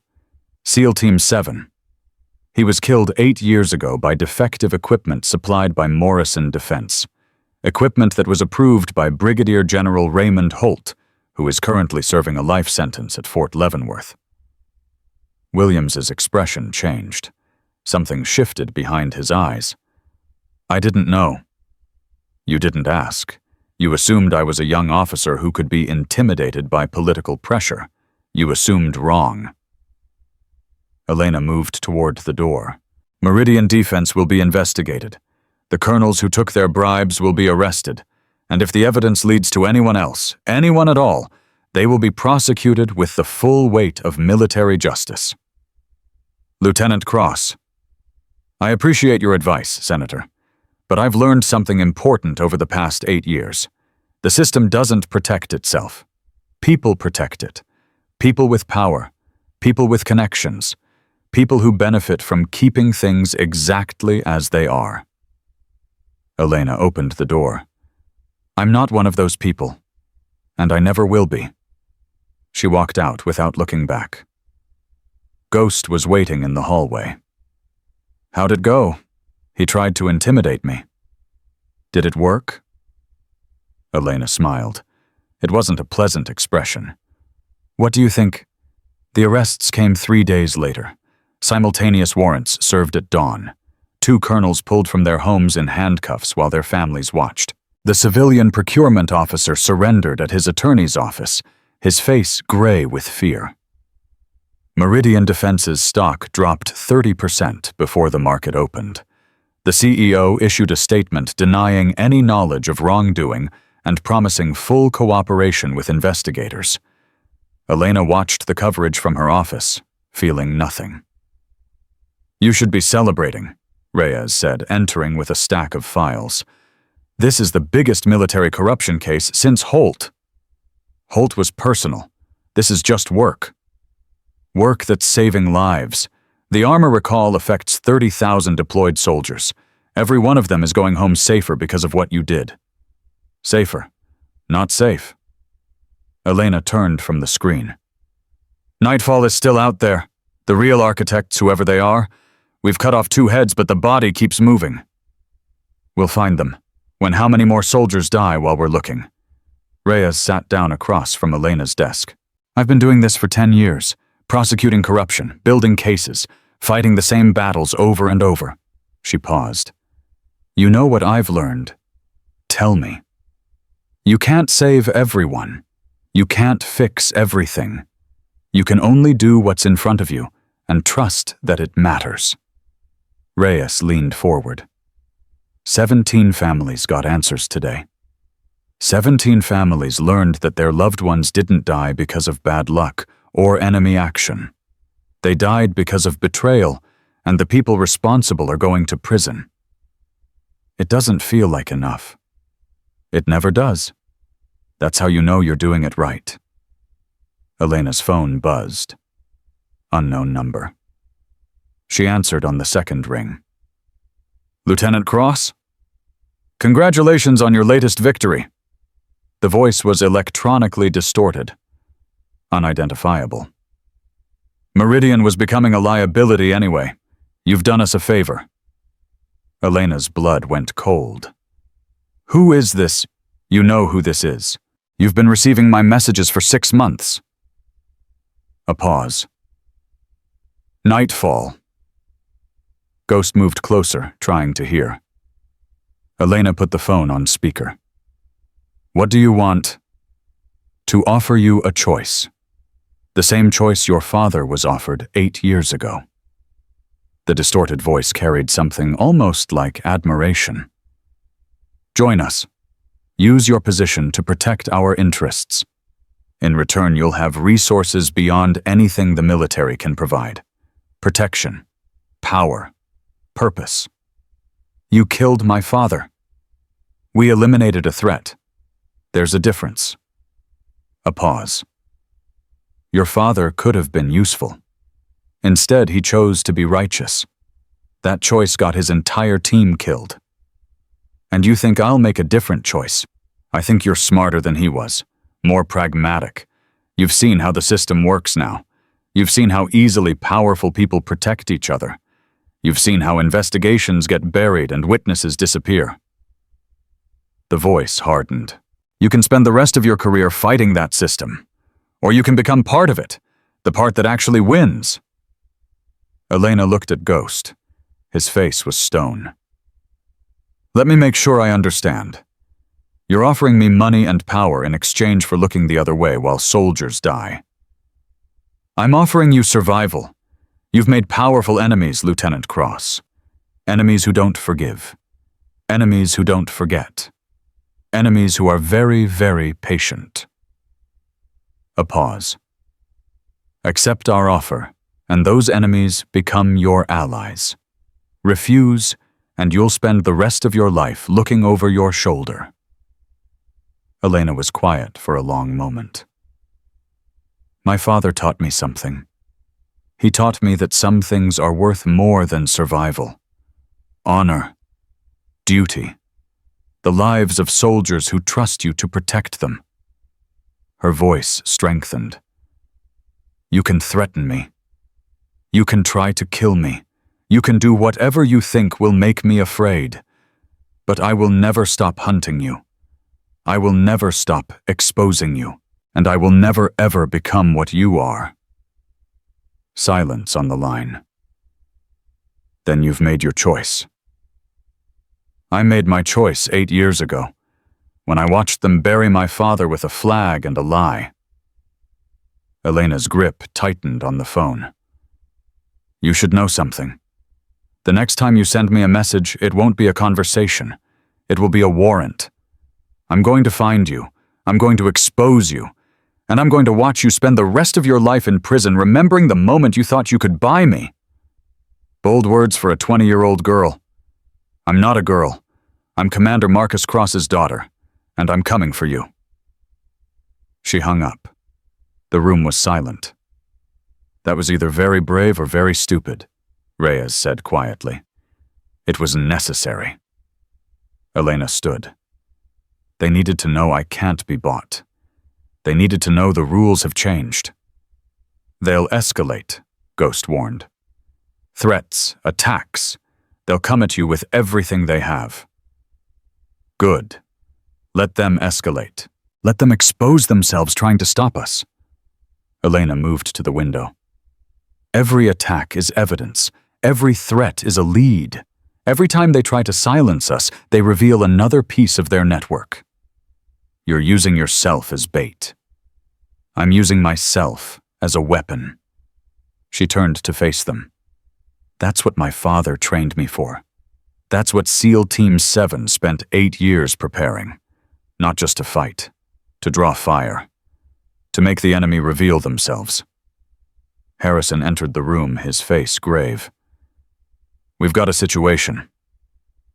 SEAL Team 7. He was killed 8 years ago by defective equipment supplied by Morrison Defense, equipment that was approved by Brigadier General Raymond Holt, who is currently serving a life sentence at Fort Leavenworth. Williams's expression changed. Something shifted behind his eyes. I didn't know. You didn't ask. You assumed I was a young officer who could be intimidated by political pressure. You assumed wrong. Elena moved toward the door. Meridian Defense will be investigated. The colonels who took their bribes will be arrested. And if the evidence leads to anyone else, anyone at all, they will be prosecuted with the full weight of military justice. Lieutenant Cross, I appreciate your advice, Senator. But I've learned something important over the past 8 years. The system doesn't protect itself. People protect it. People with power. People with connections. People who benefit from keeping things exactly as they are. Elena opened the door. I'm not one of those people. And I never will be. She walked out without looking back. Ghost was waiting in the hallway. How'd it go? He tried to intimidate me. Did it work? Elena smiled. It wasn't a pleasant expression. What do you think? The arrests came 3 days later. Simultaneous warrants served at dawn. 2 colonels pulled from their homes in handcuffs while their families watched. The civilian procurement officer surrendered at his attorney's office, his face gray with fear. Meridian Defense's stock dropped 30% before the market opened. The CEO issued a statement denying any knowledge of wrongdoing and promising full cooperation with investigators. Elena watched the coverage from her office, feeling nothing. "You should be celebrating," Reyes said, entering with a stack of files. "This is the biggest military corruption case since Holt." "Holt was personal. This is just work. Work that's saving lives. The armor recall affects 30,000 deployed soldiers. Every one of them is going home safer because of what you did." "Safer. Not safe." Elena turned from the screen. "Nightfall is still out there. The real architects, whoever they are. We've cut off 2 heads, but the body keeps moving." "We'll find them. When how many more soldiers die while we're looking?" Reyes sat down across from Elena's desk. "I've been doing this for 10 years. Prosecuting corruption, building cases, fighting the same battles over and over." She paused. "You know what I've learned? Tell me. You can't save everyone. You can't fix everything. You can only do what's in front of you and trust that it matters." Reyes leaned forward. 17 families got answers today. 17 families learned that their loved ones didn't die because of bad luck or enemy action. They died because of betrayal, and the people responsible are going to prison. It doesn't feel like enough. It never does. That's how you know you're doing it right. Elena's phone buzzed. Unknown number. She answered on the second ring. "Lieutenant Cross? Congratulations on your latest victory." The voice was electronically distorted. Unidentifiable. "Meridian was becoming a liability anyway. You've done us a favor." Elena's blood went cold. "Who is this?" "You know who this is. You've been receiving my messages for 6 months." A pause. "Nightfall." Ghost moved closer, trying to hear. Elena put the phone on speaker. "What do you want?" "To offer you a choice. The same choice your father was offered 8 years ago." The distorted voice carried something almost like admiration. "Join us. Use your position to protect our interests. In return, you'll have resources beyond anything the military can provide. Protection, power, purpose. You killed my father. We eliminated a threat. There's a difference." A pause. "Your father could have been useful. Instead, he chose to be righteous. That choice got his entire team killed. And you think I'll make a different choice? I think you're smarter than he was, more pragmatic. You've seen how the system works now. You've seen how easily powerful people protect each other. You've seen how investigations get buried and witnesses disappear." The voice hardened. "You can spend the rest of your career fighting that system. Or you can become part of it, the part that actually wins." Elena looked at Ghost. His face was stone. "Let me make sure I understand. You're offering me money and power in exchange for looking the other way while soldiers die." "I'm offering you survival. You've made powerful enemies, Lieutenant Cross. Enemies who don't forgive. Enemies who don't forget. Enemies who are very, very patient." A pause. "Accept our offer, and those enemies become your allies. Refuse, and you'll spend the rest of your life looking over your shoulder." Elena was quiet for a long moment. "My father taught me something. He taught me that some things are worth more than survival. Honor, duty, the lives of soldiers who trust you to protect them." Her voice strengthened. "You can threaten me. You can try to kill me. You can do whatever you think will make me afraid. But I will never stop hunting you. I will never stop exposing you. And I will never ever become what you are." Silence on the line. "Then you've made your choice," I made my choice 8 years ago, when I watched them bury my father with a flag and a lie. Elena's grip tightened on the phone. You should know something. The next time you send me a message, it won't be a conversation. It will be a warrant. I'm going to find you. I'm going to expose you. And I'm going to watch you spend the rest of your life in prison remembering the moment you thought you could buy me. Bold words for a 20-year-old girl. I'm not a girl. I'm Commander Marcus Cross's daughter, and I'm coming for you. She hung up. The room was silent. That was either very brave or very stupid, Reyes said quietly. It was necessary. Elena stood. They needed to know I can't be bought. They needed to know the rules have changed. They'll escalate, Ghost warned. Threats, attacks, they'll come at you with everything they have. Good. Let them escalate. Let them expose themselves trying to stop us. Elena moved to the window. Every attack is evidence. Every threat is a lead. Every time they try to silence us, they reveal another piece of their network. You're using yourself as bait. I'm using myself as a weapon. She turned to face them. That's what my father trained me for. That's what SEAL Team 7 spent 8 years preparing. Not just to fight, to draw fire, to make the enemy reveal themselves. Harrison entered the room, his face grave. We've got a situation.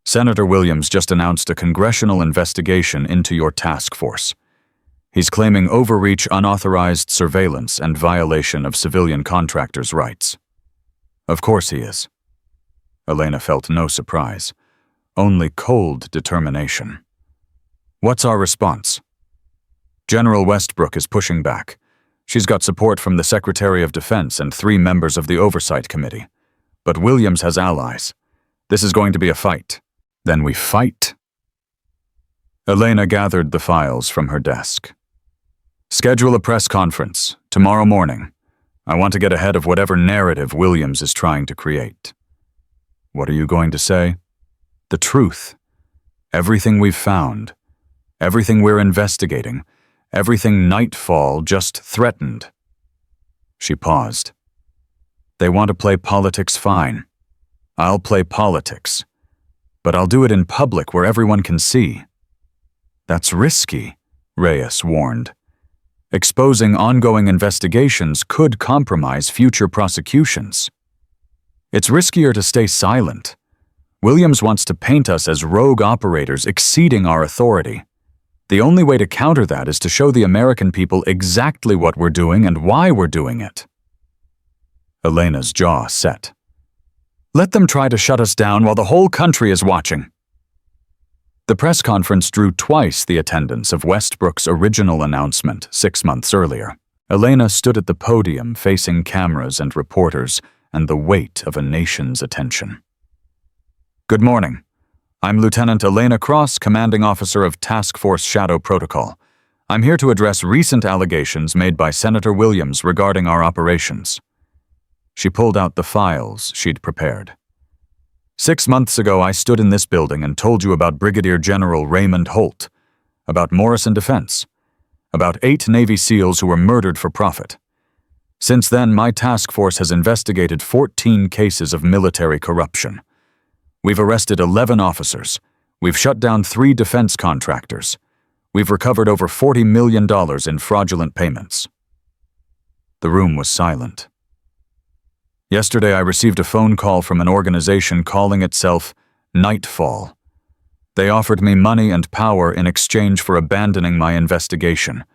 Senator Williams just announced a congressional investigation into your task force. He's claiming overreach, unauthorized surveillance, and violation of civilian contractors' rights. Of course he is. Elena felt no surprise, only cold determination. What's our response? General Westbrook is pushing back. She's got support from the Secretary of Defense and 3 members of the Oversight Committee. But Williams has allies. This is going to be a fight. Then we fight. Elena gathered the files from her desk. Schedule a press conference, tomorrow morning. I want to get ahead of whatever narrative Williams is trying to create. What are you going to say? The truth. Everything we've found. Everything we're investigating. Everything Nightfall just threatened. She paused. They want to play politics, fine. I'll play politics. But I'll do it in public where everyone can see. That's risky, Reyes warned. Exposing ongoing investigations could compromise future prosecutions. It's riskier to stay silent. Williams wants to paint us as rogue operators exceeding our authority. The only way to counter that is to show the American people exactly what we're doing and why we're doing it. Elena's jaw set. Let them try to shut us down while the whole country is watching. The press conference drew twice the attendance of Westbrook's original announcement 6 months earlier. Elena stood at the podium facing cameras and reporters and the weight of a nation's attention. Good morning. I'm Lieutenant Elena Cross, Commanding Officer of Task Force Shadow Protocol. I'm here to address recent allegations made by Senator Williams regarding our operations. She pulled out the files she'd prepared. 6 months ago, I stood in this building and told you about Brigadier General Raymond Holt, about Morrison Defense, about 8 Navy SEALs who were murdered for profit. Since then, my task force has investigated 14 cases of military corruption. We've arrested 11 officers. We've shut down 3 defense contractors. We've recovered over $40 million in fraudulent payments. The room was silent. Yesterday, I received a phone call from an organization calling itself Nightfall. They offered me money and power in exchange for abandoning my investigation.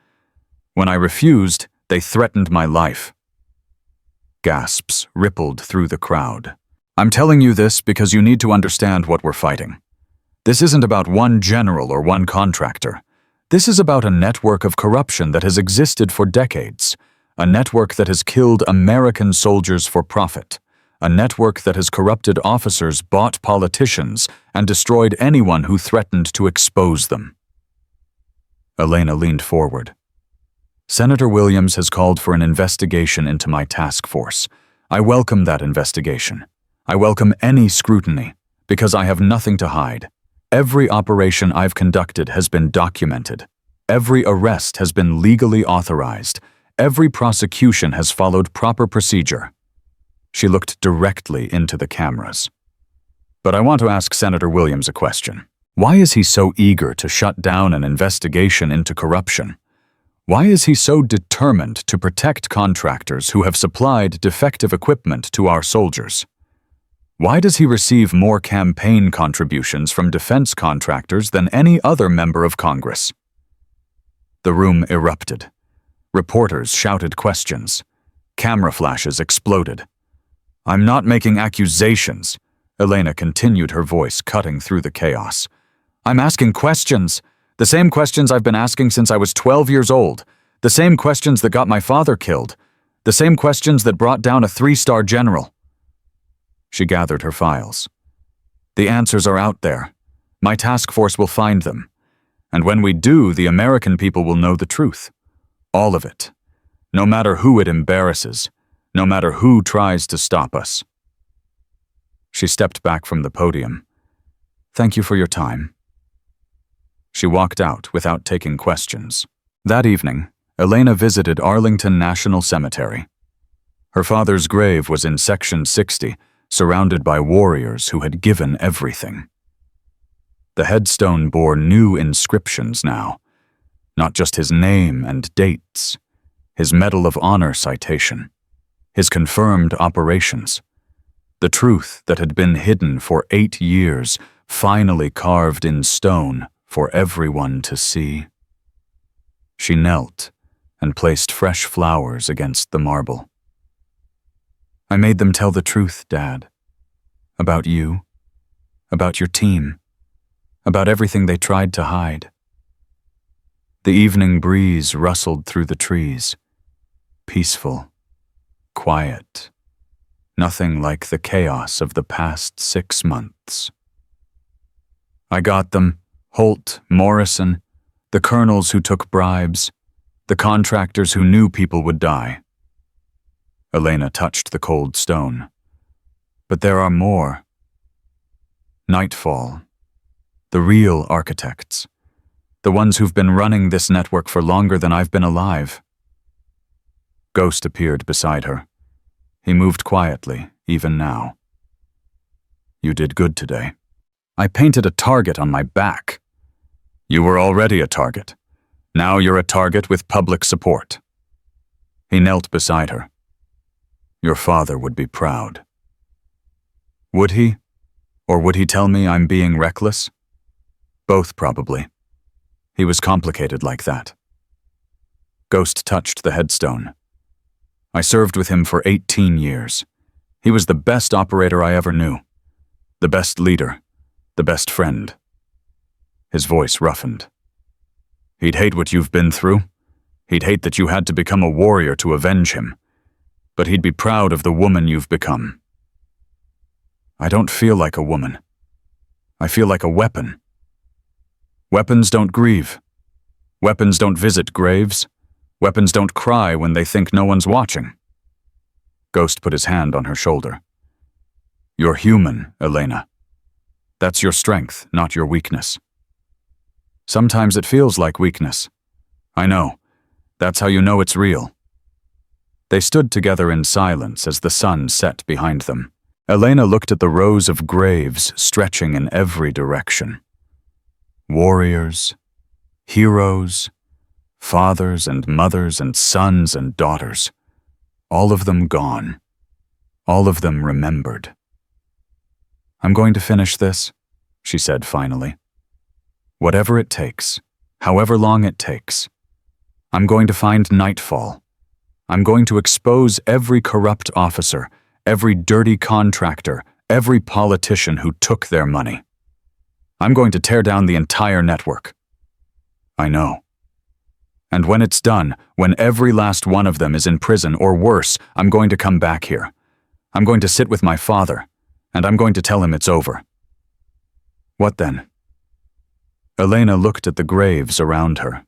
When I refused, they threatened my life. Gasps rippled through the crowd. I'm telling you this because you need to understand what we're fighting. This isn't about one general or one contractor. This is about a network of corruption that has existed for decades. A network that has killed American soldiers for profit. A network that has corrupted officers, bought politicians, and destroyed anyone who threatened to expose them. Elena leaned forward. Senator Williams has called for an investigation into my task force. I welcome that investigation. I welcome any scrutiny, because I have nothing to hide. Every operation I've conducted has been documented. Every arrest has been legally authorized. Every prosecution has followed proper procedure. She looked directly into the cameras. But I want to ask Senator Williams a question. Why is he so eager to shut down an investigation into corruption? Why is he so determined to protect contractors who have supplied defective equipment to our soldiers? Why does he receive more campaign contributions from defense contractors than any other member of Congress? The room erupted. Reporters shouted questions. Camera flashes exploded. "I'm not making accusations," Elena continued, her voice cutting through the chaos. "I'm asking questions. The same questions I've been asking since I was 12 years old. The same questions that got my father killed. The same questions that brought down a 3-star general." She gathered her files. "The answers are out there. My task force will find them. And when we do, the American people will know the truth. All of it. No matter who it embarrasses. No matter who tries to stop us." She stepped back from the podium. "Thank you for your time." She walked out without taking questions. That evening, Elena visited Arlington National Cemetery. Her father's grave was in Section 60, surrounded by warriors who had given everything. The headstone bore new inscriptions now, not just his name and dates, his Medal of Honor citation, his confirmed operations. The truth that had been hidden for 8 years, finally carved in stone for everyone to see. She knelt and placed fresh flowers against the marble. "I made them tell the truth, Dad. About you, about your team, about everything they tried to hide." The evening breeze rustled through the trees. Peaceful, quiet, nothing like the chaos of the past 6 months. "I got them. Holt, Morrison, the colonels who took bribes, the contractors who knew people would die." Elena touched the cold stone. "But there are more. Nightfall. The real architects. The ones who've been running this network for longer than I've been alive." Ghost appeared beside her. He moved quietly, even now. "You did good today. I painted a target on my back. You were already a target. Now you're a target with public support." He knelt beside her. "Your father would be proud." Would he? Or would he tell me I'm being reckless? Both, probably. He was complicated like that. Ghost touched the headstone. "I served with him for 18 years. He was the best operator I ever knew. The best leader. The best friend." His voice roughened. "He'd hate what you've been through. He'd hate that you had to become a warrior to avenge him. But he'd be proud of the woman you've become." "I don't feel like a woman. I feel like a weapon. Weapons don't grieve. Weapons don't visit graves. Weapons don't cry when they think no one's watching." Ghost put his hand on her shoulder. "You're human, Elena. That's your strength, not your weakness. Sometimes it feels like weakness. I know. That's how you know it's real." They stood together in silence as the sun set behind them. Elena looked at the rows of graves stretching in every direction. Warriors, heroes, fathers and mothers and sons and daughters. All of them gone. All of them remembered. "I'm going to finish this," she said finally. "Whatever it takes, however long it takes. I'm going to find Nightfall. I'm going to expose every corrupt officer, every dirty contractor, every politician who took their money. I'm going to tear down the entire network." "I know. And when it's done, when every last one of them is in prison or worse, I'm going to come back here. I'm going to sit with my father, and I'm going to tell him it's over." "What then?" Elena looked at the graves around her,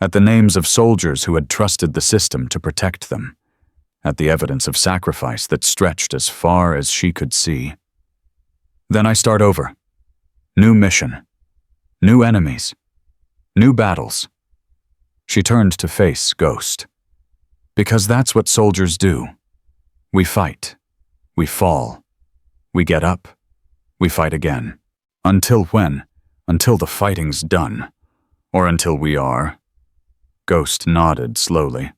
at the names of soldiers who had trusted the system to protect them, at the evidence of sacrifice that stretched as far as she could see. "Then I start over. New mission. New enemies. New battles. She turned to face Ghost. Because that's what soldiers do. We fight. We fall. We get up. We fight again. Until when? Until the fighting's done. Or until we are. Ghost nodded slowly.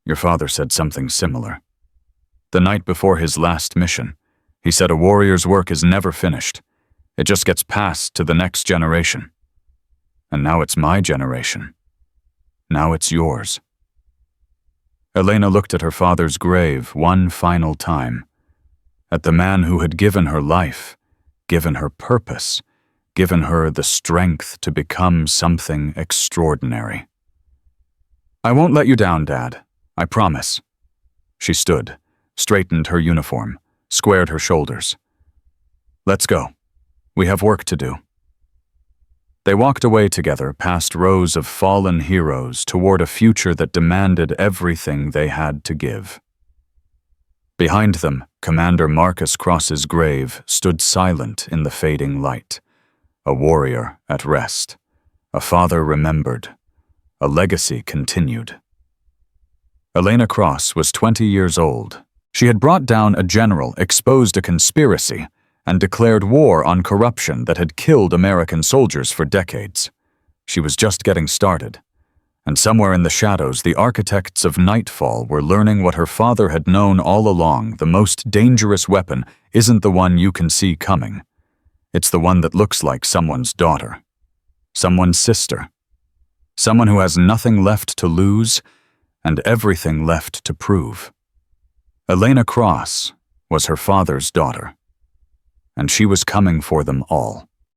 Your father said something similar. The night before his last mission, he said a warrior's work is never finished. It just gets passed to the next generation. And now it's my generation. Now it's yours. Elena looked at her father's grave one final time. At the man who had given her life, given her purpose, given her the strength to become something extraordinary. I won't let you down, Dad. I promise. She stood, straightened her uniform, squared her shoulders. Let's go. We have work to do. They walked away together past rows of fallen heroes toward a future that demanded everything they had to give. Behind them, Commander Marcus Cross's grave stood silent in the fading light. A warrior at rest. A father remembered. A legacy continued. Elena Cross was 20 years old. She had brought down a general, exposed a conspiracy, and declared war on corruption that had killed American soldiers for decades. She was just getting started. And somewhere in the shadows, the architects of Nightfall were learning what her father had known all along: the most dangerous weapon isn't the one you can see coming. It's the one that looks like someone's daughter, someone's sister, someone who has nothing left to lose and everything left to prove. Elena Cross was her father's daughter, and she was coming for them all.